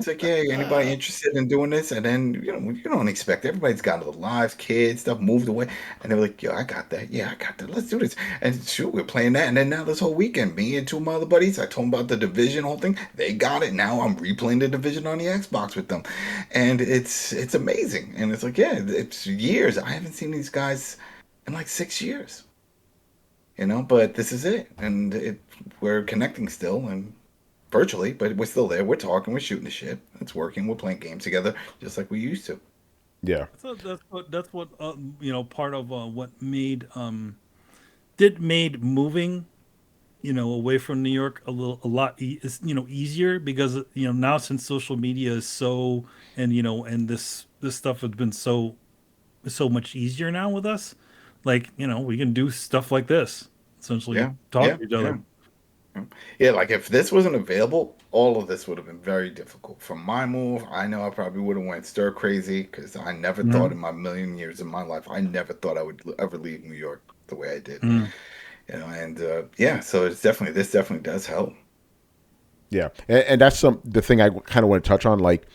like, "Yeah, anybody interested in doing this?" And then you don't expect everybody's got the lives, kids, stuff moved away, and they were like, "Yo, I got that. Yeah, I got that. Let's do this." And shoot, we're playing that, and then now this whole weekend, me and two of my other buddies, I told them about the Division whole thing. They got it. Now I'm replaying the Division on the Xbox with them, and it's amazing. And it's like, yeah, it's years. I haven't seen these guys in like 6 years, but this is it, and we're connecting still and virtually, but we're still there. We're talking, we're shooting the shit, it's working, we're playing games together just like we used to. Yeah. So that's what part of what made moving away from New York a lot easier, because now, since social media is so, and this stuff has been so much easier now with us, like we can do stuff like this, essentially. Talk to each other. Yeah, like if this wasn't available, all of this would have been very difficult. For my move, I know I probably would have went stir crazy, because I never thought in my million years of my life, I never thought I would ever leave New York the way I did. So this definitely does help. Yeah, and that's the thing I kind of want to touch on. Like,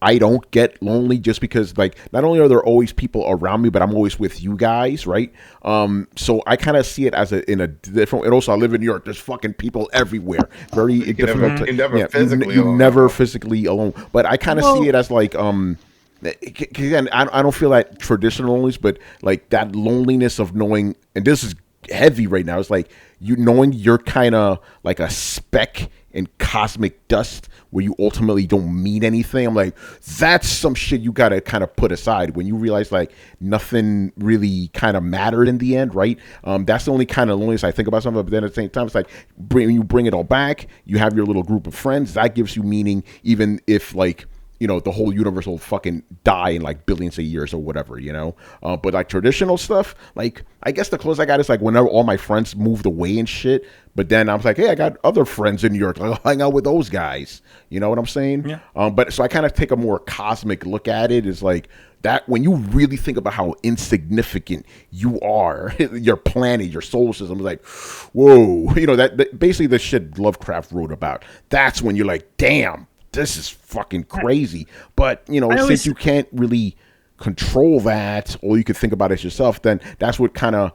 I don't get lonely just because like not only are there always people around me, but I'm always with you guys, right? So I kind of see it as in a different. And also, I live in New York. There's fucking people everywhere. Very difficult. You're never physically alone. But I kind of see it as like again, I don't feel that traditional loneliness, but like that loneliness of knowing, and this is heavy right now. It's like you knowing you're kind of like a speck in cosmic dust where you ultimately don't mean anything. I'm like, that's some shit you gotta kind of put aside when you realize like nothing really kind of mattered in the end, right? That's the only kind of loneliness I think about something. But then at the same time, it's like when you bring it all back, you have your little group of friends that gives you meaning, even if like, you know, the whole universe will fucking die in like billions of years or whatever, you know? But like traditional stuff, like I guess the closest I got is like whenever all my friends moved away and shit. But then I was like, hey, I got other friends in New York. I'll hang out with those guys. You know what I'm saying? Yeah. But so I kind of take a more cosmic look at it. Is like that when you really think about how insignificant you are, your planet, your solar system is like, whoa. You know, that basically the shit Lovecraft wrote about. That's when you're like, damn. This is fucking crazy. But, you know, since you can't really control that, or you could think about it yourself, then that's what kind of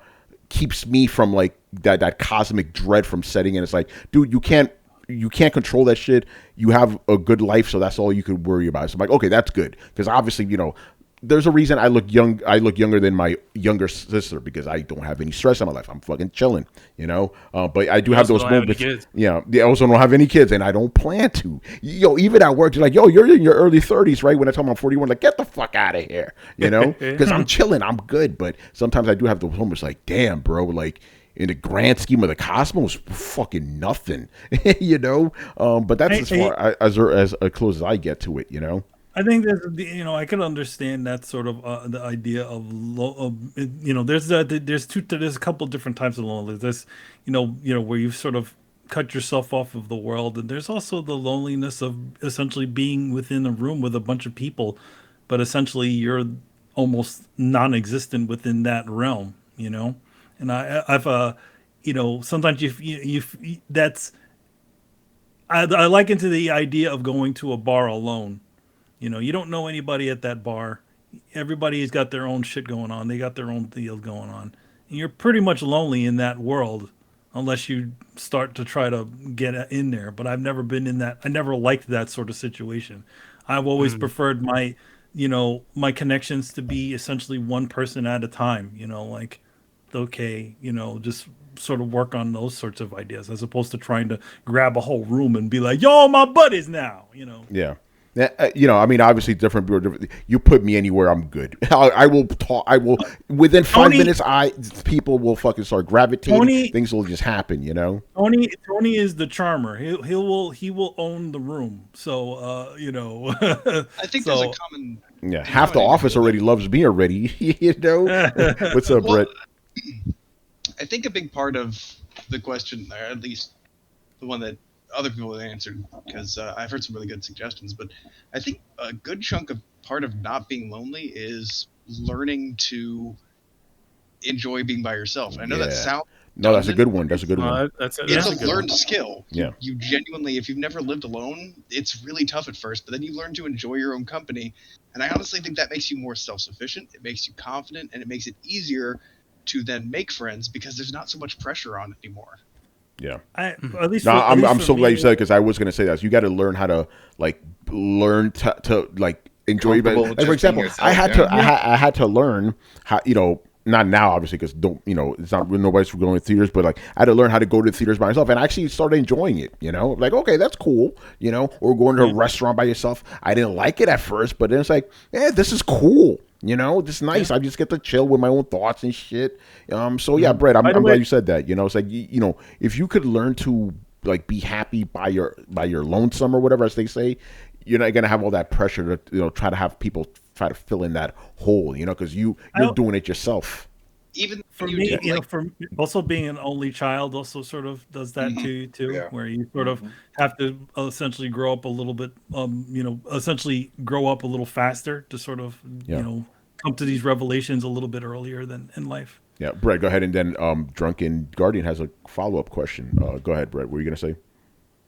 keeps me from like that cosmic dread from setting in. It's like, dude, you can't control that shit. You have a good life, so that's all you could worry about. So I'm like, okay, that's good. Because obviously, you know, there's a reason I look younger than my younger sister because I don't have any stress in my life. I'm fucking chilling, you know. But I do have those moments. Yeah, I also don't have any kids, and I don't plan to. Yo, even at work, you're like, yo, you're in your early 30s, right? When I tell them I'm 41, like, get the fuck out of here, you know? Because I'm chilling, I'm good. But sometimes I do have those moments, like, damn, bro, like. In the grand scheme of the cosmos, fucking nothing, you know. But that's as far as close as I get to it, you know. I think you know, I can understand that sort of the idea of you know, there's a couple of different types of loneliness. There's you know where you sort of cut yourself off of the world, and there's also the loneliness of essentially being within a room with a bunch of people, but essentially you're almost non-existent within that realm, you know. And I've you know, sometimes you that's I liken to the idea of going to a bar alone. You know, you don't know anybody at that bar. Everybody's got their own shit going on. They got their own deals going on. And you're pretty much lonely in that world unless you start to try to get in there. But I've never been in that. I never liked that sort of situation. I've always preferred my, you know, my connections to be essentially one person at a time, you know, like, okay, you know, just sort of work on those sorts of ideas as opposed to trying to grab a whole room and be like, yo, my buddies now, you know. Yeah. You know, I mean, obviously, different people are different. You put me anywhere, I'm good. I will talk. I will within 5 minutes. People will fucking start gravitating. Things will just happen. You know. Tony is the charmer. He will own the room. So you know. I think there's a common. Yeah, half the office already loves me already. You know. What's up, Brett? I think a big part of the question, or at least the one that other people have answered, because I've heard some really good suggestions, but I think a good chunk of part of not being lonely is learning to enjoy being by yourself. I know that sounds that's a good one. That's a good one. It's a learned skill. Yeah. You genuinely, if you've never lived alone, it's really tough at first, but then you learn to enjoy your own company. And I honestly think that makes you more self-sufficient. It makes you confident, and it makes it easier to then make friends because there's not so much pressure on it anymore. Yeah. I'm so glad you said it because I was going to say that. So you got to learn how to learn to enjoy. Like, for example, I had to learn how, you know, not now obviously because it's not nobody's going to theaters, but like I had to learn how to go to theaters by myself and I actually started enjoying it. You know, like okay, that's cool. You know, or going to a restaurant by yourself. I didn't like it at first, but then it's like, this is cool. You know, it's nice. I just get to chill with my own thoughts and shit. So yeah, Brett, I'm glad you said that. You know, it's like you know, if you could learn to like be happy by your lonesome or whatever, as they say, you're not gonna have all that pressure to try to have people try to fill in that hole. You know, because you're doing it yourself. Even for me, for also being an only child also sort of does that too, where you sort of have to essentially grow up a little bit, essentially grow up a little faster to sort of, you know, come to these revelations a little bit earlier than in life. Yeah, Brett, go ahead. And then Drunken Guardian has a follow-up question. Go ahead, Brett. What were you going to say?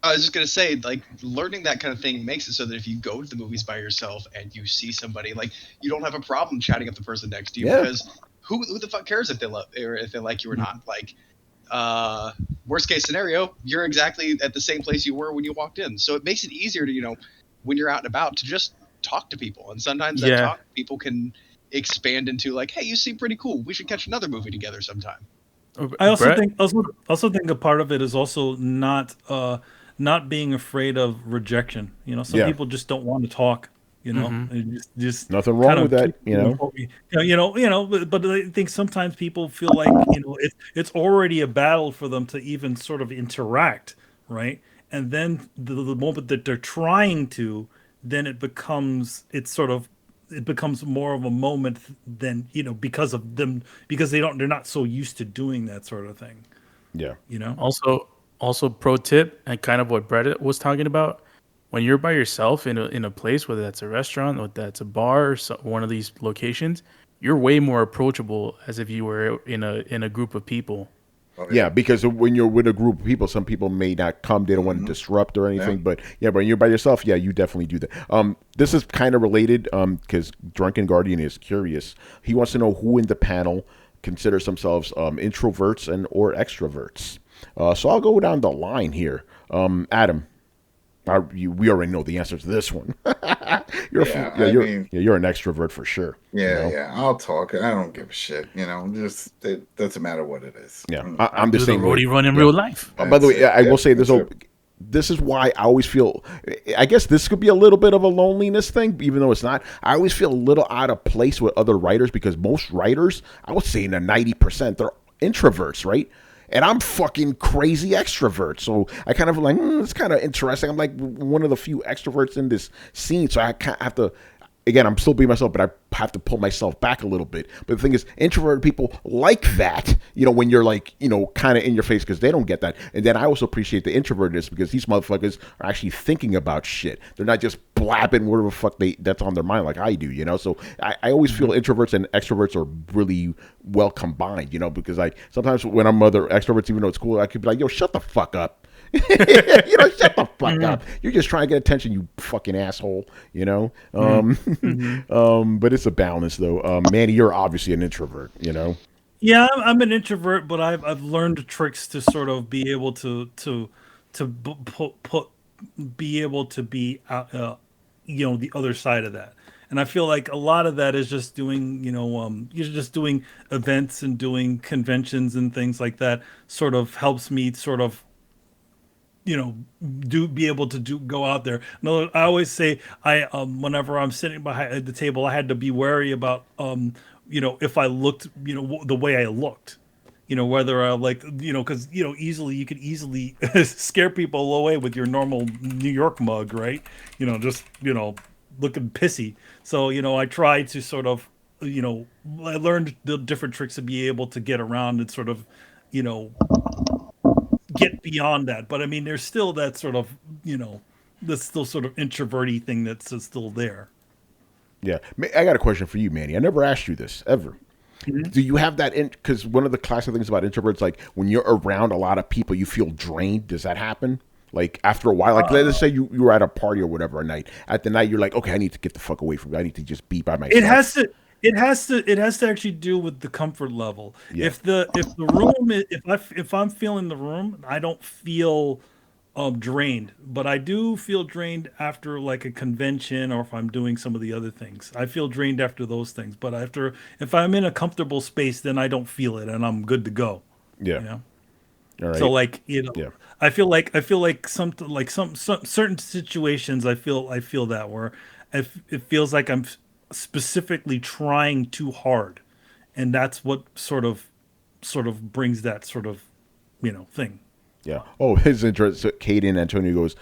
I was just gonna say, like, learning that kind of thing makes it so that if you go to the movies by yourself and you see somebody, like, you don't have a problem chatting up the person next to you Yeah. because who the fuck cares if they love or if they like you or not? Like, worst case scenario, you're exactly at the same place you were when you walked in. So it makes it easier to, when you're out and about to just talk to people. And sometimes that Yeah. talk to people can expand into like, hey, you seem pretty cool. We should catch another movie together sometime. I also Brett? think a part of it is also not being afraid of rejection. Some Yeah. people just don't want to talk. And just Nothing wrong kind with of that, But I think sometimes people feel like it's already a battle for them to even sort of interact, right? And then the moment that they're trying to, then it becomes more of a moment than because of them, because they're not so used to doing that sort of thing. Yeah. Also, pro tip, and kind of what Brett was talking about, when you're by yourself in a place, whether that's a restaurant or that's a bar or one of these locations, you're way more approachable as if you were in a group of people. Yeah, because when you're with a group of people, some people may not come. They don't want to disrupt or anything. But when you're by yourself, you definitely do that. This is kind of related because Drunken Guardian is curious. He wants to know who in the panel considers themselves introverts and or extroverts. So I'll go down the line here. Adam, we already know the answer to this one. You're an extrovert for sure. Yeah, I'll talk. I don't give a shit. Just it doesn't matter what it is. Yeah, I'm the Do the same way. roadie run in real life. By the way, I will say this is why I always feel. I guess this could be a little bit of a loneliness thing, even though it's not. I always feel a little out of place with other writers because most writers, I would say in the 90%, they're introverts, right? And I'm fucking crazy extrovert. So I kind of like, it's kind of interesting. I'm like one of the few extroverts in this scene. So I have to, again, I'm still being myself, but I have to pull myself back a little bit. But the thing is, introverted people like that, when you're like, kind of in your face because they don't get that. And then I also appreciate the introvertedness because these motherfuckers are actually thinking about shit. They're not just blabbing whatever the fuck that's on their mind like I do, So I always feel introverts and extroverts are really well combined, because like sometimes when I'm other extroverts, even though it's cool, I could be like, yo, shut the fuck up. Shut the fuck up. You're just trying to get attention, you fucking asshole, but it's a balance though. Manny, you're obviously an introvert, Yeah, I'm an introvert, but I've learned tricks to sort of be able to be able to be the other side of that. And I feel like a lot of that is just doing, you're just doing events and doing conventions and things like that. Sort of helps me sort of be able to go out there. No, I always say whenever I'm sitting behind the table, I had to be wary about if I looked the way I looked, whether I because you could easily scare people away with your normal New York mug, right? Just looking pissy. So I tried to sort of I learned the different tricks to be able to get around and sort of get beyond that. But I mean, there's still that sort of, that's still sort of introverty thing that's still there. Yeah. I got a question for you, Manny. I never asked you this ever. Mm-hmm. Do you have that because one of the classic things about introverts, like when you're around a lot of people, you feel drained. Does that happen? Like after a while, like let's say you were at a party or whatever a night. At the night, you're like, okay, I need to get the fuck away from you. I need to just be by myself. It has to actually do with the comfort level. Yeah. If the room if I'm feeling the room, I don't feel drained, but I do feel drained after like a convention or if I'm doing some of the other things. I feel drained after those things, but if I'm in a comfortable space, then I don't feel it and I'm good to go. Yeah. All right. So like, yeah. I feel like some certain situations I feel that where it feels like I'm specifically trying too hard, and that's what sort of brings that sort of thing. Yeah. Oh, his interest. Caden Antonio goes.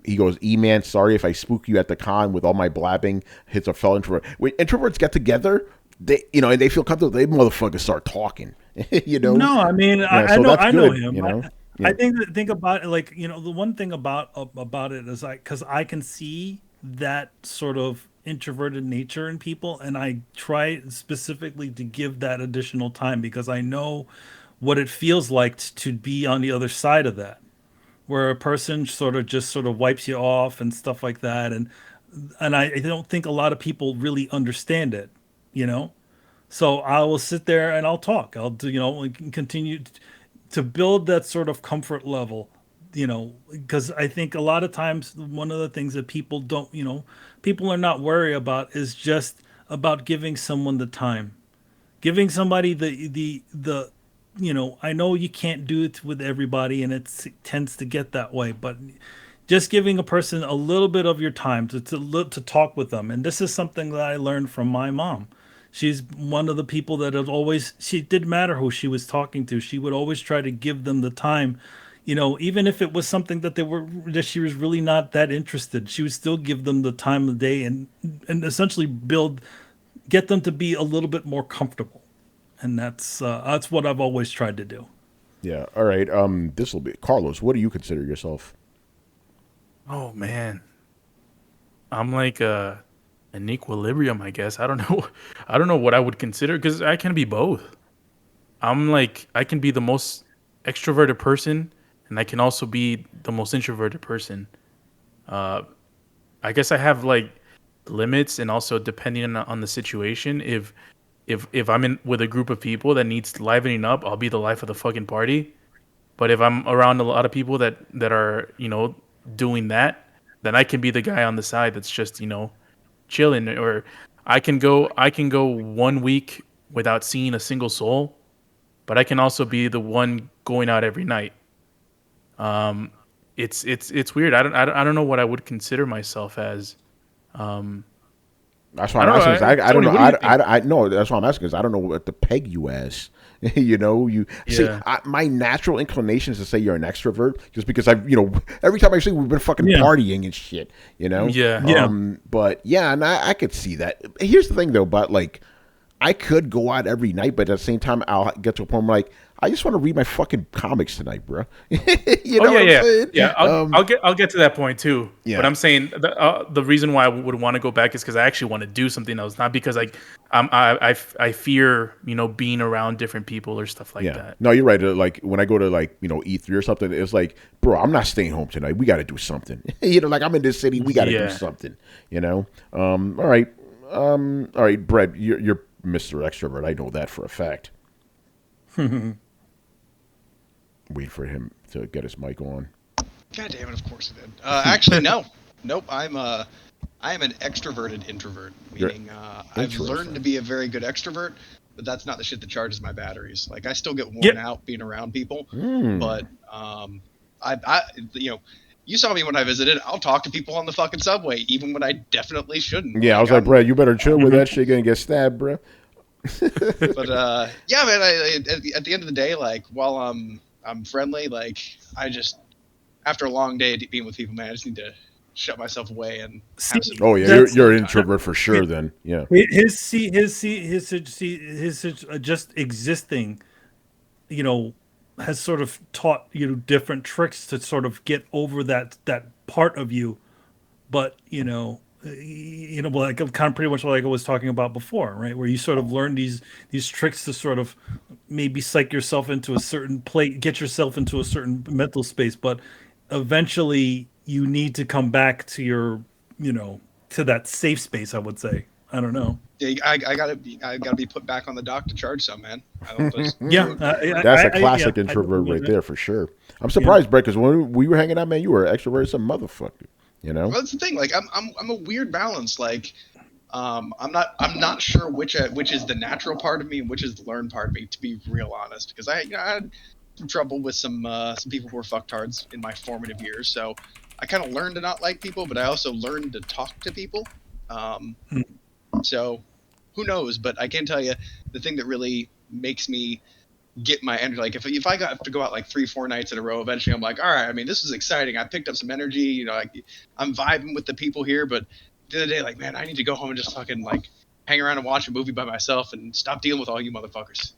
He goes. E-man, sorry if I spook you at the con with all my blabbing. Hits a fellow introvert. When introverts get together, they and they feel comfortable. They motherfuckers start talking. No, I mean, yeah, I know him. Yeah. I think about it, like the one thing about it is because I can see that sort of introverted nature in people, and I try specifically to give that additional time because I know what it feels like to be on the other side of that. where a person sort of wipes you off and stuff like that, and I don't think a lot of people really understand it, you know. So I will sit there and I'll talk. I'll do, and continue to build that sort of comfort level, because I think a lot of times one of the things that people don't, people are not worried about is just about giving someone the time, giving somebody the I know you can't do it with everybody, and it tends to get that way, but just giving a person a little bit of your time to talk with them. And this is something that I learned from my mom. She's one of the people that has always, she didn't matter who she was talking to, she would always try to give them the time, even if it was something that she was really not that interested, she would still give them the time of day, and essentially get them to be a little bit more comfortable. And that's what I've always tried to do. Yeah. All right. This will be Carlos. What do you consider yourself? Oh man, I'm like an equilibrium, I guess. I don't know. I don't know what I would consider, because I can be both. I'm like, I can be the most extroverted person, and I can also be the most introverted person. Uh, I guess I have like limits, and also depending on the situation. If I'm in with a group of people that needs livening up, I'll be the life of the fucking party. But if I'm around a lot of people that are, doing that, then I can be the guy on the side that's just, chilling. Or I can go 1 week without seeing a single soul, but I can also be the one going out every night. Um, it's weird. I don't know what I would consider myself as. Um, That's why I I'm don't know. asking. I don't Tony, know. what do you think? I no. That's why I'm asking. Because I don't know what to peg you as. You see. Yeah. My natural inclination is to say you're an extrovert, just because every time I say we've been fucking Yeah. partying and shit. Yeah. Yeah. But yeah, and I could see that. Here's the thing though, but like, I could go out every night, but at the same time, I'll get to a point where I'm like, I just want to read my fucking comics tonight, bro. You know what I'm saying? Yeah. I'll get to that point too. Yeah. But I'm saying the reason why I would want to go back is because I actually want to do something else, not because I fear being around different people or stuff like Yeah. that. No, you're right. Like when I go to E3 or something, it's like, bro, I'm not staying home tonight. We got to do something. Like I'm in this city. We got to do Yeah. something. All right. All right, Brett, you're Mr. Extrovert. I know that for a fact. Wait for him to get his mic on. God damn it! Of course it did. Actually, no, nope. I am an extroverted introvert, You're meaning I've learned to be a very good extrovert, but that's not the shit that charges my batteries. Like I still get worn out being around people, but I you saw me when I visited. I'll talk to people on the fucking subway, even when I definitely shouldn't. Yeah, I was like, Brett, you better chill with that shit. You're gonna get stabbed, bro. But yeah, man. At the end of the day, like while I'm friendly, like I just after a long day being with people, man, I just need to shut myself away and have some. Oh yeah, you're an introvert for sure. Then yeah. His just existing, has sort of taught you different tricks to sort of get over that part of you, but like kind of pretty much like I was talking about before, right? Where you sort of learn these tricks to sort of maybe psych yourself into a certain plate, get yourself into a certain mental space, but eventually you need to come back to your, to that safe space, I would say. I don't know. Yeah, I gotta be put back on the dock to charge some, man. I don't just, That's a classic introvert right there for sure. I'm surprised, Brett, because when we were hanging out, man, you were extroverted some motherfucker. Well, that's the thing. Like I'm a weird balance. Like I'm not sure which is the natural part of me and which is the learned part of me. To be real honest, because I had some trouble with some people who were fucktards in my formative years. So I kind of learned to not like people, but I also learned to talk to people. So who knows? But I can tell you the thing that really makes me get my energy. Like if I have to go out like 3-4 nights in a row, eventually I'm like, all right, I mean, this is exciting. I picked up some energy, like I'm vibing with the people here, but at the end of the day, like, man, I need to go home and just fucking like hang around and watch a movie by myself and stop dealing with all you motherfuckers.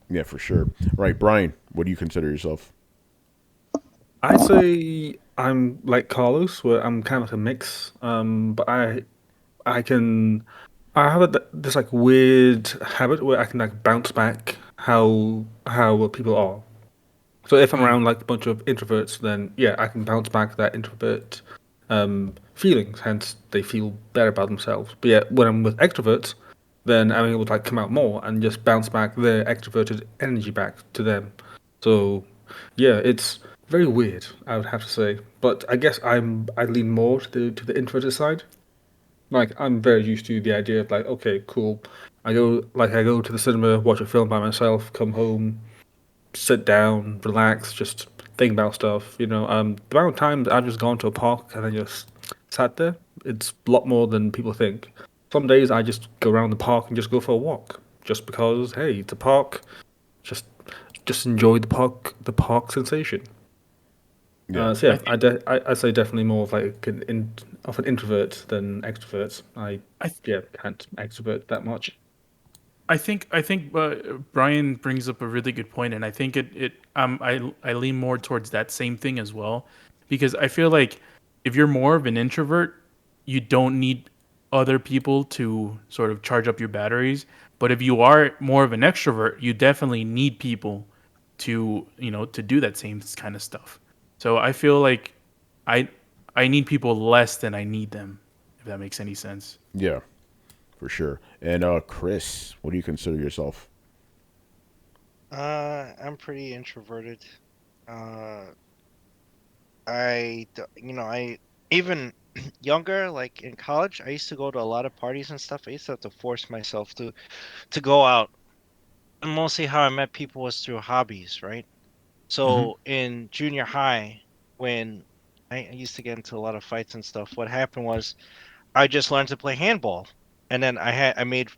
Yeah, for sure. Right, Brian, what do you consider yourself? I'd say I'm like Carlos, where I'm kind of like a mix. But I have this like weird habit where I can like bounce back how people are. So if I'm around like a bunch of introverts, then yeah, I can bounce back that introvert feelings. Hence, they feel better about themselves. But yeah, when I'm with extroverts, then I'm able to like come out more and just bounce back their extroverted energy back to them. So yeah, it's very weird, I would have to say. But I guess I lean more to the introverted side. Like I'm very used to the idea of like, okay, cool. I go to the cinema, watch a film by myself, come home, sit down, relax, just think about stuff. The amount of times I've just gone to a park and then just sat there, it's a lot more than people think. Some days I just go around the park and just go for a walk, just because hey, it's a park. Just just enjoy the park sensation. Yeah. So yeah, I say definitely more of like an introvert than extrovert. I Can't extrovert that much. I think Brian brings up a really good point, and I think I lean more towards that same thing as well, because I feel like if you're more of an introvert, you don't need other people to sort of charge up your batteries. But if you are more of an extrovert, you definitely need people to do that same kind of stuff. So I feel like I I need people less than I need them, if that makes any sense. Yeah, for sure. And Chris, what do you consider yourself? I'm pretty introverted. Uh, I even younger, like in college, I used to go to a lot of parties and stuff. I used to have to force myself to go out. And mostly how I met people was through hobbies, right? Hmm. So in junior high, when I used to get into a lot of fights and stuff, what happened was I just learned to play handball, and then I made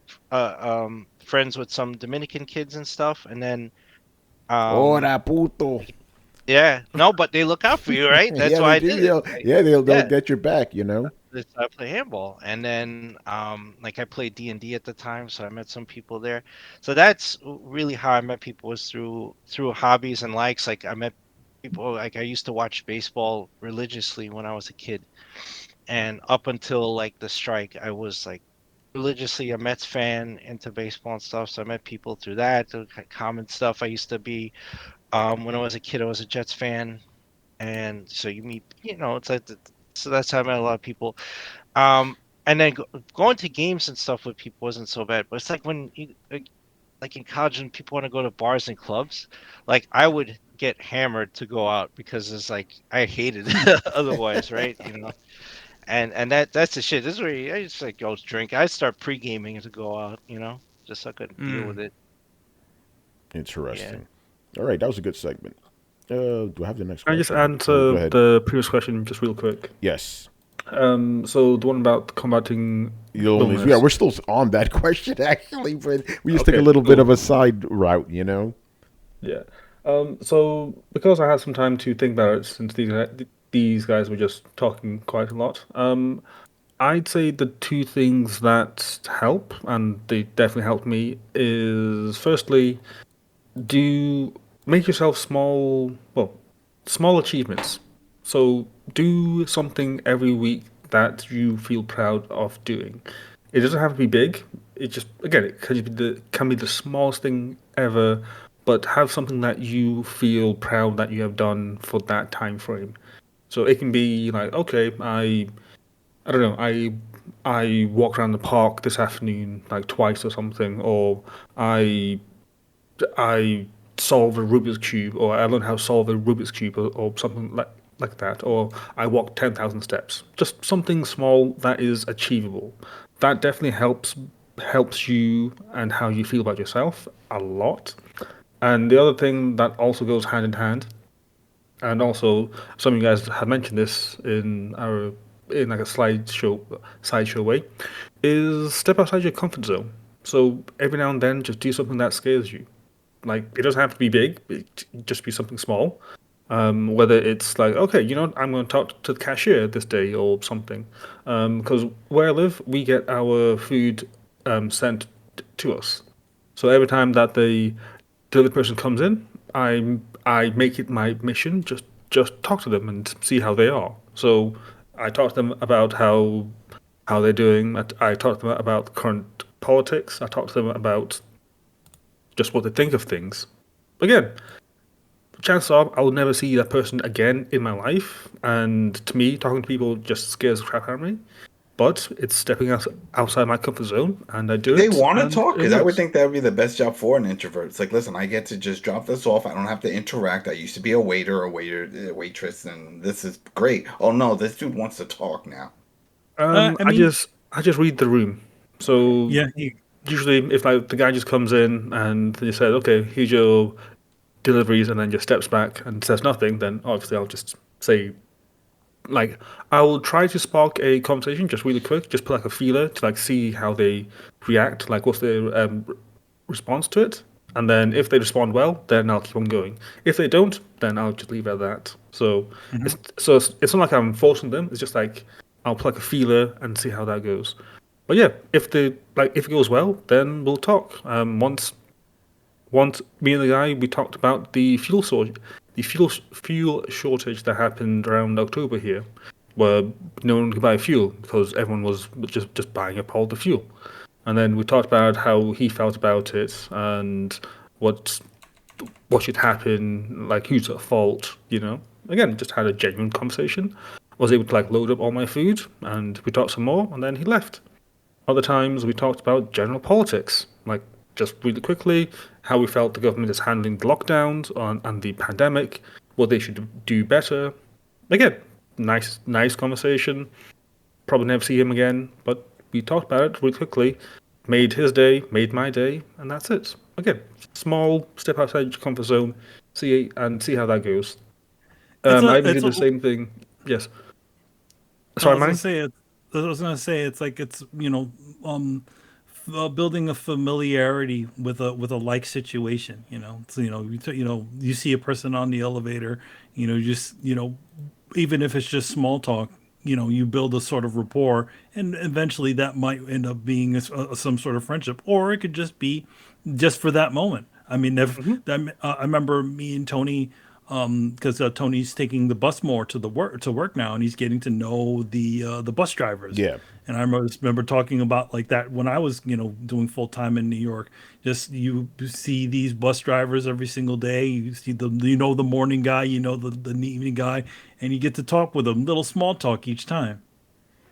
friends with some Dominican kids and stuff, and then um Ora puto. yeah, no, but they look out for you, right? That's Yeah, why they I do. did it. Yeah, they'll Yeah, get your back. You know. that's why I play handball, and then like I played D&D at the time, so I met some people there. So that's really how I met people, was through hobbies and likes. Like I met people, like I used to watch baseball religiously when I was a kid, and up until like the strike, I was like religiously a Mets fan, into baseball and stuff. So I met people through that, the common stuff. I used to be, when I was a kid, I was a Jets fan, and so you meet, it's like so that's how I met a lot of people. Um, and then going to games and stuff with people wasn't so bad, but it's like when you like in college and people want to go to bars and clubs, like I would get hammered to go out because it's like I hated it otherwise, right? And that's the shit. This is where I just like go drink. I start pre-gaming to go out, just so I could deal with Mm. it. Yeah. Interesting. All right, that was a good segment. Do I have the next Can I just question? Or go answer ahead. the previous question just real quick? Yes. So the one about combating The only, yeah, loneliness. we're still on that question actually, but we just took a Okay, little bit cool. of a side route, you know. Yeah. So because I had some time to think about it, since these guys were just talking quite a lot, I'd say the two things that help, and they definitely helped me, is firstly, do make yourself small achievements. So do something every week that you feel proud of doing. It doesn't have to be big. It just, again, it can be the smallest thing ever, but have something that you feel proud that you have done for that time frame. So it can be like, okay, I don't know, I walked around the park this afternoon like twice or something, or I I solved a Rubik's cube, or I learned how to solve a Rubik's cube, or something like that, or I walked 10,000 steps. Just something small that is achievable. That definitely helps you and how you feel about yourself a lot. And the other thing that also goes hand in hand, and also some of you guys have mentioned this in like a sideshow way, is step outside your comfort zone. So every now and then, just do something that scares you. Like it doesn't have to be big; it just be something small. Whether it's like, okay, I'm going to talk to the cashier this day or something. Because where I live, we get our food sent to us. So every time that the delivery person comes in, I make it my mission just talk to them and see how they are. So I talk to them about how they're doing. I talk to them about current politics. I talk to them about just what they think of things. Again, chances are I'll never see that person again in my life. And to me, talking to people just scares the crap out of me. But it's stepping outside my comfort zone, and I do They it. want to and talk it because I would works. think that would be the best job for an introvert. It's like, listen, I get to just drop this off. I don't have to interact. I used to be a waiter, a waitress, and this is great. Oh no, this dude wants to talk now. I I mean, just read the room. So yeah, usually, if like the guy just comes in and they said, "Okay, here's your deliveries," and then just steps back and says nothing, then obviously I'll just say, like, I will try to spark a conversation just really quick, just put like a feeler to like see how they react, like what's their response to it, and then if they respond well, then I'll keep on going. If they don't, then I'll just leave it at that. So it's not like I'm forcing them. It's just like I'll put like a feeler and see how that goes. But yeah, if if it goes well, then we'll talk. Once me and the guy we talked about the fuel shortage that happened around October here, where no one could buy fuel because everyone was just buying up all the fuel. And then we talked about how he felt about it and what what should happen, like who's at fault, you know. Again, just had a genuine conversation. Was able to like load up all my food and we talked some more and then he left. Other times we talked about general politics, like just really quickly, how we felt the government is handling the lockdowns and the pandemic, what they should do better. Again, nice conversation. Probably never see him again, but we talked about it really quickly, made his day, made my day, and that's it. Again, small step outside your comfort zone, see how that goes. I even did the same thing. Yes. no, I Sorry, was gonna Manny? say it. I was gonna say it's like it's building a familiarity with a like situation. So you see a person on the elevator. Just even if it's just small talk. You build a sort of rapport, and eventually that might end up being some sort of friendship, or it could just be just for that moment. I mean, if I remember me and Tony, because Tony's taking the bus more to work now, and he's getting to know the bus drivers. Yeah. And I remember talking about like that when I was doing full time in New York. Just you see these bus drivers every single day. You see the morning guy, the evening guy, and you get to talk with them. Little small talk each time.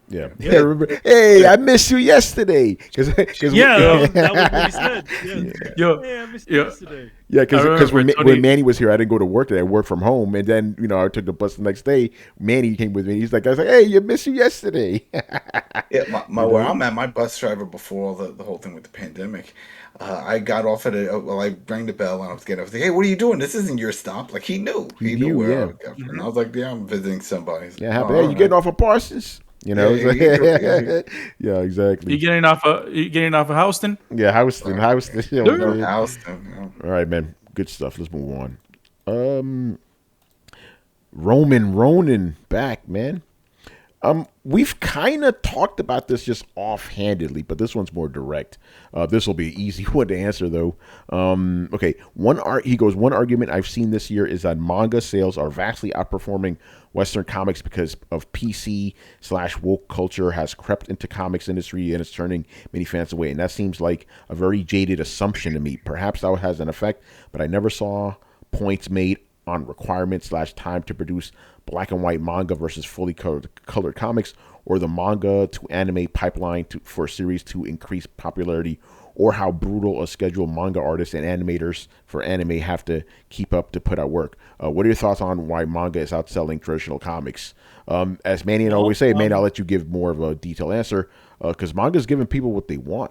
Yeah. Yeah. Remember, hey, I missed you yesterday. Cause Yeah, that was what he said. Yeah. Yo, Hey, I missed you yesterday. Yeah, I because remember when Tony. Manny was here, I didn't go to work today. I worked from home, and then I took the bus the next day. Manny came with me. He's like, I was like, hey, you missed you yesterday. Yeah, where I'm at, my bus driver before all the whole thing with the pandemic, I got off at I rang the bell and I was getting. I was like, hey, what are you doing? This isn't your stop. Like he He knew knew, where I yeah. was coming from. And I was like, yeah, I'm visiting somebody. He's like, Yeah, oh, happy. Hey, all you getting right. off of Parsons? Yeah, It's like- yeah, exactly. You getting off of Houston? Yeah, Houston. You know what I'm saying? Houston. All right, man. Good stuff. Let's move on. Ronan back, man. We've kind of talked about this just offhandedly, but this one's more direct. This will be an easy one to answer, though. Okay, he goes. One argument I've seen this year is that manga sales are vastly outperforming Western comics because of PC/woke culture has crept into comics industry and it's turning many fans away. And that seems like a very jaded assumption to me. Perhaps that has an effect, but I never saw points made on requirement/time to produce black and white manga versus fully colored comics, or the manga to anime pipeline for series to increase popularity, or how brutal a schedule manga artists and animators for anime have to keep up to put out work. What are your thoughts on why manga is outselling traditional comics? As Manny and I always say, Manny, I'll let you give more of a detailed answer because manga is giving people what they want.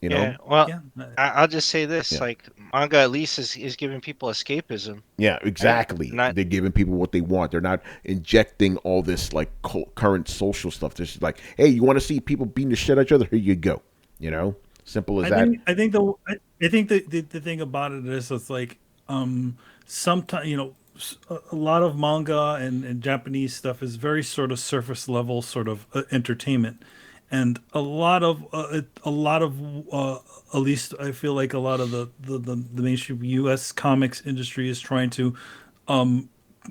Yeah, well, Yeah. I'll just say this: Yeah. like manga, at least is giving people escapism. Yeah, exactly. Not- They're giving people what they want. They're not injecting all this like current social stuff. They're just like, hey, you want to see people beating the shit out of each other? Here you go. Simple as that. I think the thing about it is it's like sometimes a lot of manga and Japanese stuff is very sort of surface level sort of entertainment, and a lot of at least I feel like a lot of the mainstream U.S. comics industry is trying to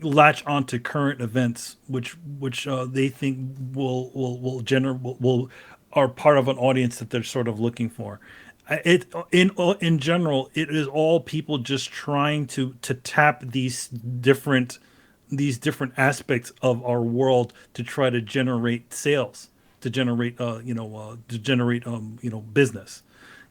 latch onto current events, which they think will are part of an audience that they're sort of looking for. In general, it is all people just trying to tap different aspects of our world to try to generate sales, to generate business.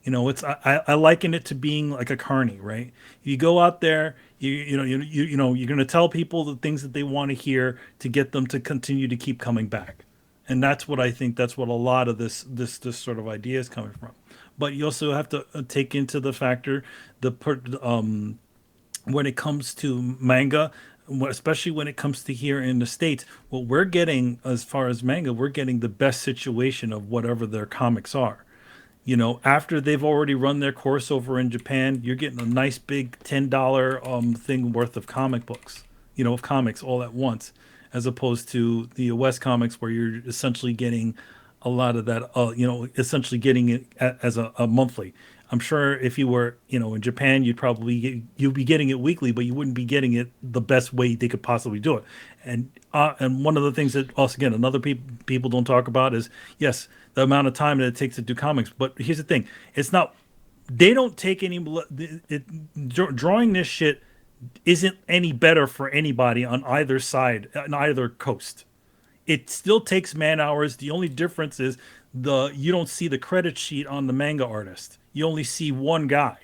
It's I liken it to being like a carny, right? You go out there, you're going to tell people the things that they want to hear to get them to continue to keep coming back, and that's what I think. That's what a lot of this sort of idea is coming from. But you also have to take into the factor when it comes to manga, especially when it comes to here in the States, what we're getting as far as manga, we're getting the best situation of whatever their comics are. After they've already run their course over in Japan, you're getting a nice big $10 thing worth of comic books, of comics all at once, as opposed to the West comics where you're essentially getting a lot of that, essentially getting it as a monthly. I'm sure if you were, in Japan, you'd be getting it weekly, but you wouldn't be getting it the best way they could possibly do it. And one of the things that also, again, another people don't talk about is, yes, the amount of time that it takes to do comics. But here's the thing: it's not, they don't take drawing this shit isn't any better for anybody on either side, on either coast. It still takes man hours. The only difference is you don't see the credit sheet on the manga artist. You only see one guy.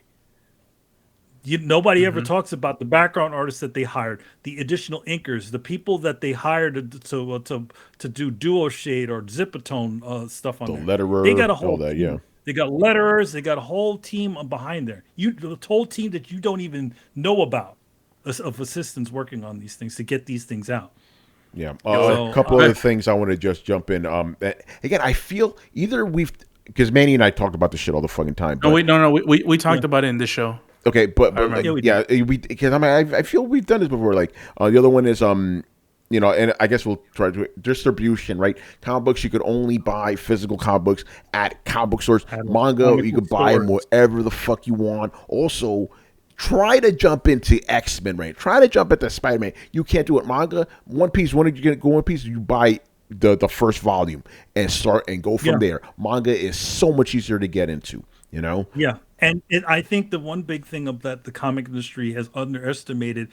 Nobody ever talks about the background artists that they hired, the additional inkers, the people that they hired to do duo shade or zipatone stuff on there. Letterer, they got a whole all that, team. yeah. They got letterers. They got a whole team behind there. The whole team that you don't even know about of assistants working on these things to get these things out. Yeah, a couple other things I want to just jump in. Again, I feel either because Manny and I talked about this shit all the fucking time. No, we talked about it in this show. Okay, but because I feel we've done this before. Like the other one is and I guess we'll try to distribution, right? Comic books, you could only buy physical comic books at comic book stores. Manga, you could buy them wherever the fuck you want. Also, try to jump into X-Men, right? Try to jump into Spider-Man. You can't do it. Manga, One Piece. When you go One Piece, you buy the first volume and start and go from there. Manga is so much easier to get into, Yeah, and I think the one big thing of that the comic industry has underestimated,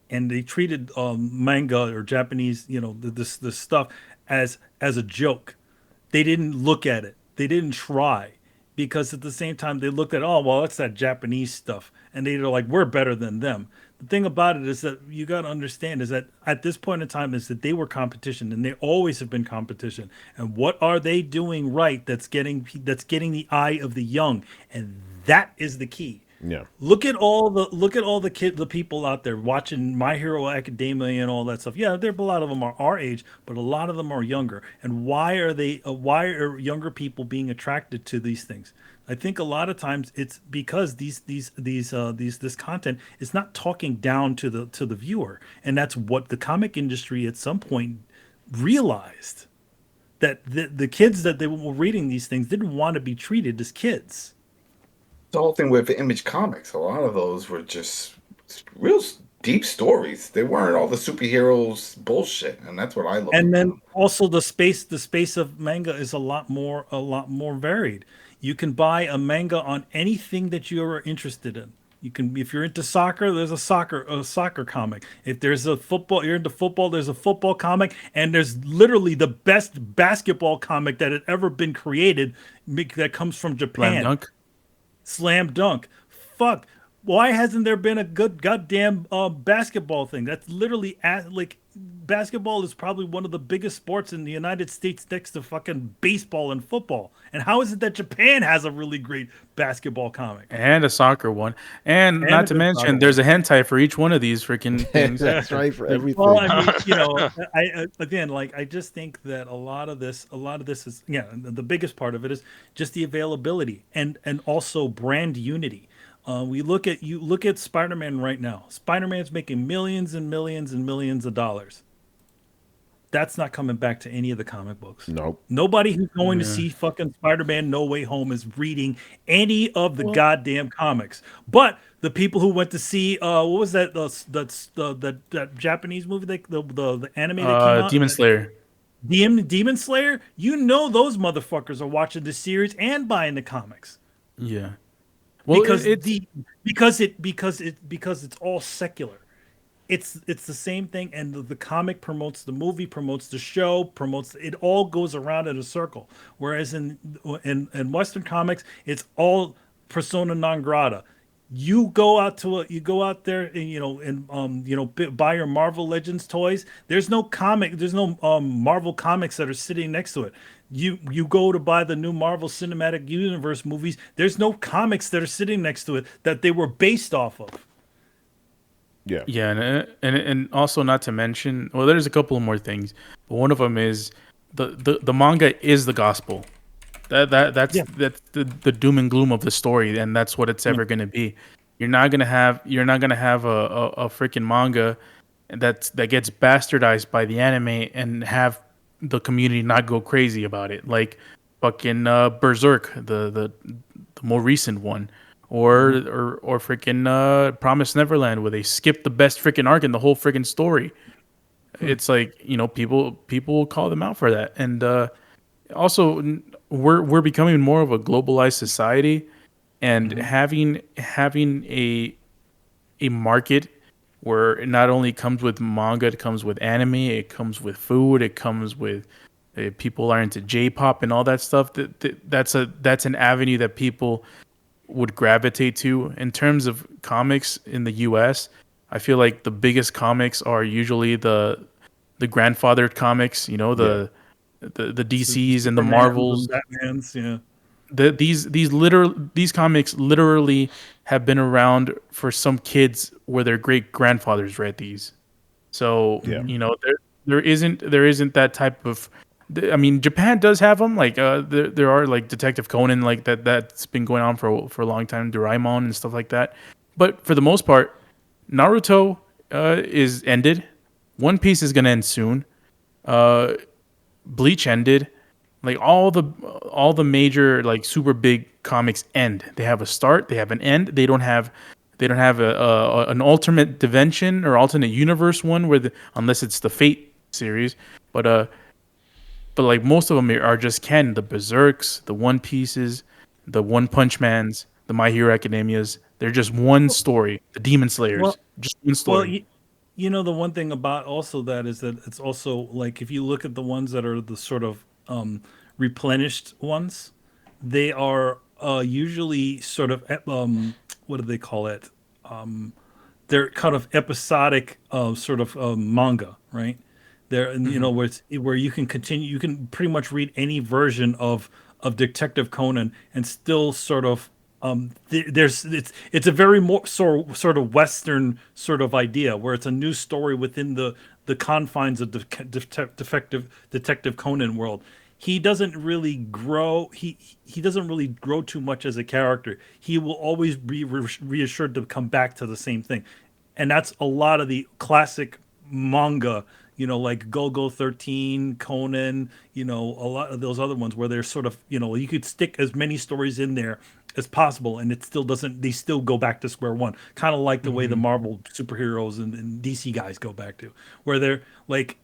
and they treated manga or Japanese, this stuff as a joke. They didn't look at it. They didn't try. Because at the same time, they looked at, it's that Japanese stuff. And they're like, we're better than them. The thing about it is that you got to understand is that at this point in time is that they were competition and they always have been competition. And what are they doing right that's getting the eye of the young? And that is the key. Yeah. Look at all the people out there watching My Hero Academia and all that stuff. Yeah, a lot of them are our age, but a lot of them are younger. And why are younger people being attracted to these things? I think a lot of times it's because this content is not talking down to the viewer, and that's what the comic industry at some point realized, that the kids that they were reading these things didn't want to be treated as kids. The whole thing with Image Comics, a lot of those were just real deep stories. They weren't all the superheroes bullshit, and that's what I love. And then also the space of manga is a lot more varied. You can buy a manga on anything that you are interested in. You can, if you're into soccer, there's a soccer comic. If there's a football, you're into football, there's a football comic, and there's literally the best basketball comic that had ever been created that comes from Japan. Slam dunk. Fuck. Why hasn't there been a good goddamn basketball thing? That's literally basketball is probably one of the biggest sports in the United States next to fucking baseball and football. And how is it that Japan has a really great basketball comic? And a soccer one. And not to mention, there's a hentai for each one of these freaking things. That's right, for everything. Well, I mean, I just think that a lot of this is, the biggest part of it is just the availability and also brand unity. You look at Spider-Man right now. Spider-Man's making millions and millions and millions of dollars. That's not coming back to any of the comic books. Nope. Nobody who's going to see fucking Spider-Man No Way Home is reading any of the goddamn comics. But the people who went to see what was that that Japanese movie, the anime that came out? Demon Slayer. Demon Slayer? Those motherfuckers are watching the series and buying the comics. Yeah. Well, because it's it's all secular. It's the same thing, and the comic promotes the movie, promotes the show, promotes it. All goes around in a circle. Whereas in Western comics, it's all persona non grata. You go out there and buy your Marvel Legends toys. There's no Marvel comics that are sitting next to it. You go to buy the new Marvel Cinematic Universe movies. There's no comics that are sitting next to it that they were based off of. Yeah. Yeah, and also not to mention, well, there's a couple of more things, but one of them is the manga is the gospel. That's Yeah. that's the doom and gloom of the story, and that's what it's ever gonna be. You're not gonna have a freaking manga that gets bastardized by the anime and have the community not go crazy about it, like fucking Berserk, the more recent one, or freaking Promise Neverland, where they skip the best freaking arc in the whole freaking story. It's like, people will call them out for that, and also we're becoming more of a globalized society, and having a market where it not only comes with manga, it comes with anime, it comes with food, it comes with people are into J-pop and all that stuff. That's an avenue that people would gravitate to. In terms of comics in the US, I feel like the biggest comics are usually the grandfathered comics, the DCs and the Supermans Marvels. and Batmans, yeah. These comics literally have been around for some kids where their great grandfathers read these. So Yeah. there isn't that type of. I mean, Japan does have them. Like there are like Detective Conan, like that's been going on for a long time, Doraemon and stuff like that. But for the most part, Naruto is ended. One Piece is gonna end soon. Bleach ended. Like all the major like super big comics end. They have a start, they have an end. They don't have an alternate dimension or alternate universe one unless it's the Fate series. But like most of them are just canon. The Berserks, the One Pieces, the One Punch Mans, the My Hero Academias. They're just one story. The Demon Slayers, Well, just one Well, story. the one thing about also that is that it's also like if you look at the ones that are the sort of replenished ones, they are usually sort of what do they call it? They're kind of episodic sort of manga, right? There, and where you can continue, you can pretty much read any version of Detective Conan and still sort of it's a very more sort of Western sort of idea where it's a new story within the confines of the Detective Conan world. He doesn't really grow. He doesn't really grow too much as a character. He will always be reassured to come back to the same thing, and that's a lot of the classic manga. Like Go-Go 13, Conan. A lot of those other ones where they're sort of you could stick as many stories in there as possible, and it still doesn't. They still go back to square one, kind of like the way the Marvel superheroes and DC guys go back to, where they're like.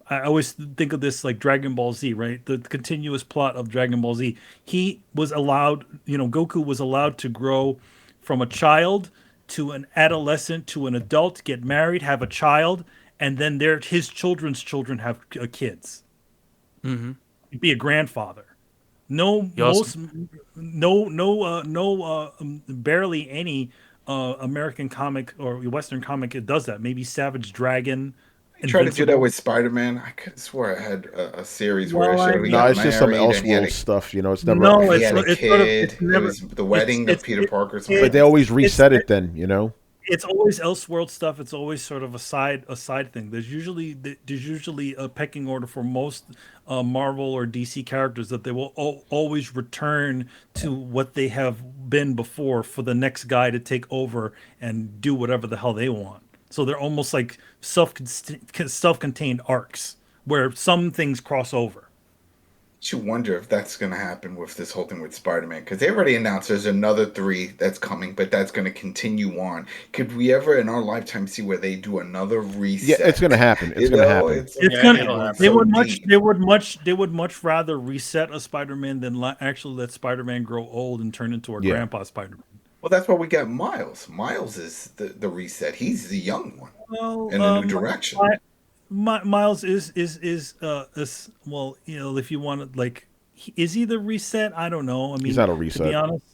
I always think of this like Dragon Ball Z, right? The continuous plot of Dragon Ball Z. He was allowed, Goku was allowed to grow from a child to an adolescent to an adult, get married, have a child, and then his children's children have kids. Be a grandfather. No, He also- barely any American comic or Western comic it does that. Maybe Savage Dragon. They tried to do that Invincible. with Spider-Man. I could swear I had a series where Well, it showed I he mean- No, got it's just some married and he had Elseworld a, stuff. It's never. No, he it's had a it's sort of kid. it's never. It was the wedding it's- of Peter it- Parker. But they always it's- reset it then. It's always Elseworld stuff. It's always sort of a side thing. There's usually a pecking order for most Marvel or DC characters that they will always return to what they have been before for the next guy to take over and do whatever the hell they want. So they're almost like self-contained arcs where some things cross over. You wonder if that's going to happen with this whole thing with Spider-Man, because they already announced there's another 3 that's coming, but that's going to continue on. Could we ever in our lifetime see where they do another reset? Yeah, it's gonna happen. It's gonna happen. It's Yeah, gonna. it'll happen. They would much rather reset a Spider-Man than actually let Spider-Man grow old and turn into a Yeah. grandpa Spider-Man. Well, that's why we got Miles. Miles is the reset. He's the young one Well, in a new direction. Miles is well, if you want to like, is he the reset? I don't know. I mean, He's not a to be reset. honest,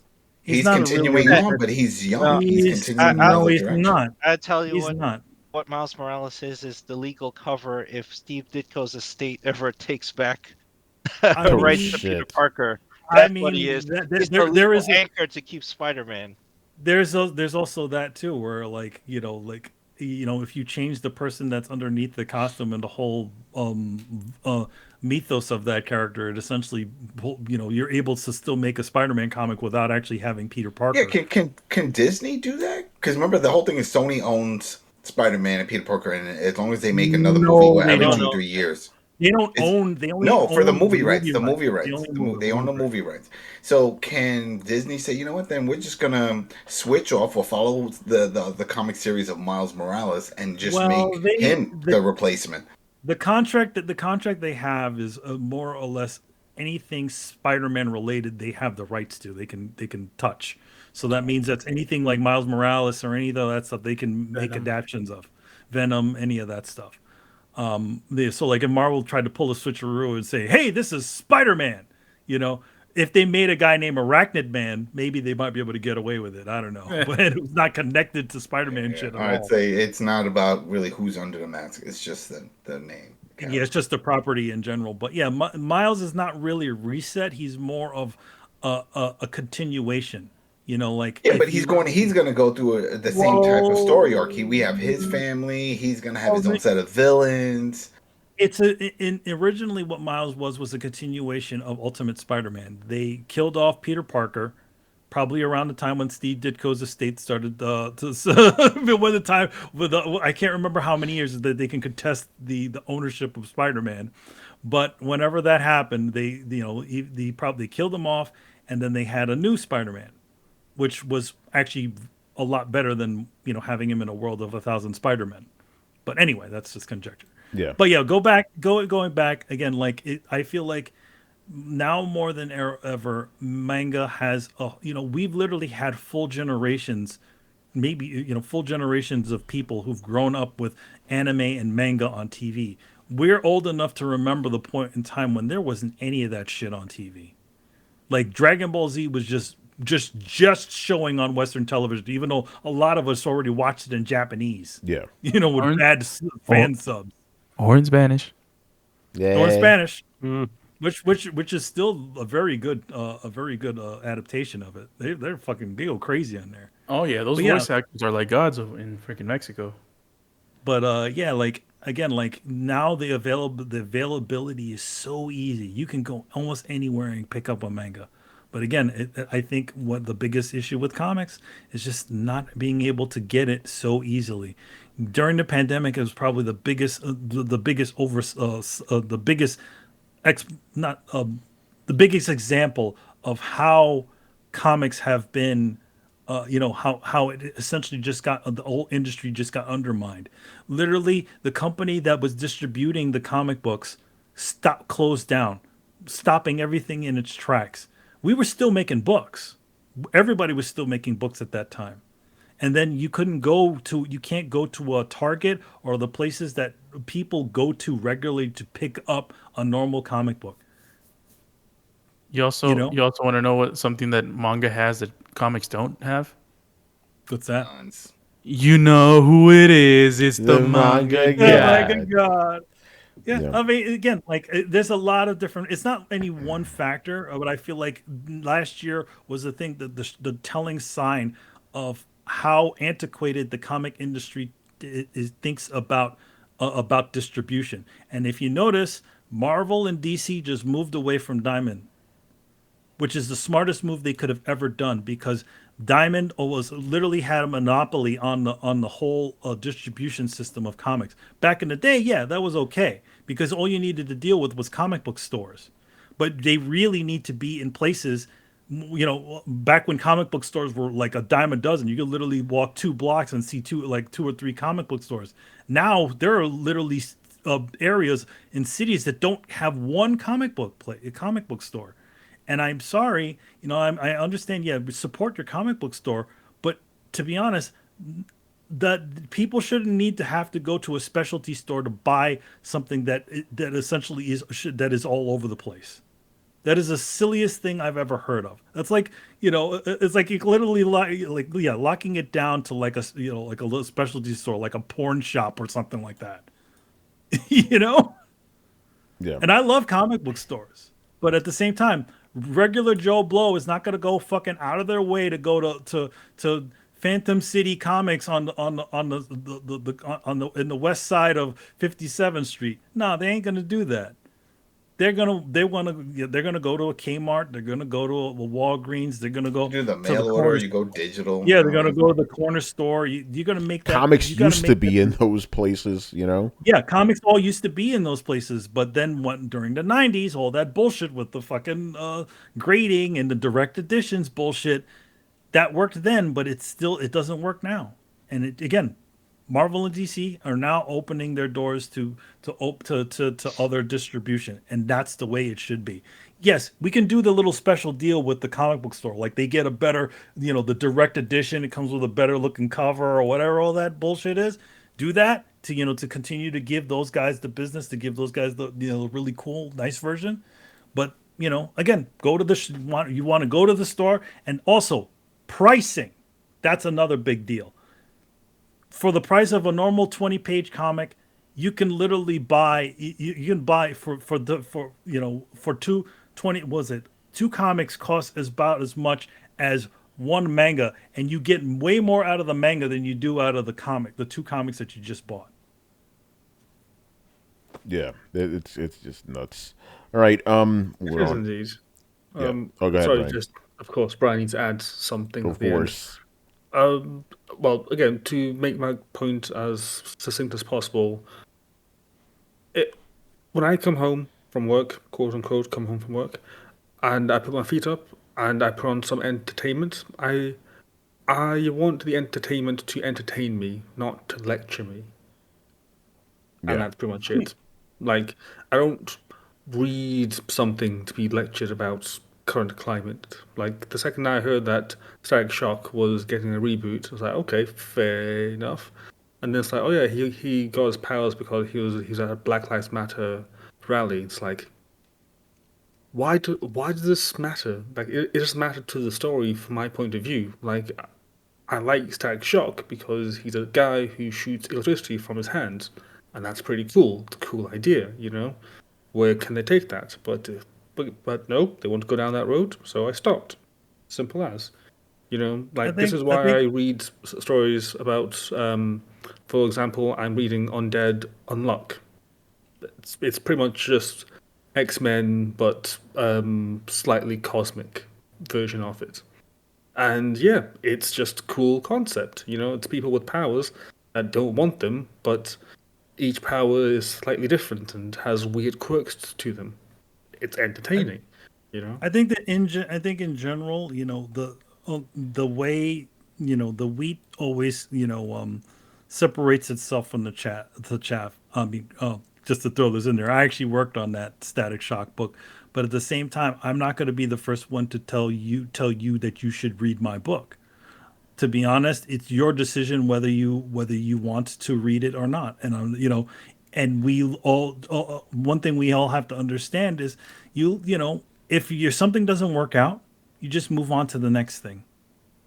He's not a real continuing reset. on, but he's young. Well, He's continuing in No, another he's direction. not. I tell you He's not. what Miles Morales is the legal cover if Steve Ditko's estate ever takes back I rights mean, to Peter shit. Parker. I That's what he mean, is. He's the there legal is anchor to keep Spider-Man. there's also that too, where like if you change the person that's underneath the costume and the whole mythos of that character, it essentially you're able to still make a Spider-Man comic without actually having Peter Parker. Yeah, can Disney do that? Because remember, the whole thing is Sony owns Spider-Man and Peter Parker, and as long as they make another No, movie they every don't. 2-3 years. They don't It's- own. They only No, for the own movie rights. The movie They rights. only They own the movie rights. So can Disney say, you know what? Then we're just gonna switch off or follow the comic series of Miles Morales and just make him the replacement. The contract they have is more or less anything Spider-Man related. They have the rights to. They can touch. So that means that's anything like Miles Morales or any of that stuff they can make adaptations of. Venom, any of that stuff. So like if Marvel tried to pull a switcheroo and say, "Hey, this is Spider-Man," if they made a guy named Arachnid Man, maybe they might be able to get away with it. I don't know, but it was not connected to Spider-Man shit at all. I'd say it's not about really who's under the mask. It's just the name. Yeah, it's just the property in general. But yeah, Miles is not really a reset. He's more of a continuation. Like but he's going to go through the same type of story arc. We have his family. He's going to have his own set of villains. It's originally what Miles was a continuation of Ultimate Spider-Man. They killed off Peter Parker, probably around the time when Steve Ditko's estate started when the time I can't remember how many years that they can contest the ownership of Spider-Man, but whenever that happened, they probably killed him off, and then they had a new Spider-Man, which was actually a lot better than having him in a world of 1,000 Spider-Men. But anyway, that's just conjecture. Yeah. But yeah, going back again. I feel like now more than ever, manga has we've literally had full generations, maybe full generations of people who've grown up with anime and manga on TV. We're old enough to remember the point in time when there wasn't any of that shit on TV. Like Dragon Ball Z was just showing on Western television, even though a lot of us already watched it in Japanese. Yeah. With bad fan subs or in Spanish. Yeah. or in Spanish, which is still a very good adaptation of it. They go crazy on there. Oh yeah, those voice actors are like gods in freaking Mexico. But yeah, like again, like now the availability is so easy. You can go almost anywhere and pick up a manga. But again, I think what the biggest issue with comics is just not being able to get it so easily. During the pandemic, it was probably the biggest example of how comics have been. How it essentially the whole industry just got undermined. Literally, the company that was distributing the comic books closed down, stopping everything in its tracks. We were still making books. Everybody was still making books at that time. And then you can't go to a Target or the places that people go to regularly to pick up a normal comic book. You also want to know what something that manga has that comics don't have? What's that? You know who it is. It's the manga guy. Oh my god. Yeah, I mean, again, like there's a lot of different. It's not any one factor, but I feel like last year was the thing that the telling sign of how antiquated the comic industry thinks about distribution. And if you notice, Marvel and DC just moved away from Diamond, which is the smartest move they could have ever done, because Diamond literally had a monopoly on the whole distribution system of comics. Back in the day, yeah, that was okay, because all you needed to deal with was comic book stores. But they really need to be in places, back when comic book stores were like a dime a dozen. You could literally walk 2 blocks and see two or three comic book stores. Now there are literally areas in cities that don't have one comic book store. And I'm sorry, I understand, support your comic book store, to be honest, that people shouldn't need to have to go to a specialty store to buy something that essentially is all over the place. That is the silliest thing I've ever heard of. That's like, it's like you literally locking it down to like a like a little specialty store, like a porn shop or something like that. Yeah. And I love comic book stores, but at the same time, regular Joe Blow is not going to go fucking out of their way to go to Phantom City Comics on the in the west side of 57th Street. No, they ain't going to do that. They're gonna go to a Kmart. They're gonna go to a Walgreens. They're gonna go You do the to mail order. You go digital. Yeah, they're gonna go to the corner store. You're gonna make that. Comics used to be in those places, Yeah, comics all used to be in those places, but then during the 90s, all that bullshit with the fucking grading and the direct editions bullshit, that worked then, but it doesn't work now. And again, Marvel and DC are now opening their doors to other distribution, and that's the way it should be. Yes, we can do the little special deal with the comic book store, like they get a better, the direct edition. It comes with a better looking cover or whatever all that bullshit is. Do that to continue to give those guys the business, to give those guys the really cool, nice version. But again, go to you want to go to the store, and also pricing. That's another big deal. For the price of a normal 20-page comic, you can literally buy. You can buy for two comics cost about as much as one manga, and you get way more out of the manga than you do out of the two comics that you just bought. Yeah, it's just nuts. All right, It is indeed. Go ahead, sorry, Brian. just of course, Brian needs to add something Of at the end. course. Well, again, to make my point as succinct as possible, when I come home from work, quote unquote, come home from work, and I put my feet up and I put on some entertainment, I want the entertainment to entertain me, not to lecture me. Yeah. And that's pretty much it. Like, I don't read something to be lectured about current climate. Like, the second I heard that Static Shock was getting a reboot, I was like, okay, fair enough. And then it's like, oh yeah, he got his powers because he was at a Black Lives Matter rally. It's like, why does this matter? Like, it doesn't matter to the story from my point of view. Like, I like Static Shock because he's a guy who shoots electricity from his hands, and that's pretty cool. It's a cool idea, Where can they take that? But no, they want to go down that road, so I stopped. Simple as. This is why I read stories about, for example, I'm reading Undead Unluck. It's pretty much just X-Men, but slightly cosmic version of it. And yeah, it's just a cool concept. It's people with powers that don't want them, but each power is slightly different and has weird quirks to them. It's entertaining, I think that in general, the way the wheat always separates itself from the chaff. I mean, just to throw this in there, I actually worked on that Static Shock book, but at the same time, I'm not going to be the first one to tell you that you should read my book. To be honest, it's your decision whether you want to read it or not. And and we all one thing we all have to understand is if something doesn't work out, you just move on to the next thing.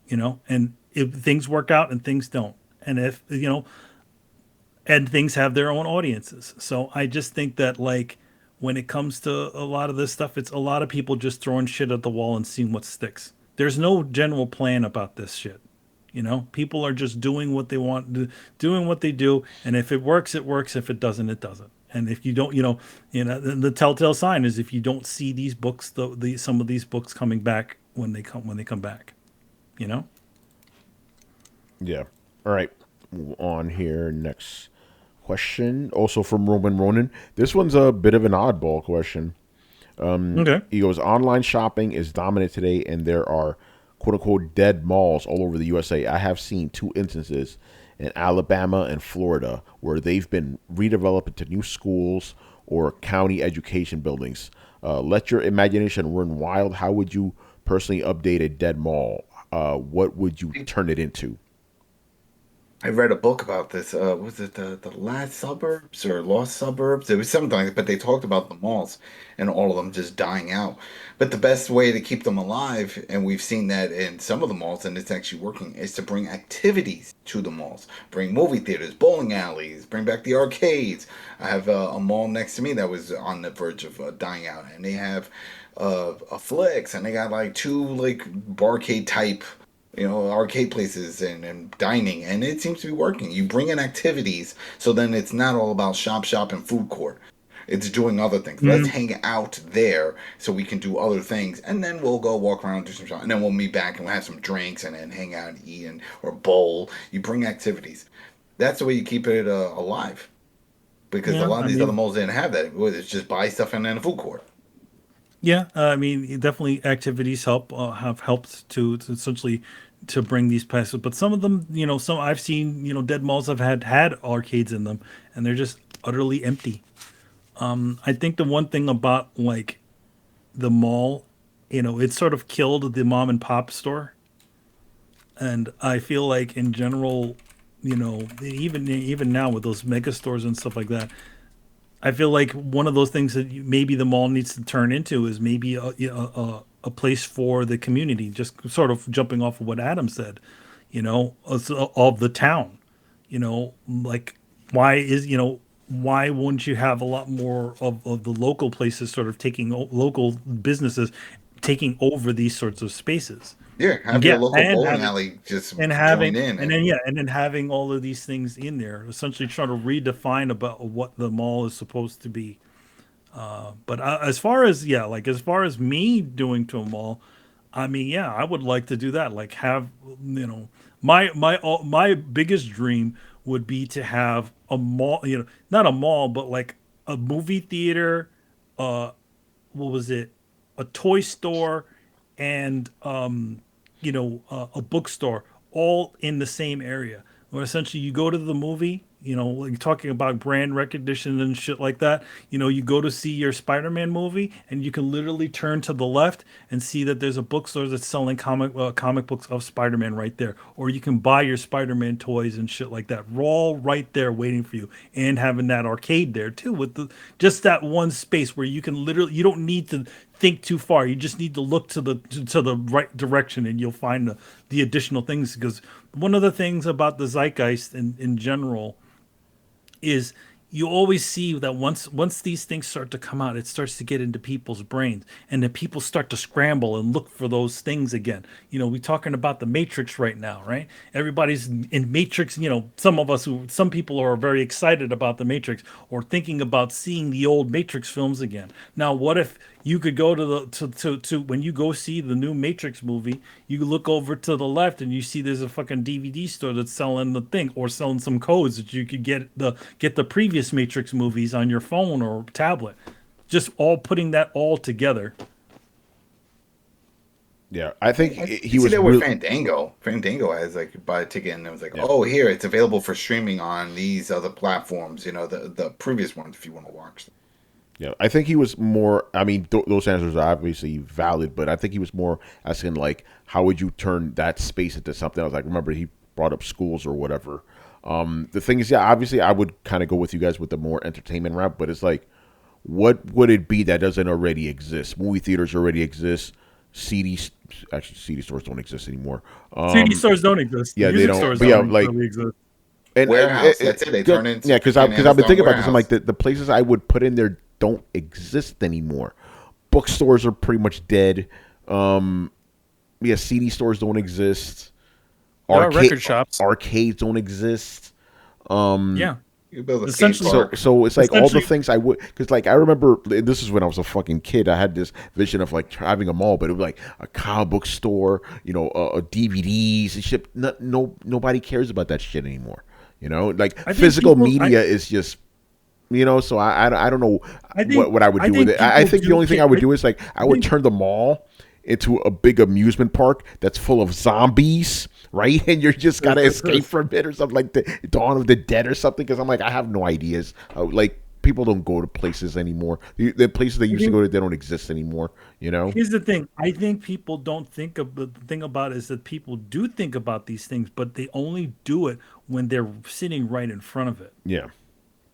And if things work out and things don't, and if and things have their own audiences. So I just think that when it comes to a lot of this stuff, it's a lot of people just throwing shit at the wall and seeing what sticks. There's no general plan about this shit. People are just doing what they want, doing what they do, and if it works, it works. If it doesn't, it doesn't. And if you don't, the telltale sign is if you don't see these books, some of these books coming back when they come back. Yeah. All right. Move on here. Next question, also from Ronan. This one's a bit of an oddball question. Okay. He goes, online shopping is dominant today, and there are quote-unquote dead malls all over the USA. I have seen 2 instances in Alabama and Florida where they've been redeveloped into new schools or county education buildings. Let your imagination run wild. How would you personally update a dead mall? What would you turn it into? I read a book about this. Was it the Last Suburbs or Lost Suburbs? It was something like that, but they talked about the malls and all of them just dying out. But the best way to keep them alive, and we've seen that in some of the malls, and it's actually working, is to bring activities to the malls. Bring movie theaters, bowling alleys, bring back the arcades. I have a mall next to me that was on the verge of dying out, and they have a Flicks, and they got like two like barcade type arcade places and dining, and it seems to be working. You bring in activities, so then it's not all about shop, and food court. It's doing other things. Let's hang out there so we can do other things, and then we'll go walk around, do some shopping, and then we'll meet back and we'll have some drinks and then hang out and eat or bowl. You bring activities. That's the way you keep it alive. Because a lot of these other malls didn't have that. It's just buy stuff and then a food court. Yeah, I mean, definitely activities have helped to essentially to bring these places. But some of them, some I've seen, dead malls have had arcades in them, and they're just utterly empty. I think the one thing about like the mall, it sort of killed the mom and pop store, and I feel like in general, even now with those mega stores and stuff like that. I feel like one of those things that maybe the mall needs to turn into is maybe a place for the community. Just sort of jumping off of what Adam said, of the town. Like why wouldn't you have a lot more of the local places sort of local businesses taking over these sorts of spaces? Yeah, have your local bowling alley just and join in, and then having all of these things in there, essentially trying to redefine about what the mall is supposed to be. But as far as me doing to a mall, I mean, I would like to do that. Like have my biggest dream would be to have a mall, not a mall, but like a movie theater. What was it? A toy store and a bookstore all in the same area where essentially you go to the movie, like talking about brand recognition and shit like that. You go to see your Spider-Man movie and you can literally turn to the left and see that there's a bookstore that's selling comic books of Spider-Man right there. Or you can buy your Spider-Man toys and shit like that. All right there waiting for you, and having that arcade there too with just that one space where you can literally, you don't need to think too far. You just need to look to the right direction and you'll find the additional things. Because one of the things about the zeitgeist in general is you always see that once these things start to come out, it starts to get into people's brains, and then people start to scramble and look for those things again. We're talking about the Matrix right now, right? Everybody's in Matrix. Some people are very excited about the Matrix or thinking about seeing the old Matrix films again. Now, what if you could go to when you go see the new Matrix movie, you look over to the left and you see there's a fucking DVD store that's selling the thing or selling some codes that you could get the previous Matrix movies on your phone or tablet. Just all putting that all together. Yeah, I think he was there with Fandango. Fandango has like you buy a ticket and it was like, oh, here it's available for streaming on these other platforms. The previous ones if you want to watch them. Yeah, I think he was more. I mean, those answers are obviously valid, but I think he was more asking like, how would you turn that space into something else? Like, remember he brought up schools or whatever. The thing is, obviously, I would kind of go with you guys with the more entertainment route, but it's like, what would it be that doesn't already exist? Movie theaters already exist. CD stores don't exist anymore. CD stores don't exist. Yeah, Music they don't. Stores But don't like, really exist. And warehouse. That's it. They turn into because I've been thinking about this. I'm like the places I would put in there don't exist anymore. Bookstores are pretty much dead. CD stores don't exist. Record shops. Arcades don't exist. You build a essentially, so it's like all the things I would, because like I remember this is when I was a fucking kid. I had this vision of like having a mall, but it was like a comic book store, DVDs and shit. Nobody cares about that shit anymore. Like physical media is just. So I don't know what I would do with it. I think the only thing I would do is like I would turn the mall into a big amusement park that's full of zombies, right? And you're just gotta escape from it or something like the Dawn of the Dead or something. Because I'm like, I have no ideas. Like people don't go to places anymore. The places they used to go to, they don't exist anymore. You know. Here's the thing. I think people don't think of the thing about it is that people do think about these things, but they only do it when they're sitting right in front of it. Yeah.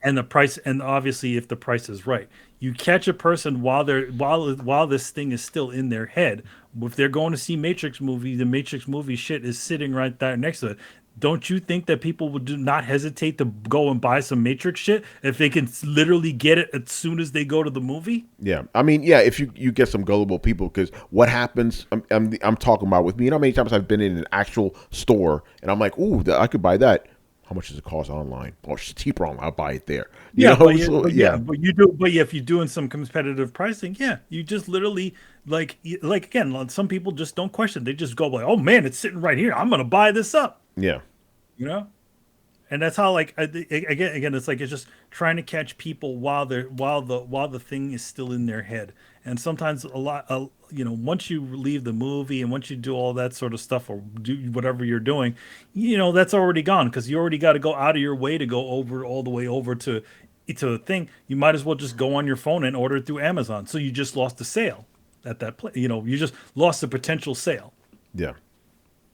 And the price, and obviously if the price is right. You catch a person while this thing is still in their head. If they're going to see Matrix movie, the Matrix movie shit is sitting right there next to it. Don't you think that people would not hesitate to go and buy some Matrix shit if they can literally get it as soon as they go to the movie? Yeah, I mean, yeah, if you get some gullible people, because what happens? I'm talking about with me. You know how many times I've been in an actual store and I'm like, ooh, I could buy that. How much does it cost online? Oh, it's cheaper online. I'll buy it there. But if you're doing some competitive pricing, you just literally like again, some people just don't question. They just go like, oh man, it's sitting right here. I'm gonna buy this up. Yeah, you know, and that's how again, it's like it's just trying to catch people while the thing is still in their head. And sometimes once you leave the movie and once you do all that sort of stuff or do whatever you're doing, that's already gone because you already got to go out of your way to go all the way over to a thing. You might as well just go on your phone and order it through Amazon. So you just lost the sale at that place. You just lost the potential sale. Yeah.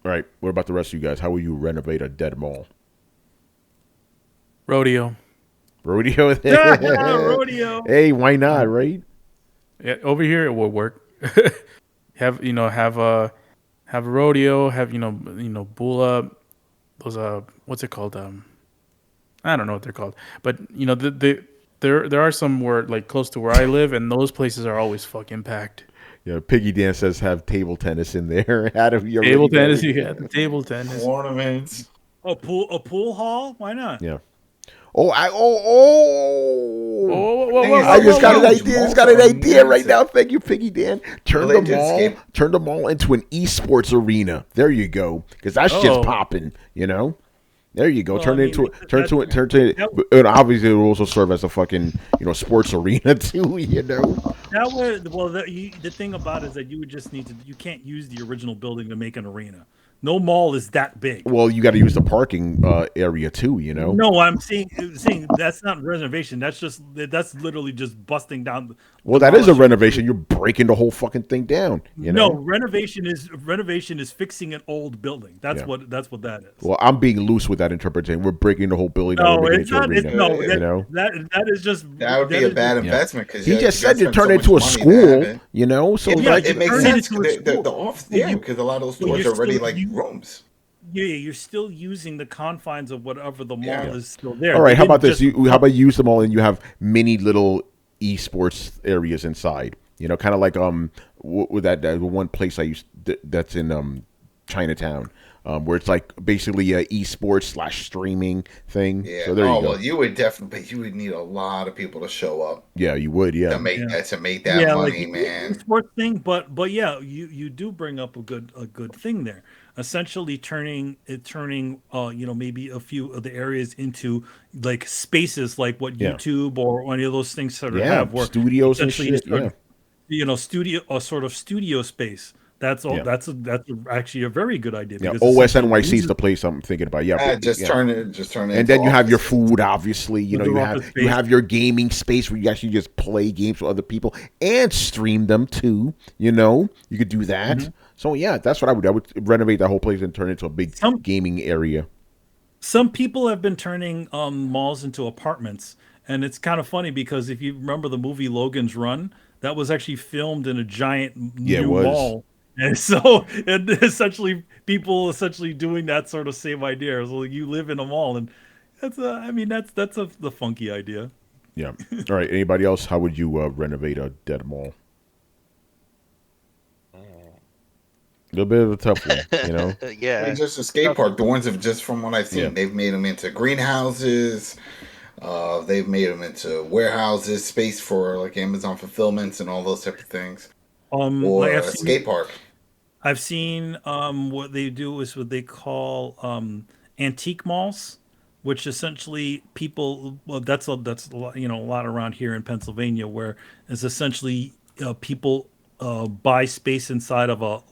All right. What about the rest of you guys? How will you renovate a dead mall? Rodeo. Rodeo. Hey, why not? Right. Yeah, over here it will work. have a rodeo, bull up, those what's it called? I don't know what they're called, but there are some where like close to where I live, and those places are always fucking packed. Yeah, Piggy Dan says have table tennis in there. Out of your table tennis, table tennis, ornaments, a pool hall. Why not? Yeah. I just got an idea. It's got an idea right now. Thank you, Piggy Dan. Turn the mall into an esports arena. There you go. Because that shit's popping. There you go. Well, turn it. And obviously, it will also serve as a fucking sports arena too. The thing about it is that you would just need to. You can't use the original building to make an arena. No mall is that big. Well, you got to use the parking area too. No, I'm saying that's not renovation. That's literally just busting down. Well, that is a renovation. You're breaking the whole fucking thing down. No, renovation is fixing an old building. That's what that is. Well, I'm being loose with that interpretation. We're breaking the whole building down. No, it's not. That is just that would be a bad investment because he just said to turn it into a school. So it makes sense. The off because a lot of those stores are already like rooms. Yeah, you're still using the confines of whatever the mall is still there. All right, how about this? How about you use them all and you have mini little esports areas inside? Kind of like with that one place I used that's in Chinatown, where it's like basically a esports / streaming thing. Yeah. So there you go. Well, you would need a lot of people to show up. Yeah, you would. Yeah. To make that money, man. Esports thing, but yeah, you do bring up a good thing there. Essentially turning maybe a few of the areas into like spaces like what YouTube or any of those things sort of have where studios and shit. Studio space. That's all. Yeah. That's actually a very good idea. Yeah, OSNYC is the place I'm thinking about. Yeah, turn it. And then you have your food, obviously. You have your gaming space where you actually just play games with other people and stream them too. You could do that. Mm-hmm. So yeah, that's what I would. I would renovate that whole place and turn it into a big gaming area. Some people have been turning malls into apartments, and it's kind of funny because if you remember the movie Logan's Run, that was actually filmed in a giant new mall. And so, essentially, people doing that sort of same idea. So you live in a mall, and that's the funky idea. Yeah. All right. Anybody else? How would you renovate a dead mall? A little bit of a tough one, Yeah. It's just a skate park. The ones from what I've seen, they've made them into greenhouses. They've made them into warehouses, space for like Amazon fulfillments and all those type of things. Or a skate park. I've seen what they do is what they call antique malls, which essentially people. Well, that's a lot, a lot around here in Pennsylvania, where it's essentially people buy space inside of a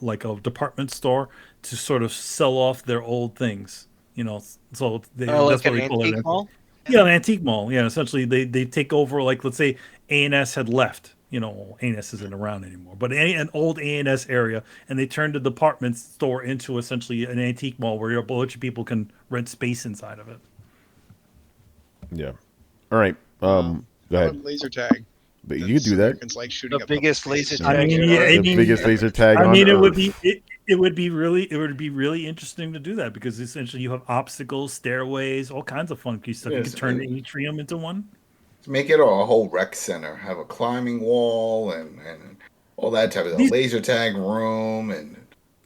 department store to sort of sell off their old things. So that's what we call it. Mall? Yeah, an antique mall. Yeah, essentially they take over, like, let's say ANS had left. ANS isn't around anymore, but an old ANS area, and they turned the department store into essentially an antique mall where a bunch of people can rent space inside of it. Yeah. All right. Go How ahead. about laser tag? But you can do that. Americans like shooting The up biggest public laser spaces. I tag mean, ever. yeah, I The mean, biggest laser tag I on mean, Earth. it would be really interesting to do that, because essentially you have obstacles, stairways, all kinds of funky stuff. You Yes, could turn the and- atrium into one. Make it a whole rec center. Have a climbing wall and all that type of stuff. These- Laser tag room and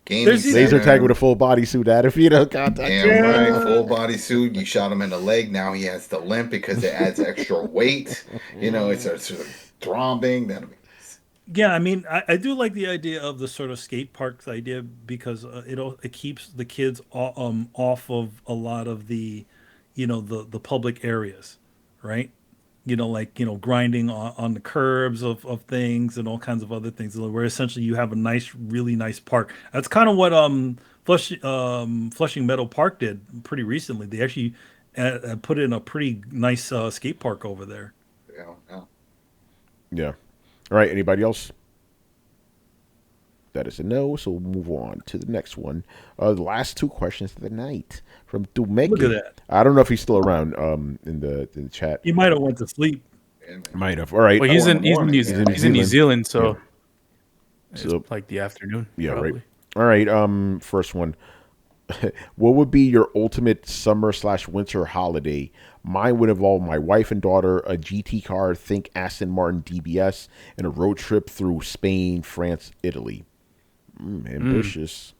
gaming There's these- Laser center. tag with a full bodysuit at if you don't contact. Damn right, full body suit. You shot him in the leg. Now he has to limp because it adds extra weight. It's sort of throbbing. That'll be Yeah, I mean, I do like the idea of the sort of skate parks idea, because it keeps the kids off of a lot of the, the public areas, right? Like, grinding on the curbs of things and all kinds of other things, where essentially you have a really nice park. That's kind of what Flushing Meadow Park did pretty recently. They actually put in a pretty nice skate park over there. yeah. Yeah. All right. Anybody else? That is a no. So we'll move on to the next one. The last two questions of the night from Dumeki. Look at that. I don't know if he's still around. In the chat. He might have went to sleep. Might have. All right. Well, he's Oh, in New Zealand. Zealand, so it's So- like the afternoon. Yeah. probably. Right. All right. First one. What would be your ultimate summer/winter holiday? Mine would involve my wife and daughter, a GT car, think Aston Martin DBS, and a road trip through Spain, France, Italy. Ambitious.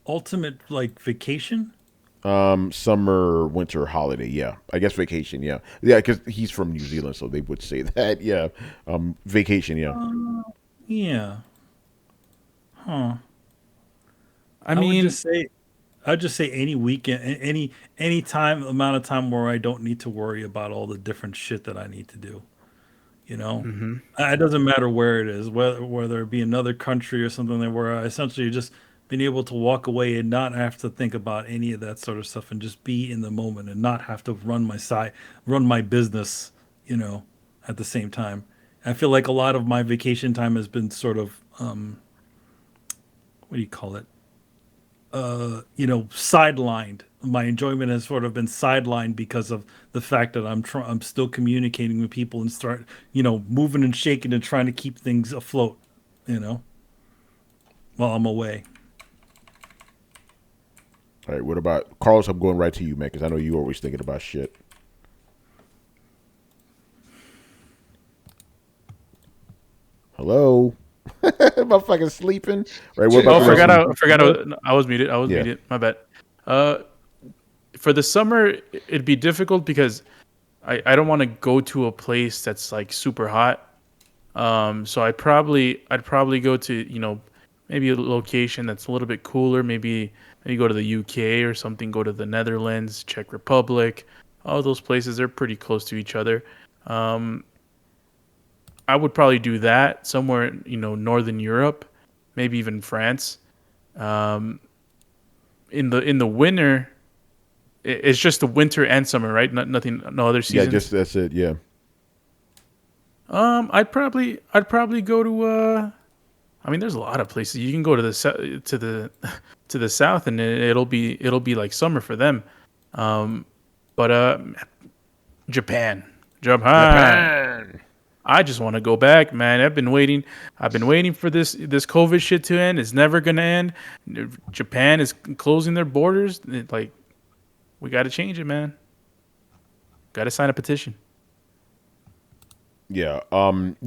Ultimate, like, vacation? Summer, winter, holiday. Yeah, I guess vacation. Yeah, because he's from New Zealand, so they would say that. Yeah, vacation. Yeah, Yeah. Huh. I mean, I'd just say any weekend, any amount of time where I don't need to worry about all the different shit that I need to do. It doesn't matter where it is, whether it be another country or something, where I essentially just been able to walk away and not have to think about any of that sort of stuff, and just be in the moment and not have to run my business, at the same time. I feel like a lot of my vacation time has been sort of, what do you call it? Sidelined. My enjoyment has sort of been sidelined because of the fact that I'm still communicating with people and start, moving and shaking and trying to keep things afloat, while I'm away. All right. What about Carlos? I'm going right to you, man, because I know you're always thinking about shit. Hello. Am I fucking sleeping? Right. What Oh, about I was muted. I was Yeah. muted. My bad. For the summer, it'd be difficult because I don't want to go to a place that's like super hot. So I'd probably go to maybe a location that's a little bit cooler. Maybe go to the UK or something. Go to the Netherlands, Czech Republic. All those places are pretty close to each other. I would probably do that somewhere, Northern Europe, maybe even France. In the winter, it's just the winter and summer, right? Nothing, no other Yeah, seasons. just that's it. Yeah. I'd probably go to. I mean, there's a lot of places you can go to the south, and it'll be like summer for them. But Japan. I just want to go back, man. I've been waiting for this COVID shit to end. It's never gonna end. Japan is closing their borders. We got to change it, man. Got to sign a petition. Yeah.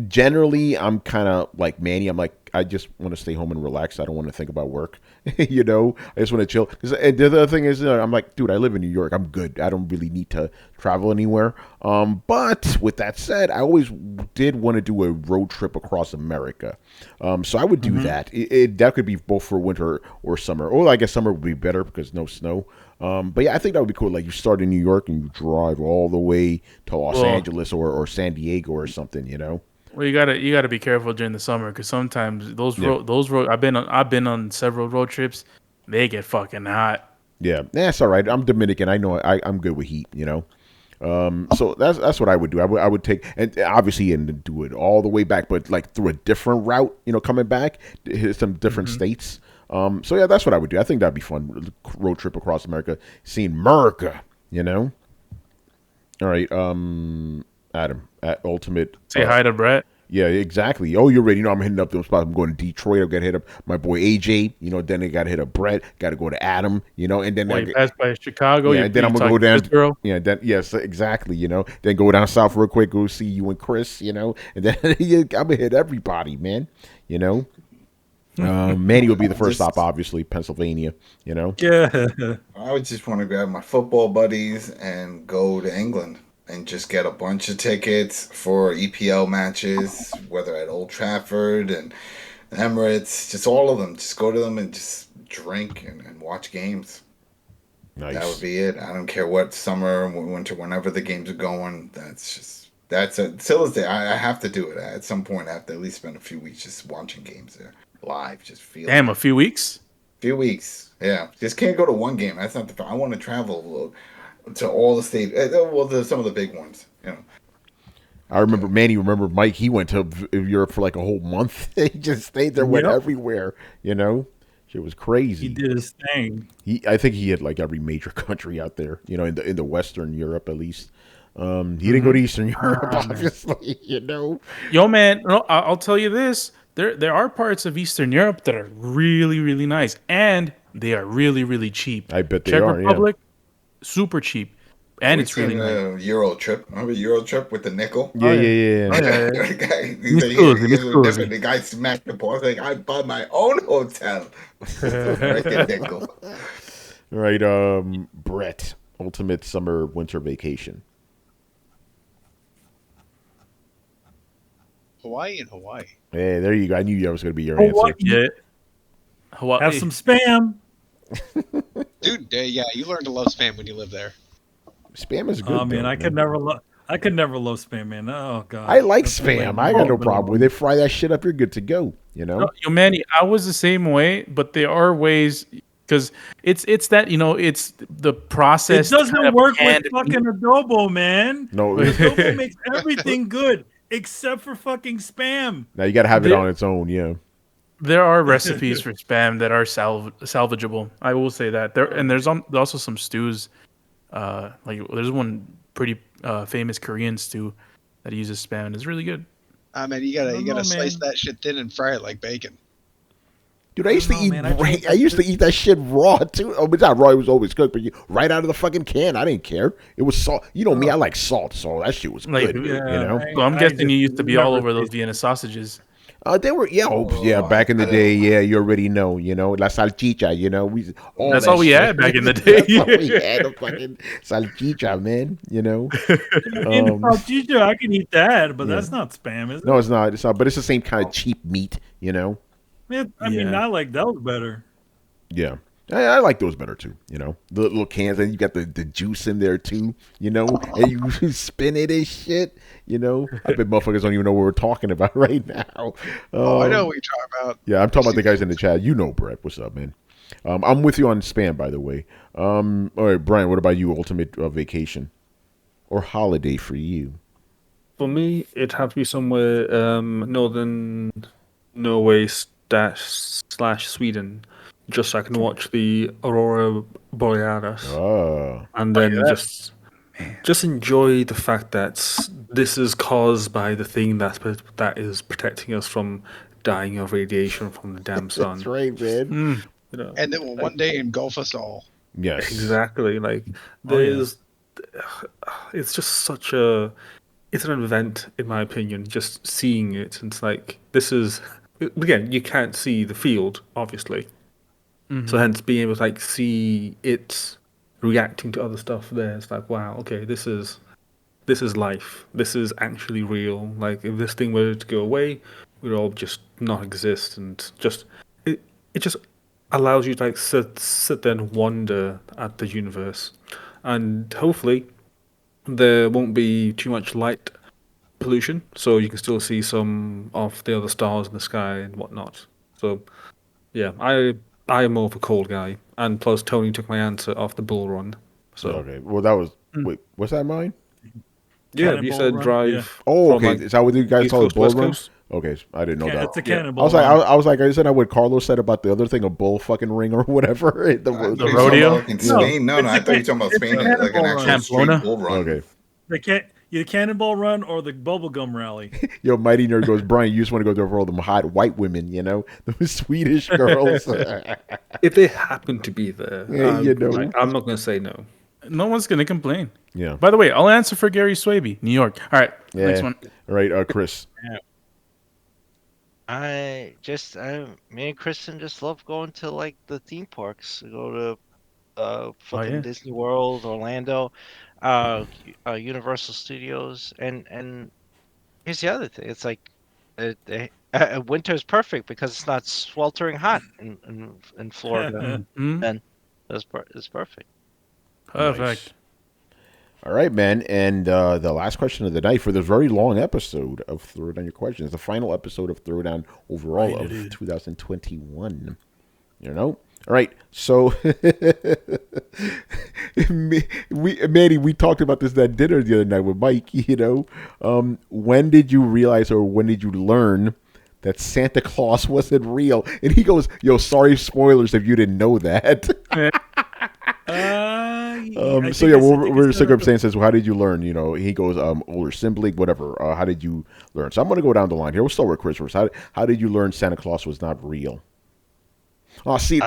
Generally, I'm kind of like Manny. I'm like, I just want to stay home and relax. I don't want to think about work. I just want to chill. And the other thing is, I'm like, dude, I live in New York. I'm good. I don't really need to travel anywhere. But with that said, I always did want to do a road trip across America. So I would do that. That could be both for winter or summer. Or I guess summer would be better because no snow. But yeah, I think that would be cool. Like you start in New York and you drive all the way to Los Angeles or San Diego or something, Well, you gotta be careful during the summer because sometimes those road I've been on several road trips. They get fucking hot. Yeah, that's all right. I'm Dominican. I know. I'm good with heat. So that's what I would do. I would take, and obviously and do it all the way back, but like through a different route. Coming back, hit some different states. So yeah, that's what I would do. I think that'd be fun. Road trip across America, seeing America. All right, Adam at Ultimate. Say hi to Brett. Yeah, exactly. Oh, you're ready. I'm hitting up those spots. I'm going to Detroit. I've got to hit up my boy AJ. Then I got to hit up Brett. Got to go to Adam. And then you pass by Chicago. Yeah, and then I'm gonna go down. Yeah, then yes, exactly. Then go down south real quick. Go see you and Chris. And then I'm gonna hit everybody, man. Manny will be the first stop, obviously, Pennsylvania. Yeah. I would just want to grab my football buddies and go to England and just get a bunch of tickets for EPL matches, whether at Old Trafford and Emirates, just all of them. Just go to them and just drink and watch games. Nice. That would be it. I don't care what summer, winter, whenever the games are going. That's a till this day. I have to do it. At some point, I have to at least spend a few weeks just watching games there live. Just feel. Damn, a few weeks. Few weeks. Yeah, just can't go to one game. That's not the. I want to travel to all the states. Well, some of the big ones. I remember Manny. Remember Mike? He went to Europe for like a whole month. He just stayed there, went everywhere. Shit was crazy. He did his thing. I think he had like every major country out there. In the Western Europe at least. He didn't go to Eastern Europe, obviously. Yo, man, no, I'll tell you this. There are parts of Eastern Europe that are really, really nice, and they are really, really cheap. I bet they Czech are. Republic, super cheap, and it's really nice. Euro trip. Remember Euro trip with the nickel? Yeah. The guy smacked the ball. Like, I bought my own hotel. Right the nickel. All right, Brett. Ultimate summer winter vacation. Hawaii and Hawaii. Hey, there you go. I knew that was going to be your Hawaii. answer. Yeah. Hawaii. Have some spam. Dude, yeah, you learn to love spam when you live there. Spam is good. Oh man, I could never love spam, man. Oh god. I like spam. I got no problem with it. Fry that shit up. You're good to go. Yo, Manny, I was the same way, but there are ways because it's that it's the process. It doesn't work with fucking adobo, man. No, adobo makes everything good except for fucking spam. Now you got to have it on its own. Yeah. There are recipes for spam that are salvageable. I will say that there's also some stews. Like there's one pretty famous Korean stew that uses spam and it's really good. Man, you gotta slice that shit thin and fry it like bacon. Dude, I used to eat that shit raw too. Oh, but not raw; it was always cooked, but right out of the fucking can. I didn't care. It was salt. Me, I like salt, so that shit was good. So I'm guessing you used to be all over those Vienna sausages. They were back in the day. Yeah, you already know. La salchicha. That's all we had back in the day. That's all we had, a fucking salchicha, man. Salchicha, I can eat that, but that's not spam, is it? No, it's not. It's not. But it's the same kind of cheap meat. I mean, I like those better. Yeah. I like those better too, the little cans, and you got the juice in there too, and you spin it and shit, I bet motherfuckers don't even know what we're talking about right now. I know what you're talking about. Yeah, I'm talking about the guys in the chat. Brett. What's up, man? I'm with you on spam, by the way. All right, Brian, what about you? Ultimate vacation or holiday for you? For me, it'd have to be somewhere northern Norway / Sweden. Just so I can watch the Aurora Borealis, and then just enjoy the fact that this is caused by the thing that is protecting us from dying of radiation from the damn sun. That's right, man. And then one day engulf us all. Yes, exactly. Like it's just it's an event in my opinion. Just seeing it, and it's like this is again. You can't see the field, obviously. Mm-hmm. So hence being able to see it reacting to other stuff there, it's like, wow, okay, this is life. This is actually real. Like if this thing were to go away, we'd all just not exist, and just it just allows you to sit there and wonder at the universe, and hopefully there won't be too much light pollution, so you can still see some of the other stars in the sky and whatnot. So yeah, I am more of a cold guy, and plus Tony took my answer off the bull run. So Okay. Well, that was. Wait, what's that mine? yeah, you Cannonball said Run? drive. Oh, from, okay. like, Is that what you guys East call it? Coast, Bull West run? Coast? Okay, I didn't know that. It's a I cannonball. was like, Run. I was like, isn't that what Carlos said about the other thing, a bull fucking ring or whatever? I thought you were talking rodeo? about, like, in Spain. No, it's I a thought you were talking about it's a Spain, like an cannonball actual run. street Pamplona? bull run. Okay. The cannonball run or the bubblegum rally. Yo, Mighty Nerd goes, Brian, you just want to go there for all them hot white women, you know? Those Swedish girls. If they happen to be there, Yeah, you know. I'm not going to say no. No one's gonna complain. Yeah. By the way, I'll answer for Gary Swaby, New York. All right, Yeah. next one. All right, Chris. Me and Kristen just love going to like the theme parks. We go to fucking yeah. Disney World, Orlando, Universal Studios, and here's the other thing. It's like winter is perfect because it's not sweltering hot in Florida, Mhm. and it's perfect. Perfect. Nice. All right, man. And the last question of the night for this very long episode of Throw Down Your Questions, the final episode of Throw Down overall of 2021. You know? All right. So, Manny, we talked about this at dinner the other night with Mike, you know. When did you realize or when did you learn that Santa Claus wasn't real? And he goes, yo, sorry, spoilers if you didn't know that. So yeah, what were the circumstances? How did you learn? You know, he goes, older sibling, whatever. How did you learn? So I'm gonna go down the line here. We'll start with Chris first. How did you learn Santa Claus was not real? Oh, see,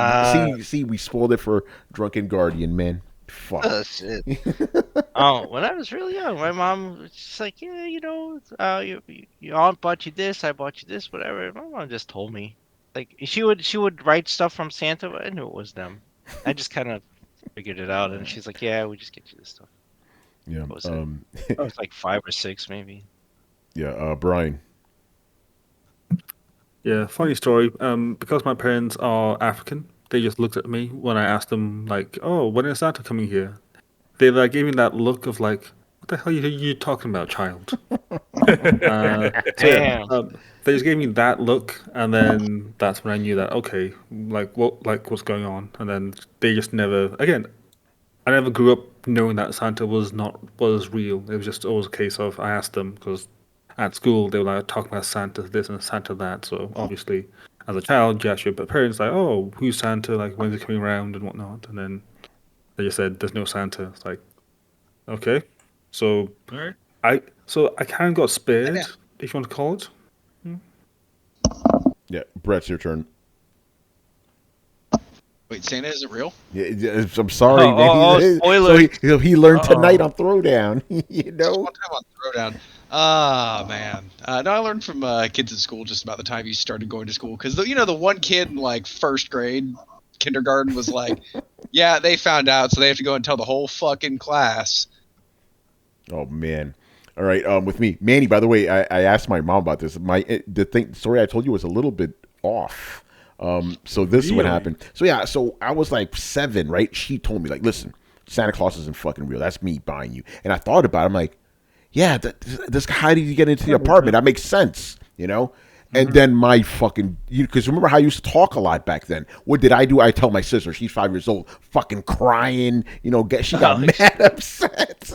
we spoiled it for Drunken Guardian, man. Fuck. Oh shit. Oh, when I was really young, my mom was just like, yeah, you know, your aunt bought you this, I bought you this, whatever. My mom just told me. Like she would write stuff from Santa, but I knew it was them. I just kind of figured it out, and she's like, yeah, we just get you this stuff. Yeah. What was it? I was like 5 or 6, maybe. Yeah. Brian. Yeah, funny story. Because my parents are African, they just looked at me when I asked them, like, "Oh, when is Santa coming here?" They like gave me that look of like, "What the hell are you talking about, child?" Damn. They just gave me that look, and then that's when I knew that okay, what's going on? And then they just never again. I never grew up knowing that Santa was real. It was just always a case of I asked them because at school they were like talking about Santa this and Santa that. So obviously, as a child, yeah, sure. But parents like, oh, who's Santa? Like, when's he coming around and whatnot? And then they just said, there's no Santa. It's like, okay. So All right. I kind of got spared, if you want to call it. Yeah, Brett, your turn. Wait, Santa isn't real? Yeah, I'm sorry, Oh, man. spoiler. So he learned tonight on Throwdown. You Just know. one time on Throwdown. Ah, man. No, I learned from kids in school just about the time you started going to school. Because, the one kid in, like, first grade, kindergarten, was like, yeah, they found out, so they have to go and tell the whole fucking class. Oh, man. All right, with me. Manny, by the way, I asked my mom about this. The story I told you was a little bit off. So this is what happened. So yeah, so I was like 7, right? She told me, like, listen, Santa Claus isn't fucking real. That's me buying you. And I thought about it. I'm like, yeah, this how did you get into the apartment? That makes sense, you know? And then my fucking, because remember how I used to talk a lot back then. What did I do? I tell my sister, she's 5 years old, fucking crying, she got mad upset,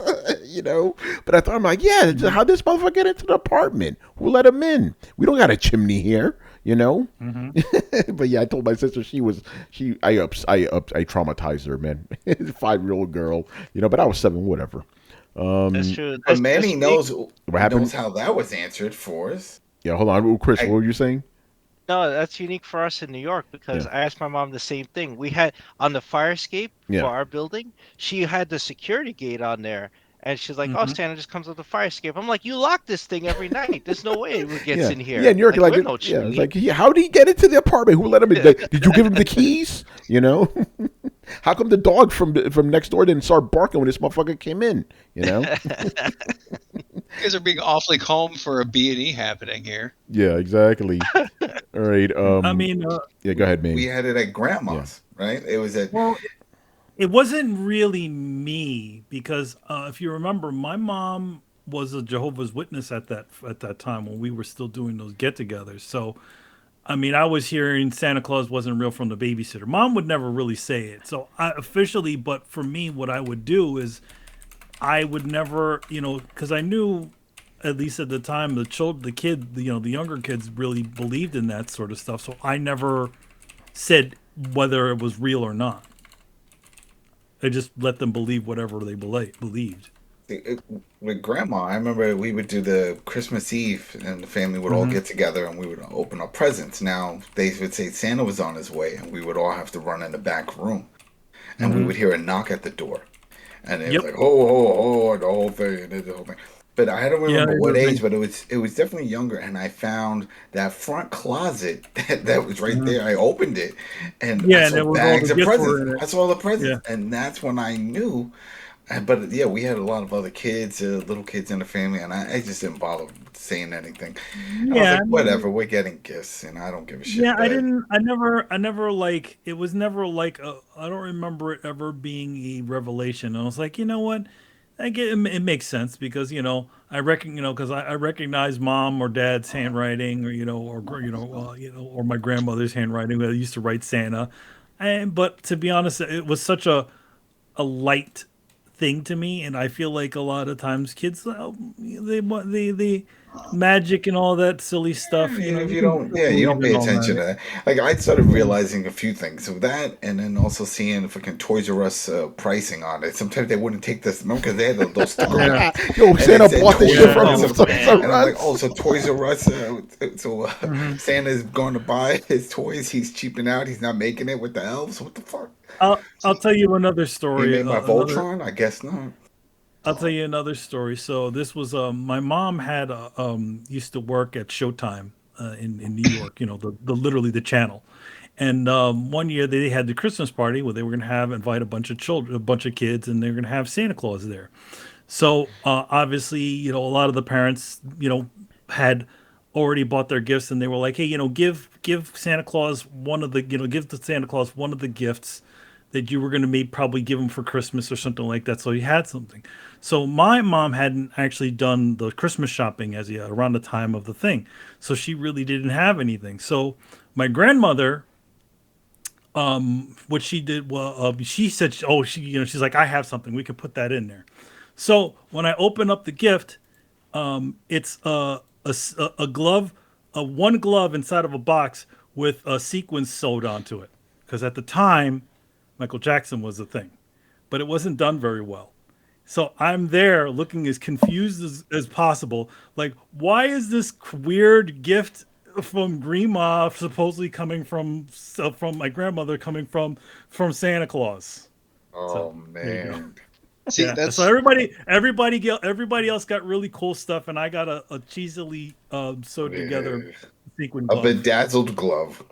But I thought, I'm like, yeah, how'd this motherfucker get into the apartment? Who let him in? We don't got a chimney here, But yeah, I told my sister I traumatized her, man. 5-year-old girl, but I was 7, whatever. That's true. But Manny knows what happened? Knows how that was answered for us. Yeah, hold on, Chris. What were you saying? No, that's unique for us in New York because I asked my mom the same thing. We had on the fire escape for our building, she had the security gate on there. And she's like, oh, Santa just comes with the fire escape. I'm like, you lock this thing every night. There's no way it gets in here. Yeah, in New York, it's like, how did he get into the apartment? Who let him in? Did you give him the keys? How come the dog from next door didn't start barking when this motherfucker came in? You guys are being awfully calm for a B&E happening here. Yeah, exactly. All right. Go ahead, man. We had it at grandma's, right? It was at. Well, it wasn't really me because if you remember, my mom was a Jehovah's Witness at that time when we were still doing those get-togethers. So I mean, I was hearing Santa Claus wasn't real from the babysitter. Mom would never really say it. So officially, but for me, what I would do is I would never, because I knew, at least at the time, the younger kids really believed in that sort of stuff. So I never said whether it was real or not. I just let them believe whatever they believed. With grandma, I remember we would do the Christmas Eve and the family would all get together and we would open up presents. Now, they would say Santa was on his way and we would all have to run in the back room. And we would hear a knock at the door. And it was like, oh, the whole thing, the whole thing. But I don't remember what age, but it was definitely younger. And I found that front closet that was right there. I opened it, and I saw bags of presents. I saw all the presents, and that's when I knew. But yeah, we had a lot of other kids, little kids in the family, and I just didn't bother saying anything. And I was like, whatever, we're getting gifts, and I don't give a shit. Yeah, I never like, it was never like, I don't remember it ever being a revelation. And I was like, you know what? I get it makes sense because, I because I recognize mom or dad's handwriting or, or my grandmother's handwriting. I used to write Santa. But to be honest, it was such a light thing to me, and I feel like a lot of times kids they want the magic and all that silly stuff. If you don't pay attention to that. Like I started realizing a few things of that, and then also seeing fucking Toys R Us pricing on it. Sometimes they wouldn't take this, remember, because they had those stickers. Yo, Santa bought this shit from Toys R Us. And I'm like, oh, so Toys R Us. Santa's going to buy his toys. He's cheaping out. He's not making it with the elves. What the fuck? I'll tell you another story. He made my Voltron? I guess not. I'll tell you another story. So this was my mom had used to work at Showtime in New York. Literally the channel. And one year they had the Christmas party where they were going to invite a bunch of kids, and they were going to have Santa Claus there. So obviously, a lot of the parents, had already bought their gifts, and they were like, hey, give Santa Claus one of the, give the Santa Claus one of the gifts that you were going to probably give him for Christmas or something like that. So he had something. So my mom hadn't actually done the Christmas shopping as yet around the time of the thing. So she really didn't have anything. So my grandmother, what she did, she said, she's like, I have something. We can put that in there. So when I open up the gift, it's a glove, one glove inside of a box with a sequins sewed onto it. Because at the time, Michael Jackson was the thing, but it wasn't done very well. So I'm there looking as confused as possible. Like, why is this weird gift from Grandma supposedly coming from my grandmother coming from Santa Claus? Oh, man. See, that's... So everybody else got really cool stuff, and I got a cheesily sewed together sequin glove. A bedazzled glove.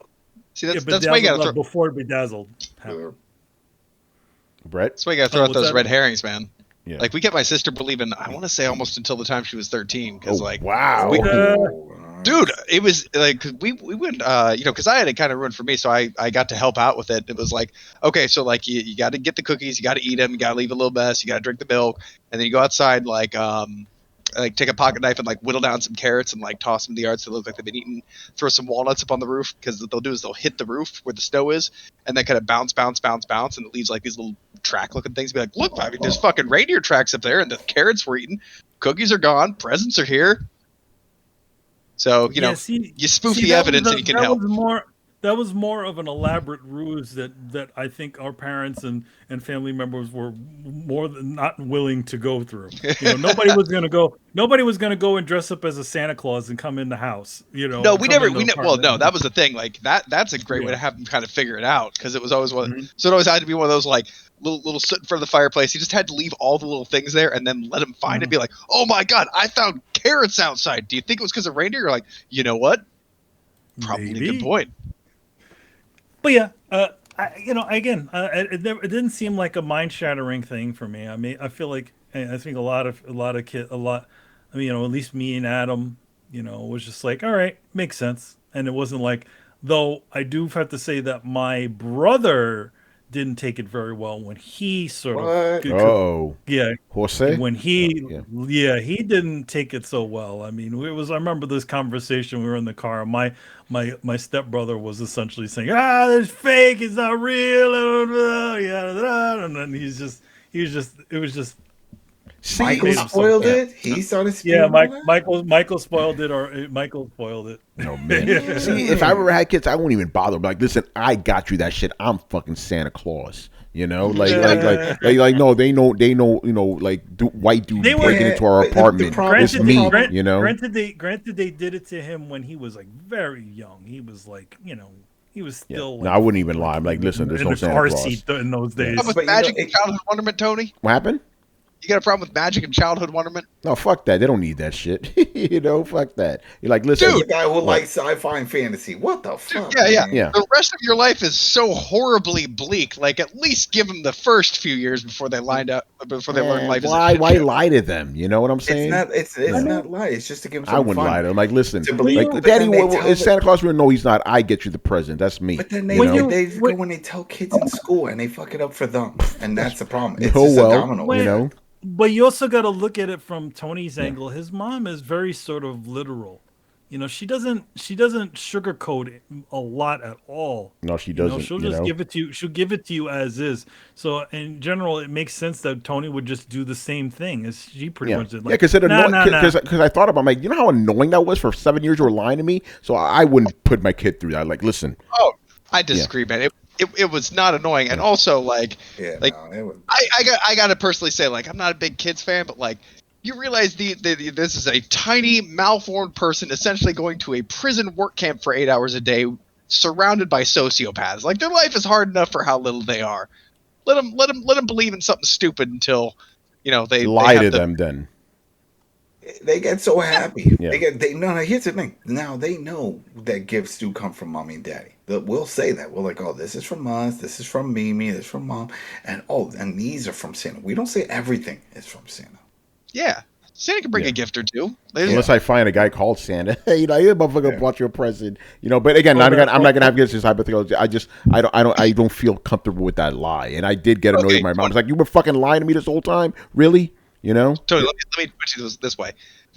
See, that's why you got to throw before bedazzled. Brett? That's why you got to throw out those red herrings, man. Yeah. Like we kept my sister believing, I want to say almost until the time she was 13, because wow, dude, it was like we went, because I had it kind of ruined for me, so I got to help out with it. It was like, okay, so like you got to get the cookies, you got to eat them, you got to leave a little mess, you got to drink the milk, and then you go outside like take a pocket knife and like whittle down some carrots and like toss them in the yard so they look like they've been eaten. Throw some walnuts up on the roof, because what they'll do is they'll hit the roof where the snow is, and then kind of bounce, and it leaves like these little track-looking things. Be like, look, I mean, there's fucking reindeer tracks up there, and the carrots were eaten, cookies are gone, presents are here. So you spoof the evidence and you can help. That was more of an elaborate ruse that I think our parents and family members were more than not willing to go through. Nobody was gonna go and dress up as a Santa Claus and come in the house. No, no, that was the thing. Like that's a great way to have them kind of figure it out, because it was always so it always had to be one of those like little sit in front of the fireplace. You just had to leave all the little things there and then let them find it. Be like, oh my god, I found carrots outside. Do you think it was because of reindeer? You're like, you know what? Probably a good point. But yeah, it didn't seem like a mind-shattering thing for me. I mean, I feel like I think a lot of kids, at least me and Adam, was just like, all right, makes sense. And it wasn't like, though I do have to say that my brother didn't take it very well when he sort What? of Oh, yeah Jose. when he Yeah. he didn't take it so well. I mean, it was I remember this conversation. We were in the car. And my stepbrother was essentially saying, it's fake, it's not real, and then it was just Michael made him so spoiled mad. it. He started spewing Yeah, on that? Michael spoiled it, or Michael spoiled it. Oh man. See, if I ever had kids, I wouldn't even bother. Like, listen, I got you that shit. I'm fucking Santa Claus. You know, like, no, they know, you know, like, white dude They were- breaking into our but the apartment. problem- It's me, you know. Granted, they did it to him when he was like very young. He was like, he was Yeah. still. No, Like, I wouldn't even lie. I'm like, listen, there's in no the Santa car Claus. seat in those days. With But you know, Magic and Childhood Wonderment, Tony? What happened? You got a problem with Magic and Childhood Wonderment? No, fuck that. They don't need that shit. You know, fuck that. You're like, listen, The guy who likes sci-fi and fantasy. What the fuck? Yeah. Yeah. The rest of your life is so horribly bleak. Like, at least give them the first few years before they learn life. why lie to them? You know what I'm saying? It's not lie. It's just to give them I wouldn't fun. lie to them. Like, listen, To believe- like, but Daddy, then they tell is the- Santa Claus real? No, he's not. I get you the present. That's me. But then you know? they go when they tell kids in school and they fuck it up for them, and that's the problem. It's Oh, just well, a domino. you know. But you also got to look at it from Tony's angle. His mom is very sort of literal. She doesn't sugarcoat it a lot at all. No, she doesn't. She'll just give it to you. She'll give it to you as is. So in general, it makes sense that Tony would just do the same thing as she pretty much did. Like, because I thought about, like, you know how annoying that was for 7 years you were lying to me. So I wouldn't put my kid through that. Like, listen, Oh, I disagree, man. It was not annoying, and also like I gotta personally say, like, I'm not a big kids fan, but like, you realize this is a tiny malformed person essentially going to a prison work camp for 8 hours a day, surrounded by sociopaths. Like, their life is hard enough for how little they are. Let them believe in something stupid until they lie have to them. Then They get so happy. Yeah. No, here's the thing. Now they know that gifts do come from mommy and daddy. We'll say that. We're like, oh, this is from us, this is from Mimi, this is from mom, and these are from Santa. We don't say everything is from Santa. Yeah, Santa can bring a gift or two. unless I find a guy called Santa, you motherfucker bought you a present, But again, I'm not gonna have this hypothetical. I don't feel comfortable with that lie, and I did get annoyed with my mom. It's like, you were fucking lying to me this whole time, really? Tony, let me put you this way.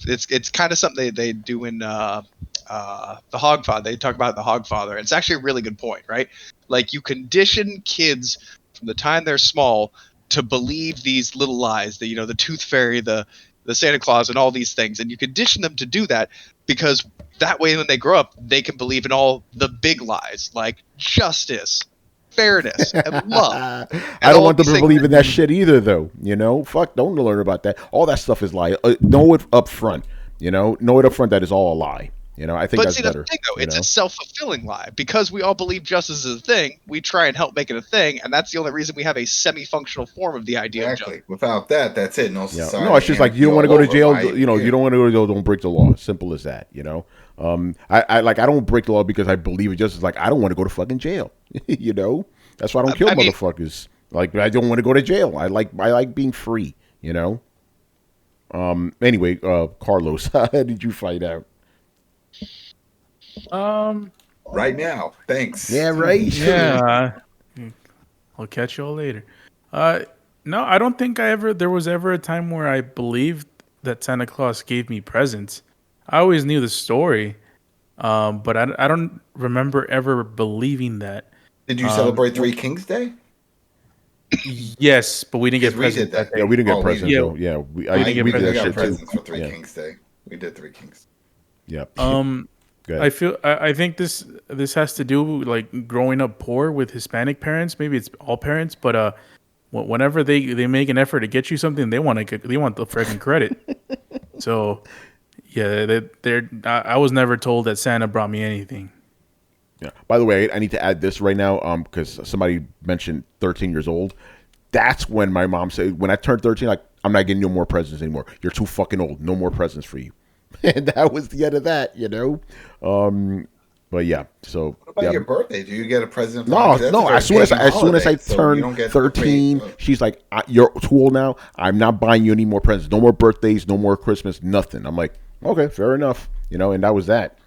It's kind of something they do in the Hogfather. They talk about the Hogfather. It's actually a really good point, right? Like, you condition kids from the time they're small to believe these little lies. The Tooth Fairy, the Santa Claus, and all these things, and you condition them to do that because that way, when they grow up, they can believe in all the big lies like justice, fairness, and love. I don't want them to believe in that shit either, though. Fuck, don't learn about that. All that stuff is lie. Know it up front. Know it up front that is all a lie. I think that's better. That's the thing, though. It's a self-fulfilling lie. Because we all believe justice is a thing, we try and help make it a thing, and that's the only reason we have a semi-functional form of the idea of justice. Without that, that's it. No society. No, it's just like, you don't want to go to jail. Right? You don't want to go to jail. Don't break the law. Simple as that. I don't break the law because I believe it. Just like, I don't want to go to fucking jail. That's why I don't kill motherfuckers. Like, I don't want to go to jail. I like being free. Anyway, Carlos, how did you find out? Right now. Thanks. Yeah, right. Yeah. I'll catch you all later. No, I don't think there was ever a time where I believed that Santa Claus gave me presents. I always knew the story, but I don't remember ever believing that. Did you celebrate Three Kings Day? Yes, but we didn't get presents. Yeah, we didn't get presents. Yeah. Though. Yeah, we did that shit presents too. for Three Kings Day. We did Three Kings. Yeah. I think this has to do like growing up poor with Hispanic parents. Maybe it's all parents, but whenever they make an effort to get you something, they want the freaking credit. So yeah, I was never told that Santa brought me anything. Yeah. By the way, I need to add this right now, because somebody mentioned 13 years old. That's when my mom said, when I turned 13, like, I'm not getting you more presents anymore. You're too fucking old. No more presents for you. And that was the end of that, But yeah, so. What about your birthday? Do you get a present? No. As soon as I turned 13, she's like, "You're too old now. I'm not buying you any more presents. No more birthdays. No more Christmas. Nothing." I'm like, okay, fair enough. And that was that.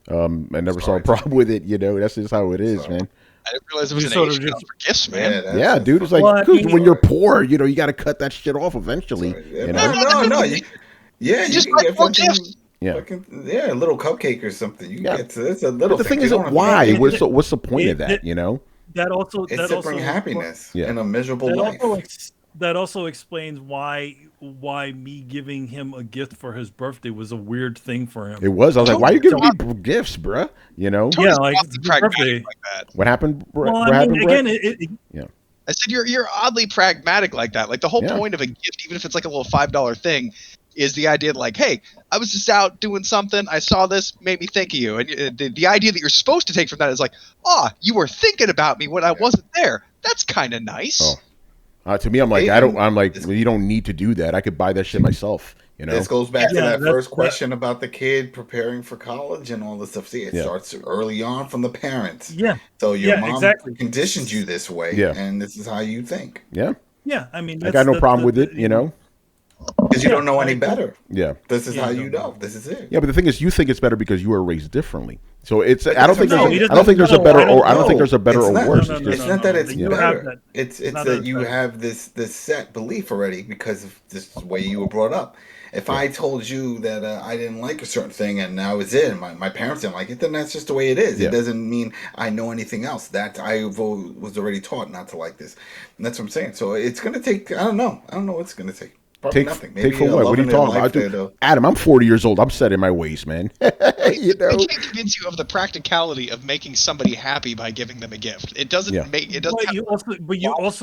I never saw a problem with it. That's just how it is, man. I didn't realize it was You an sort of age cutoff for gifts, man. Yeah, dude. It's like, Well, I dude, mean- when you're poor, you know, you got to cut that shit off eventually. Yeah, You know? no. You Just can buy get more fucking, gifts. Yeah. a little cupcake or something. You Yeah. get to it's a little. But the thing thing. is, You don't have to why? get big. What's the point of that? You know? That also It's that to also bring happiness Yeah. in a miserable that life. also that also explains why me giving him a gift for his birthday was a weird thing for him. It was. I was like, why are you giving me Don't- gifts, bruh? You know? Yeah, Tony's like oddly it's your pragmatic birthday. like that. What happened? Well, What I happened, mean, Brett? again, I said you're oddly pragmatic like that. Like the whole Yeah. point of a gift, even if it's like a little $5 thing, is the idea that like, hey, I was just out doing something, I saw this, made me think of you, and the idea that you're supposed to take from that is like, you were thinking about me when I wasn't there. That's kind of nice. Oh. To me, I'm like, Hey, I'm like, well, you don't need to do that. I could buy that shit myself. You know? This goes back to Yeah, that that's- first question about the kid preparing for college and all this stuff. See, it Yeah. starts early on from the parents. yeah, So your Yeah, mom exactly. conditioned you this way, Yeah. and this is how you think. Yeah. yeah. I mean, I got no problem with it. You know? Because you Yeah, don't know I any agree. better. Yeah. This is Yeah, how I you don't know. This is it. Yeah, but the thing is, you think it's better because you were raised differently. So it's. But I don't that's think what- there's. no, he I don't think there's a doesn't- better. I don't Or I don't think know. there's a better It's or not- worse. no, no, It's no, not that no. it's You have better. that- It's not that that you better. have this set belief already because of this way you were brought up. If I told you that I didn't like a certain thing and that was it, and my parents didn't like it, then that's just the way it is. Yeah. It doesn't mean I know anything else. That I was already taught not to like this, and that's what I'm saying. So it's gonna take. I don't know what it's gonna take. Probably nothing. Maybe Take for a what? love What are you in their talking about? life Dude, that, Adam, I'm 40 years old. I'm set in my ways, man. You know? I can't convince you of the practicality of making somebody happy by giving them a gift. It doesn't Yeah. make it doesn't. But have you also,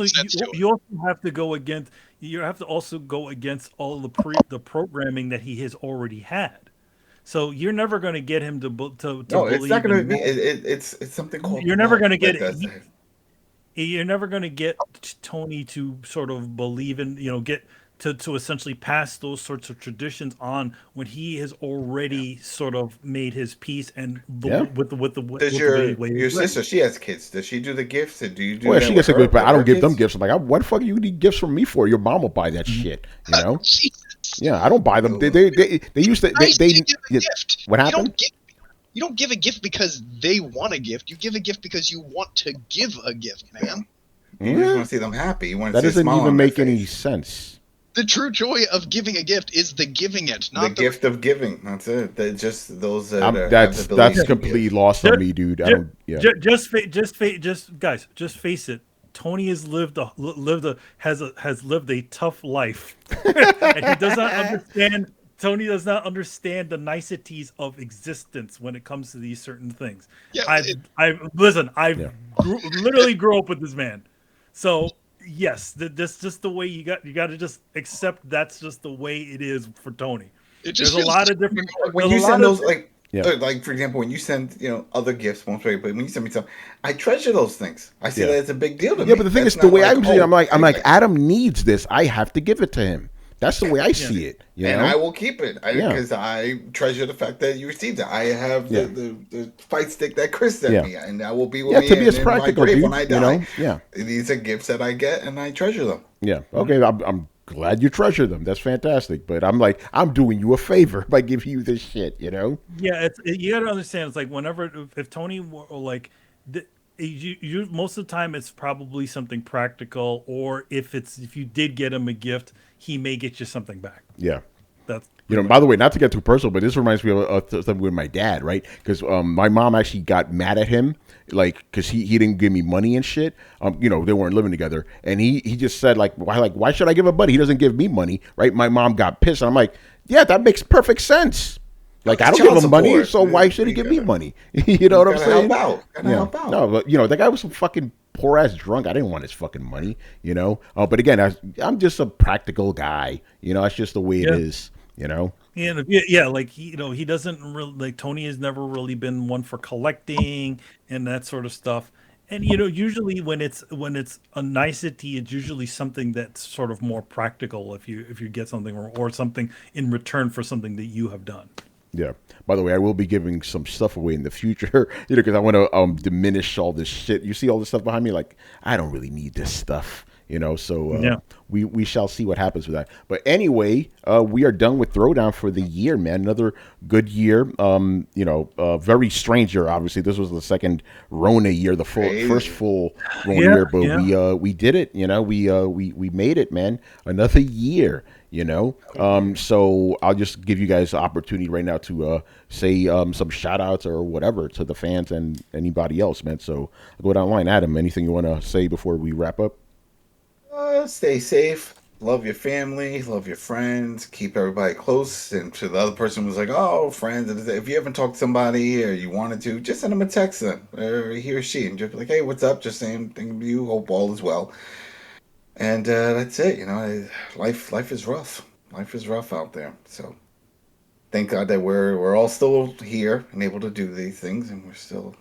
sense to it. you also have to go against. You have to also go against all the programming that he has already had. So you're never going to get him to no, believe. it's not gonna in be. more. It's something called. You're never love going to get that does it. You're never going to get Tony to sort of believe in, get to essentially pass those sorts of traditions on when he has already sort of made his peace and Yeah. with the Does way your he's sister? She has kids. Does she do the gifts? And do you do? Well, that she with gets a her- good, but I with don't her give them kids? gifts. I'm like, what the fuck you need gifts from me for? Your mom will buy that shit. You know? Jesus. Yeah, I don't buy them. They used to. Nice They to give a yeah. gift. What You happened? you don't give a gift because they want a gift. You give a gift because you want to give a gift, man. You just want to see them happy. You want to That see a doesn't smile even on their make any face. sense. The true joy of giving a gift is the giving it, The not the gift of giving. That's it. They're just those that have That's the ability to completely give. lost on me, dude. I don't. Yeah. Just guys, just face it. Tony has lived a tough life, and he does not understand. Tony does not understand the niceties of existence when it comes to these certain things. Yeah, I literally grew up with this man, so yes, that's just the way you got to just accept. That's just the way it is for Tony. it just There's a feels lot of different. When there's you a lot send of- those Yeah. like for example, when you send other gifts, won't trade, but when you send me something, I treasure those things. I see Yeah. that it's a big deal to me. Yeah, but the thing That's is, the not way like, I'm seeing it, I'm like, anyway. Adam needs this. I have to give it to him. That's the way I see it. You And know? I will keep it Yeah. because I treasure the fact that you received it. I have Yeah. the fight stick that Chris sent Yeah. me, and that will be with Yeah, me to be as in my practical, grave dude. when I die. You know? Yeah. These are gifts that I get, and I treasure them. Yeah. Okay. I'm glad you treasure them. That's fantastic. But I'm like, I'm doing you a favor by giving you this shit. You know? Yeah, you got to understand. It's like whenever if Tony were like, you most of the time it's probably something practical, or if you did get him a gift, he may get you something back. Yeah. That's By the way, not to get too personal, but this reminds me of something with my dad, right? Because my mom actually got mad at him, like, because he didn't give me money and shit. They weren't living together, and he just said why should I give a buddy? He doesn't give me money, right? My mom got pissed, and I'm like, yeah, that makes perfect sense. Like, I don't give Child him money, support. so why should he give me money? You know what I'm Gotta saying? help out. Gotta help out. No, but that guy was some fucking poor ass drunk. I didn't want his fucking money, But again, I'm just a practical guy. That's just the way it is. And like he doesn't really like Tony has never really been one for collecting and that sort of stuff. And usually when it's a nicety, it's usually something that's sort of more practical if you get something or something in return for something that you have done. Yeah. By the way, I will be giving some stuff away in the future, because I want to diminish all this shit. You see all this stuff behind me? Like, I don't really need this stuff. So we shall see what happens with that. But anyway, we are done with Throwdown for the year, man. Another good year. Very strange year. Obviously, this was the second Rona year, the first full Rona year. But we did it. We made it, man. Another year. So I'll just give you guys the opportunity right now to say some shout outs or whatever to the fans and anybody else, man. So I'll go down the line. Adam, anything you want to say before we wrap up? Stay safe. Love your family. Love your friends. Keep everybody close. And to the other person who was like, oh, friends. If you haven't talked to somebody or you wanted to, just send them a text then, or he or she, and just be like, hey, what's up? Just saying, thinking of you. Hope all is well. And that's it. Life is rough. Life is rough out there. So thank God that we're all still here and able to do these things, and we're still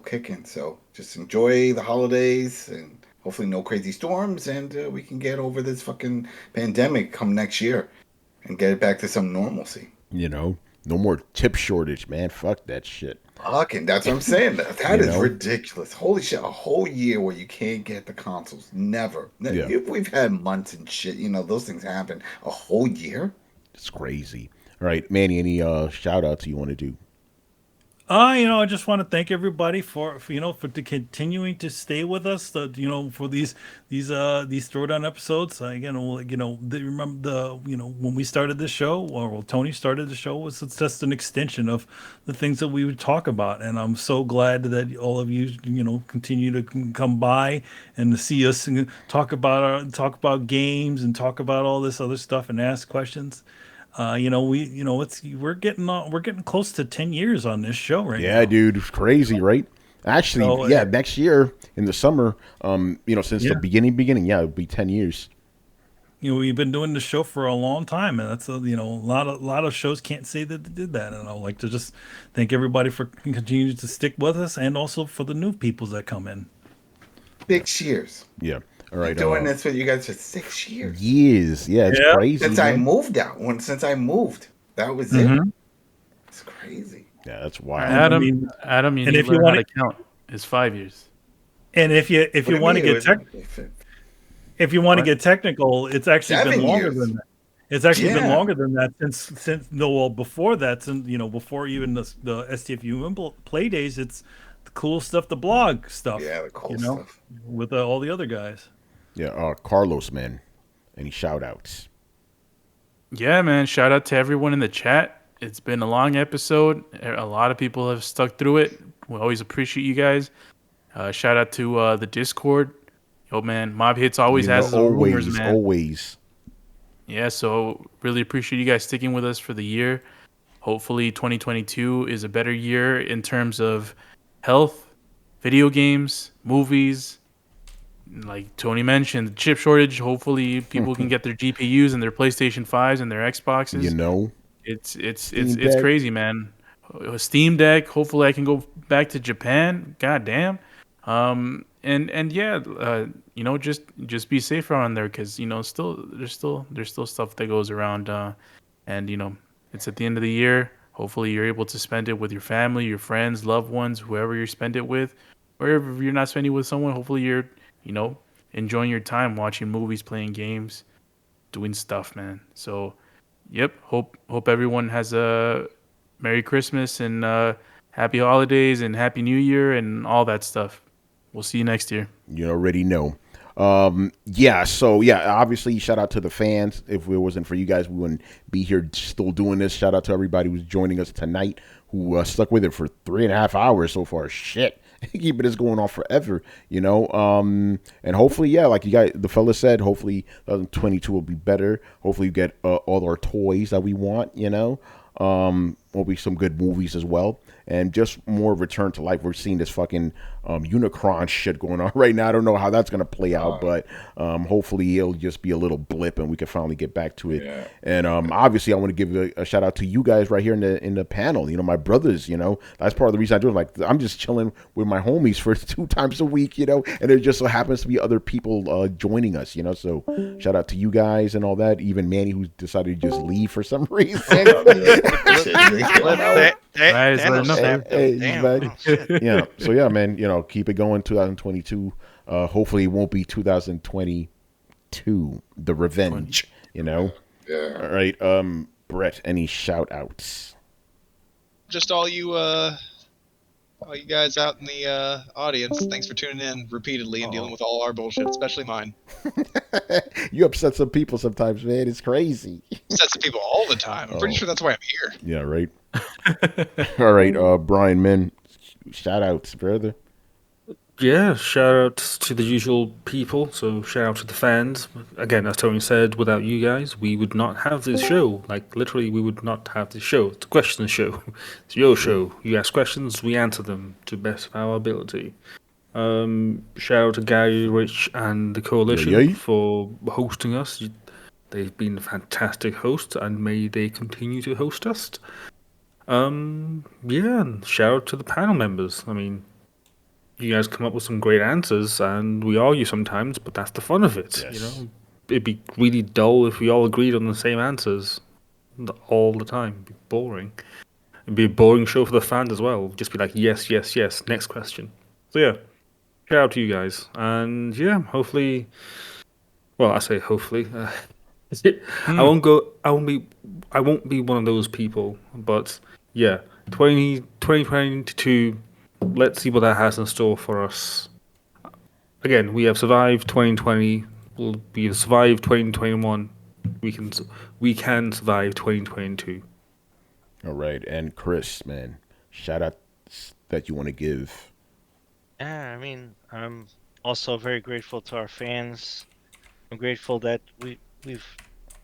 kicking. So just enjoy the holidays, and hopefully no crazy storms, and we can get over this fucking pandemic come next year and get it back to some normalcy. No more chip shortage, man. Fuck that shit. Fucking, that's what I'm saying. That is ridiculous. Holy shit, a whole year where you can't get the consoles. Never. Yeah. We've had months and shit. Those things happen. A whole year? It's crazy. All right, Manny, any shout outs you want to do? I just want to thank everybody for continuing to stay with us. For these throwdown episodes. Remember when we started this show, or Tony started the show, it's just an extension of the things that we would talk about. And I'm so glad that all of you continue to come by and to see us and talk about games and talk about all this other stuff and ask questions. We're getting close to 10 years on this show right now. Yeah, dude, it's crazy, right? Actually, next year in the summer, since the beginning, it'll be 10 years. We've been doing the show for a long time, and that's a lot of shows can't say that they did that. And I'd like to just thank everybody for continuing to stick with us, and also for the new people that come in. 6 years. Yeah. All right. Doing this with you guys for 6 years. Yeah, it's crazy. Since I moved out. That was it. It's crazy. Yeah, that's wild. Adam, you need to learn how to count. It's 5 years. And if you want to get technical, it's actually been longer than that. It's actually been longer than that before that, before even the STFU play days. It's the cool stuff, the blog stuff. Yeah, the cool stuff with all the other guys. Yeah, Carlos, man. Any shout outs? Yeah, man. Shout out to everyone in the chat. It's been a long episode. A lot of people have stuck through it. We always appreciate you guys. Shout out to the Discord. Yo, man, Mob Hits always has his rumors, man. Always. Yeah, so really appreciate you guys sticking with us for the year. Hopefully 2022 is a better year in terms of health, video games, movies. Like Tony mentioned, the chip shortage. Hopefully, people can get their GPUs and their PlayStation 5s and their Xboxes. It's crazy, man. Steam Deck. Hopefully, I can go back to Japan. God damn. Just be safe around there, because there's still stuff that goes around. It's at the end of the year. Hopefully, you're able to spend it with your family, your friends, loved ones, whoever you spend it with. Or if you're not spending it with someone, hopefully you're enjoying your time, watching movies, playing games, doing stuff, man. So, hope everyone has a Merry Christmas and Happy Holidays and Happy New Year and all that stuff. We'll see you next year. You already know. Obviously, shout out to the fans. If it wasn't for you guys, we wouldn't be here still doing this. Shout out to everybody who's joining us tonight, who stuck with it for 3.5 hours so far. Shit. Keeping this going on forever, and hopefully, like the fella said, hopefully 2022 will be better. Hopefully you get all our toys that we want, will be some good movies as well, and just more return to life. We're seeing this fucking Unicron shit going on right now. I don't know how that's going to play out, but hopefully it'll just be a little blip and we can finally get back to it. Yeah. And obviously I want to give a shout out to you guys right here in the panel. My brothers, that's part of the reason I do it. Like, I'm just chilling with my homies for 2 times a week, and there just so happens to be other people joining us, so shout out to you guys and all that. Even Manny, who decided to just leave for some reason. So yeah, man, keep it going. 2022. Hopefully it won't be 2020 2022, the revenge. You know. Yeah. All right, Brett. Any shout outs? Just all you guys out in the audience, thanks for tuning in repeatedly and dealing with all our bullshit, especially mine. You upset some people sometimes, man. It's crazy. Sets of people all the time. I'm pretty sure that's why I'm here. Yeah, right. All right, Brian, man. Shout outs, brother. Yeah, shout out to the usual people. So shout out to the fans. Again, as Tony said, without you guys, we would not have this show. Like literally, we would not have this show. It's a question show. It's your show. You ask questions, we answer them to the best of our ability. Shout out to Gary, Rich, and the Coalition Yay. for hosting us. They've been fantastic hosts, and may they continue to host us. Yeah, and shout out to the panel members. I mean, you guys come up with some great answers, and we argue sometimes, but that's the fun of it. Yes. You know, it'd be really dull if we all agreed on the same answers all the time. It'd be boring. It'd be a boring show for the fans as well. Just be like, yes, yes, yes. Next question. So yeah, shout out to you guys, and yeah, hopefully. Well, I say hopefully. I won't be one of those people, but yeah, 2022. Let's see what that has in store for us. Again, we have survived 2020. We have survived 2021. We can survive 2022. All right, and Chris, man, shout out that you want to give. Yeah, I mean, I'm also very grateful to our fans. I'm grateful that we've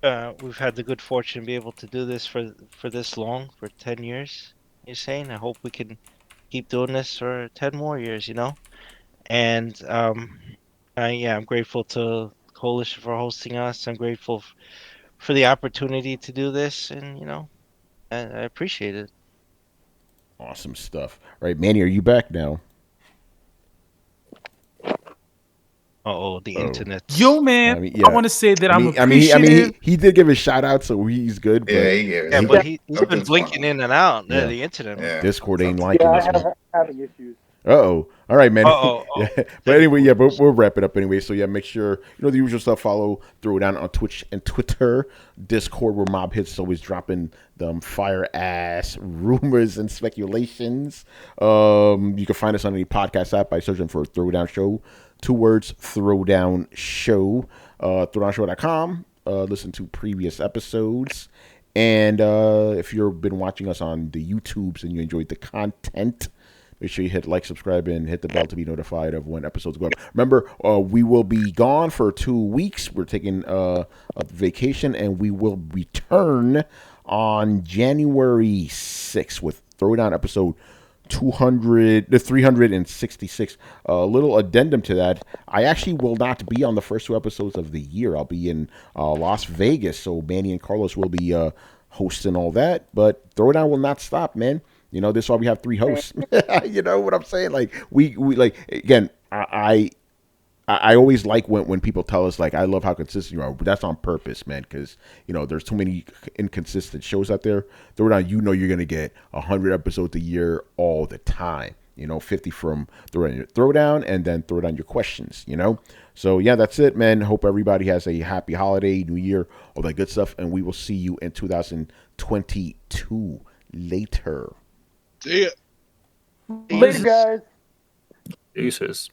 had the good fortune to be able to do this for this long, for 10 years. You're saying? I hope we can keep doing this for 10 more years, you know? And yeah, I'm grateful to Coalition for hosting us. I'm grateful for the opportunity to do this, and you know, I appreciate it. Awesome stuff. All right, Manny, are you back now? The internet. Yo, man, I mean, yeah. I want to say that I'm I mean, appreciative. he did give a shout out, so he's good. But Yeah, he gave it. Yeah, but he's been Something's blinking going on. in and out. Yeah. The internet. Yeah. Discord ain't Something. liking Yeah, this one. having issues. Uh-oh. All right, man. Uh-oh. Yeah. But anyway, yeah, but we'll wrap it up anyway. So, yeah, make sure, the usual stuff, follow Throwdown on Twitch and Twitter. Discord, where Mob Hits is always dropping them fire-ass rumors and speculations. You can find us on any podcast app by searching for Throwdown Show. 2 words, Throwdown Show. Throwdownshow.com. Listen to previous episodes. And if you've been watching us on the YouTubes and you enjoyed the content, make sure you hit like, subscribe, and hit the bell to be notified of when episodes go up. Remember, we will be gone for 2 weeks. We're taking a vacation, and we will return on January 6th with Throwdown episode 366. A little addendum to that. I actually will not be on the first 2 episodes of the year. I'll be in Las Vegas, so Manny and Carlos will be hosting all that. But Throwdown will not stop, man. This is why we have 3 hosts. You know what I'm saying? Like we like, again, I always like when people tell us, like, I love how consistent you are. But that's on purpose, man, because there's too many inconsistent shows out there. Throwdown, you're going to get 100 episodes a year all the time. 50 from Throwdown, and then throw down your questions. So yeah, that's it, man. Hope everybody has a happy holiday, New Year, all that good stuff, and we will see you in 2022 later. See ya. Later, guys. Deuces.